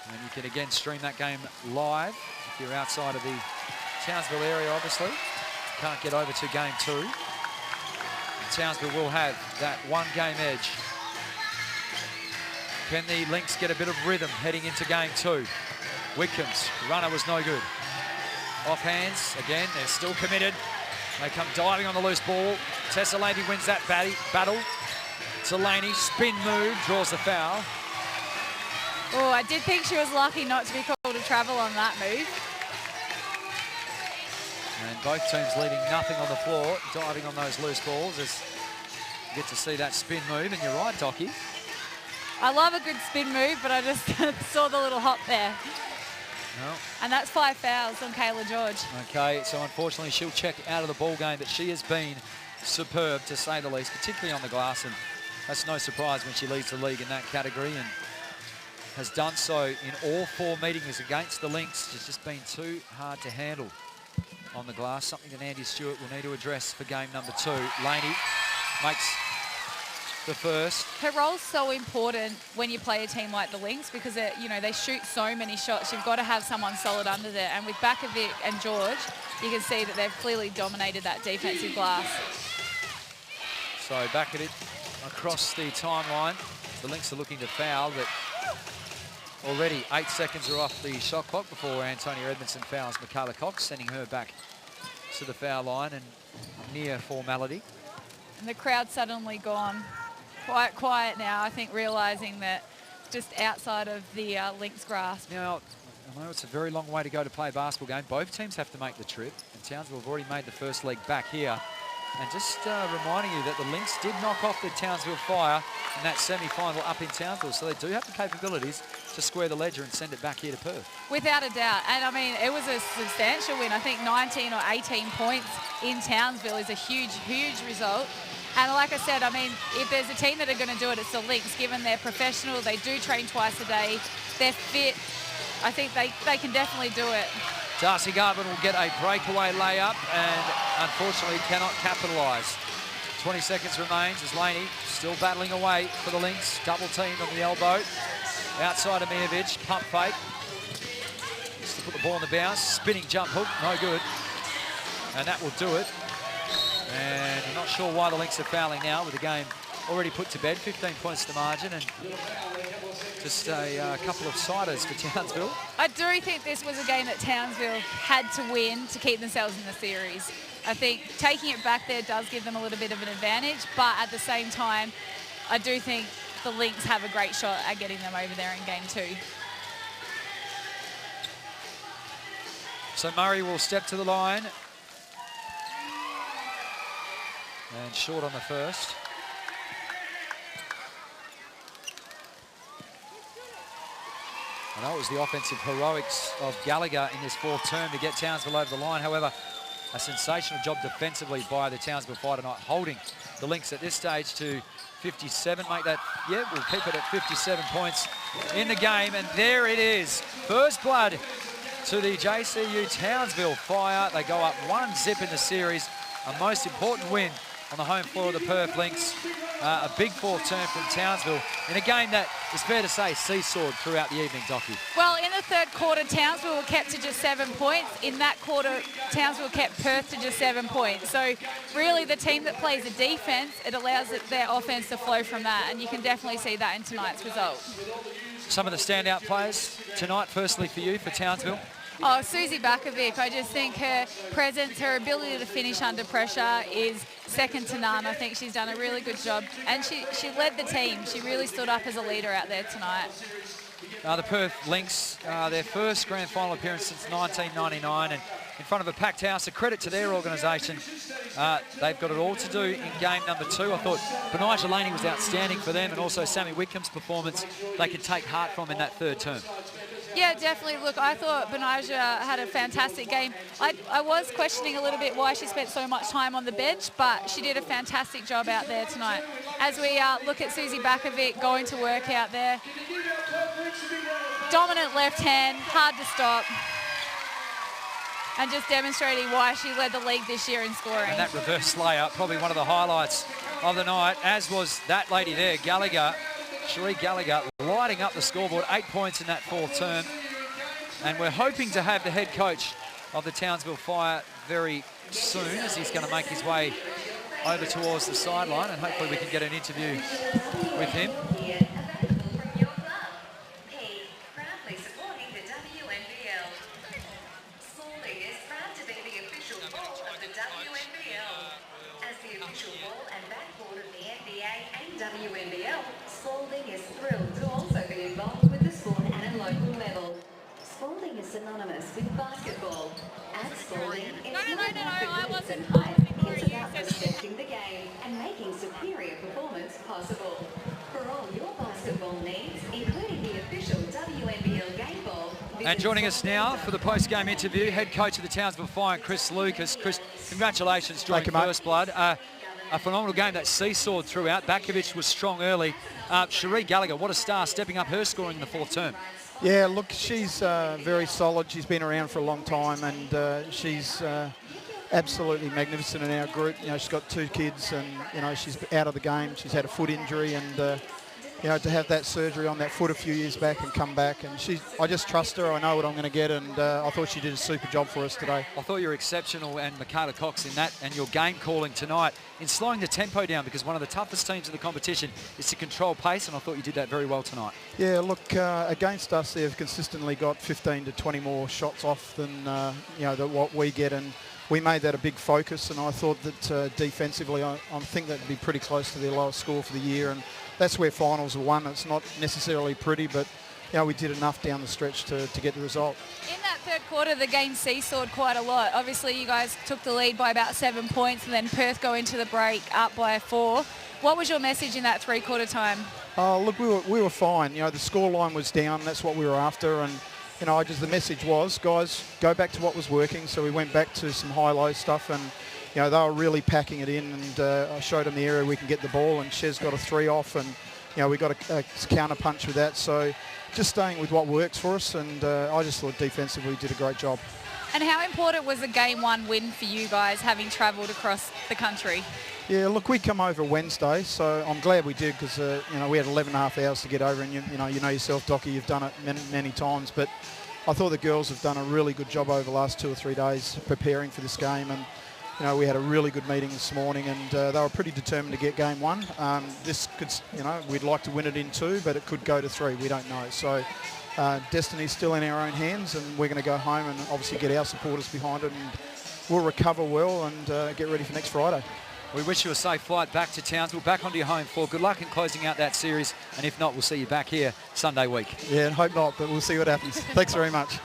And you can again stream that game live if you're outside of the Townsville area, obviously. Can't get over to game 2. And Townsville will have that 1 game edge. Can the Lynx get a bit of rhythm heading into game 2? Whitcomb's runner was no good. Off hands, again, they're still committed. They come diving on the loose ball. Tessa Levy wins that battle. To Laney, spin move, draws the foul. Oh, I did think she was lucky not to be called a travel on that move. And both teams leaving nothing on the floor, diving on those loose balls as you get to see that spin move. And you're right, Docky. I love a good spin move, but I just saw the little hop there. No. And that's 5 fouls on Kayla George. Okay, so unfortunately she'll check out of the ball game, but she has been superb, to say the least, particularly on the glass, and that's no surprise when she leads the league in that category and has done so in all 4 meetings against the Lynx. She's just been too hard to handle on the glass, something that Andy Stewart will need to address for game number 2. Laney makes the first. Her role's so important when you play a team like the Lynx because they shoot so many shots. You've got to have someone solid under there. And with Bakovic and George, you can see that they've clearly dominated that defensive glass. So Bakovic across the timeline. The Lynx are looking to foul, but already 8 seconds are off the shot clock before Antonia Edmondson fouls Michaela Cox, sending her back to the foul line and near formality. And the crowd's suddenly gone quite quiet now, I think, realising that just outside of the Lynx grasp. Now, I know it's a very long way to go to play a basketball game. Both teams have to make the trip, and Townsville have already made the first leg back here. And just reminding you that the Lynx did knock off the Townsville Fire in that semi-final up in Townsville, so they do have the capabilities to square the ledger and send it back here to Perth. Without a doubt. And, I mean, it was a substantial win. I think 19 or 18 points in Townsville is a huge, huge result. And like I said, I mean, if there's a team that are going to do it, it's the Lynx, given they're professional, they do train twice a day, they're fit. I think they can definitely do it. Darcy Garvin will get a breakaway layup and unfortunately cannot capitalise. 20 seconds remains as Laney still battling away for the Lynx. Double teamed on the elbow. Outside of Mijovic, pump fake. Just to put the ball on the bounce. Spinning jump hook, no good. And that will do it. And I'm not sure why the Lynx are fouling now with the game already put to bed. 15 points to margin and just a couple of siders for Townsville. I do think this was a game that Townsville had to win to keep themselves in the series. I think taking it back there does give them a little bit of an advantage, but at the same time, I do think the Lynx have a great shot at getting them over there in game 2. So Murray will step to the line. And short on the first. I know it was the offensive heroics of Gallagher in this 4th term to get Townsville over the line. However, a sensational job defensively by the Townsville Fire tonight, holding the Lynx at this stage to 57. Make that, yeah, we'll keep it at 57 points in the game. And there it is. First blood to the JCU Townsville Fire. They go up 1-0 in the series. A most important win on the home floor of the Perth Lynx. A big 4th term from Townsville in a game that is fair to say seesawed throughout the evening, Docky. Well, in the 3rd quarter, Townsville were kept to just 7 points. In that quarter, Townsville kept Perth to just 7 points. So really the team that plays a defence, it allows their offence to flow from that, and you can definitely see that in tonight's result. Some of the standout players tonight, firstly for you, for Townsville. Oh, Susie Bakovic, I just think her presence, her ability to finish under pressure is second to none. I think she's done a really good job. And she led the team. She really stood up as a leader out there tonight. The Perth Lynx, their first grand final appearance since 1999, and in front of a packed house. A credit to their organisation. They've got it all to do in game number 2. I thought Benija Laney was outstanding for them, and also Sammy Whitcomb's performance they could take heart from in that 3rd term. Yeah, definitely. Look, I thought Benija had a fantastic game. I was questioning a little bit why she spent so much time on the bench, but she did a fantastic job out there tonight. As we look at Susie Bakovic going to work out there. Dominant left hand, hard to stop. And just demonstrating why she led the league this year in scoring. And that reverse layup, probably one of the highlights of the night, as was that lady there, Gallagher. Cherie Gallagher lighting up the scoreboard, 8 points in that 4th term. And we're hoping to have the head coach of the Townsville Fire very soon, as he's going to make his way over towards the sideline, and hopefully we can get an interview with him. Proudly supporting the WNBL. Spalding is proud to be the official ball of the WNBL. As the official ball and backboard of the NBA and WNBL, Spalding is thrilled to also be involved with the sport Spalding is synonymous with basketball. At Spalding, it's not about I the glitz wasn't and hype. ignoring It's you, about respecting the game and making superior performance possible. For all your basketball needs, including the official WNBL game ball. And joining us now for the post-game interview, head coach of the Townsville Fire, Chris Lucas. Chris, congratulations drawing first blood. A phenomenal game that seesawed throughout. Bakovic was strong early. Cherie Gallagher, what a star, stepping up her scoring in the fourth term. Yeah, look, she's very solid. She's been around for a long time, and she's absolutely magnificent in our group. You know, she's got 2 kids, and you know, she's out of the game. She's had a foot injury, and you know, to have that surgery on that foot a few years back and come back, and I just trust her. I know what I'm going to get, and I thought she did a super job for us today. I thought you were exceptional, and Michaela Cox in that, and your game calling tonight in slowing the tempo down, because one of the toughest teams in the competition is to control pace, and I thought you did that very well tonight. Yeah, look, against us, they've consistently got 15 to 20 more shots off than you know, what we get, and we made that a big focus, and I thought that defensively, I think that'd be pretty close to their lowest score for the year, and that's where finals are won. It's not necessarily pretty, but you know, we did enough down the stretch to get the result. In that third quarter, the game seesawed quite a lot. Obviously, you guys took the lead by about 7 points, and then Perth go into the break up by 4. What was your message in that three-quarter time? Look, we were fine. You know, the scoreline was down. That's what we were after, and you know, the message was, guys, go back to what was working. So we went back to some high-low stuff, and you know, they were really packing it in, and I showed them the area we can get the ball, and Shez got a 3 off, and you know, we got a counter punch with that. So just staying with what works for us, and I just thought defensively we did a great job. And how important was a Game 1 win for you guys, having travelled across the country? Yeah, look, we come over Wednesday, so I'm glad we did, because you know, we had 11.5 hours to get over, and you know yourself, Docky, you've done it many times, but I thought the girls have done a really good job over the last 2 or 3 days preparing for this game, and you know, we had a really good meeting this morning, and they were pretty determined to get Game 1. This could, you know, we'd like to win it in 2, but it could go to 3. We don't know. So destiny's still in our own hands, and we're going to go home and obviously get our supporters behind it, and we'll recover well and get ready for next Friday. We wish you a safe flight back to Townsville, back onto your home floor. Good luck in closing out that series, and if not, we'll see you back here Sunday week. Yeah, and hope not, but we'll see what happens. Thanks very much.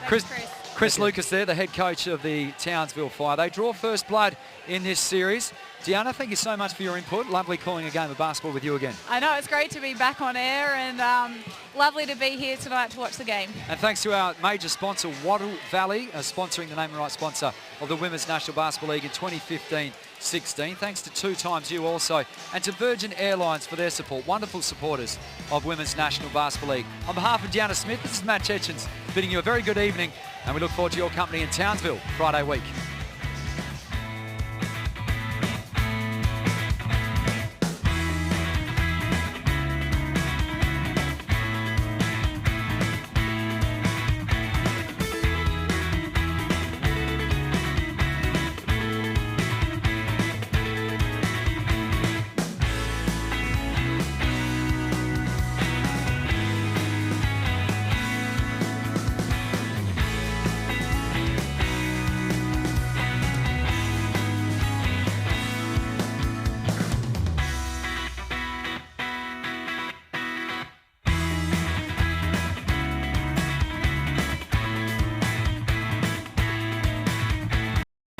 Chris Lucas there, the head coach of the Townsville Fire. They draw first blood in this series. Deanna, thank you so much for your input. Lovely calling a game of basketball with you again. I know, it's great to be back on air, and lovely to be here tonight to watch the game. And thanks to our major sponsor, Wattle Valley, sponsoring the name and right sponsor of the Women's National Basketball League in 2015-16. Thanks to 2 times you also, and to Virgin Airlines for their support. Wonderful supporters of Women's National Basketball League. On behalf of Deanna Smith, this is Matt Chechens bidding you a very good evening, and we look forward to your company in Townsville Friday week.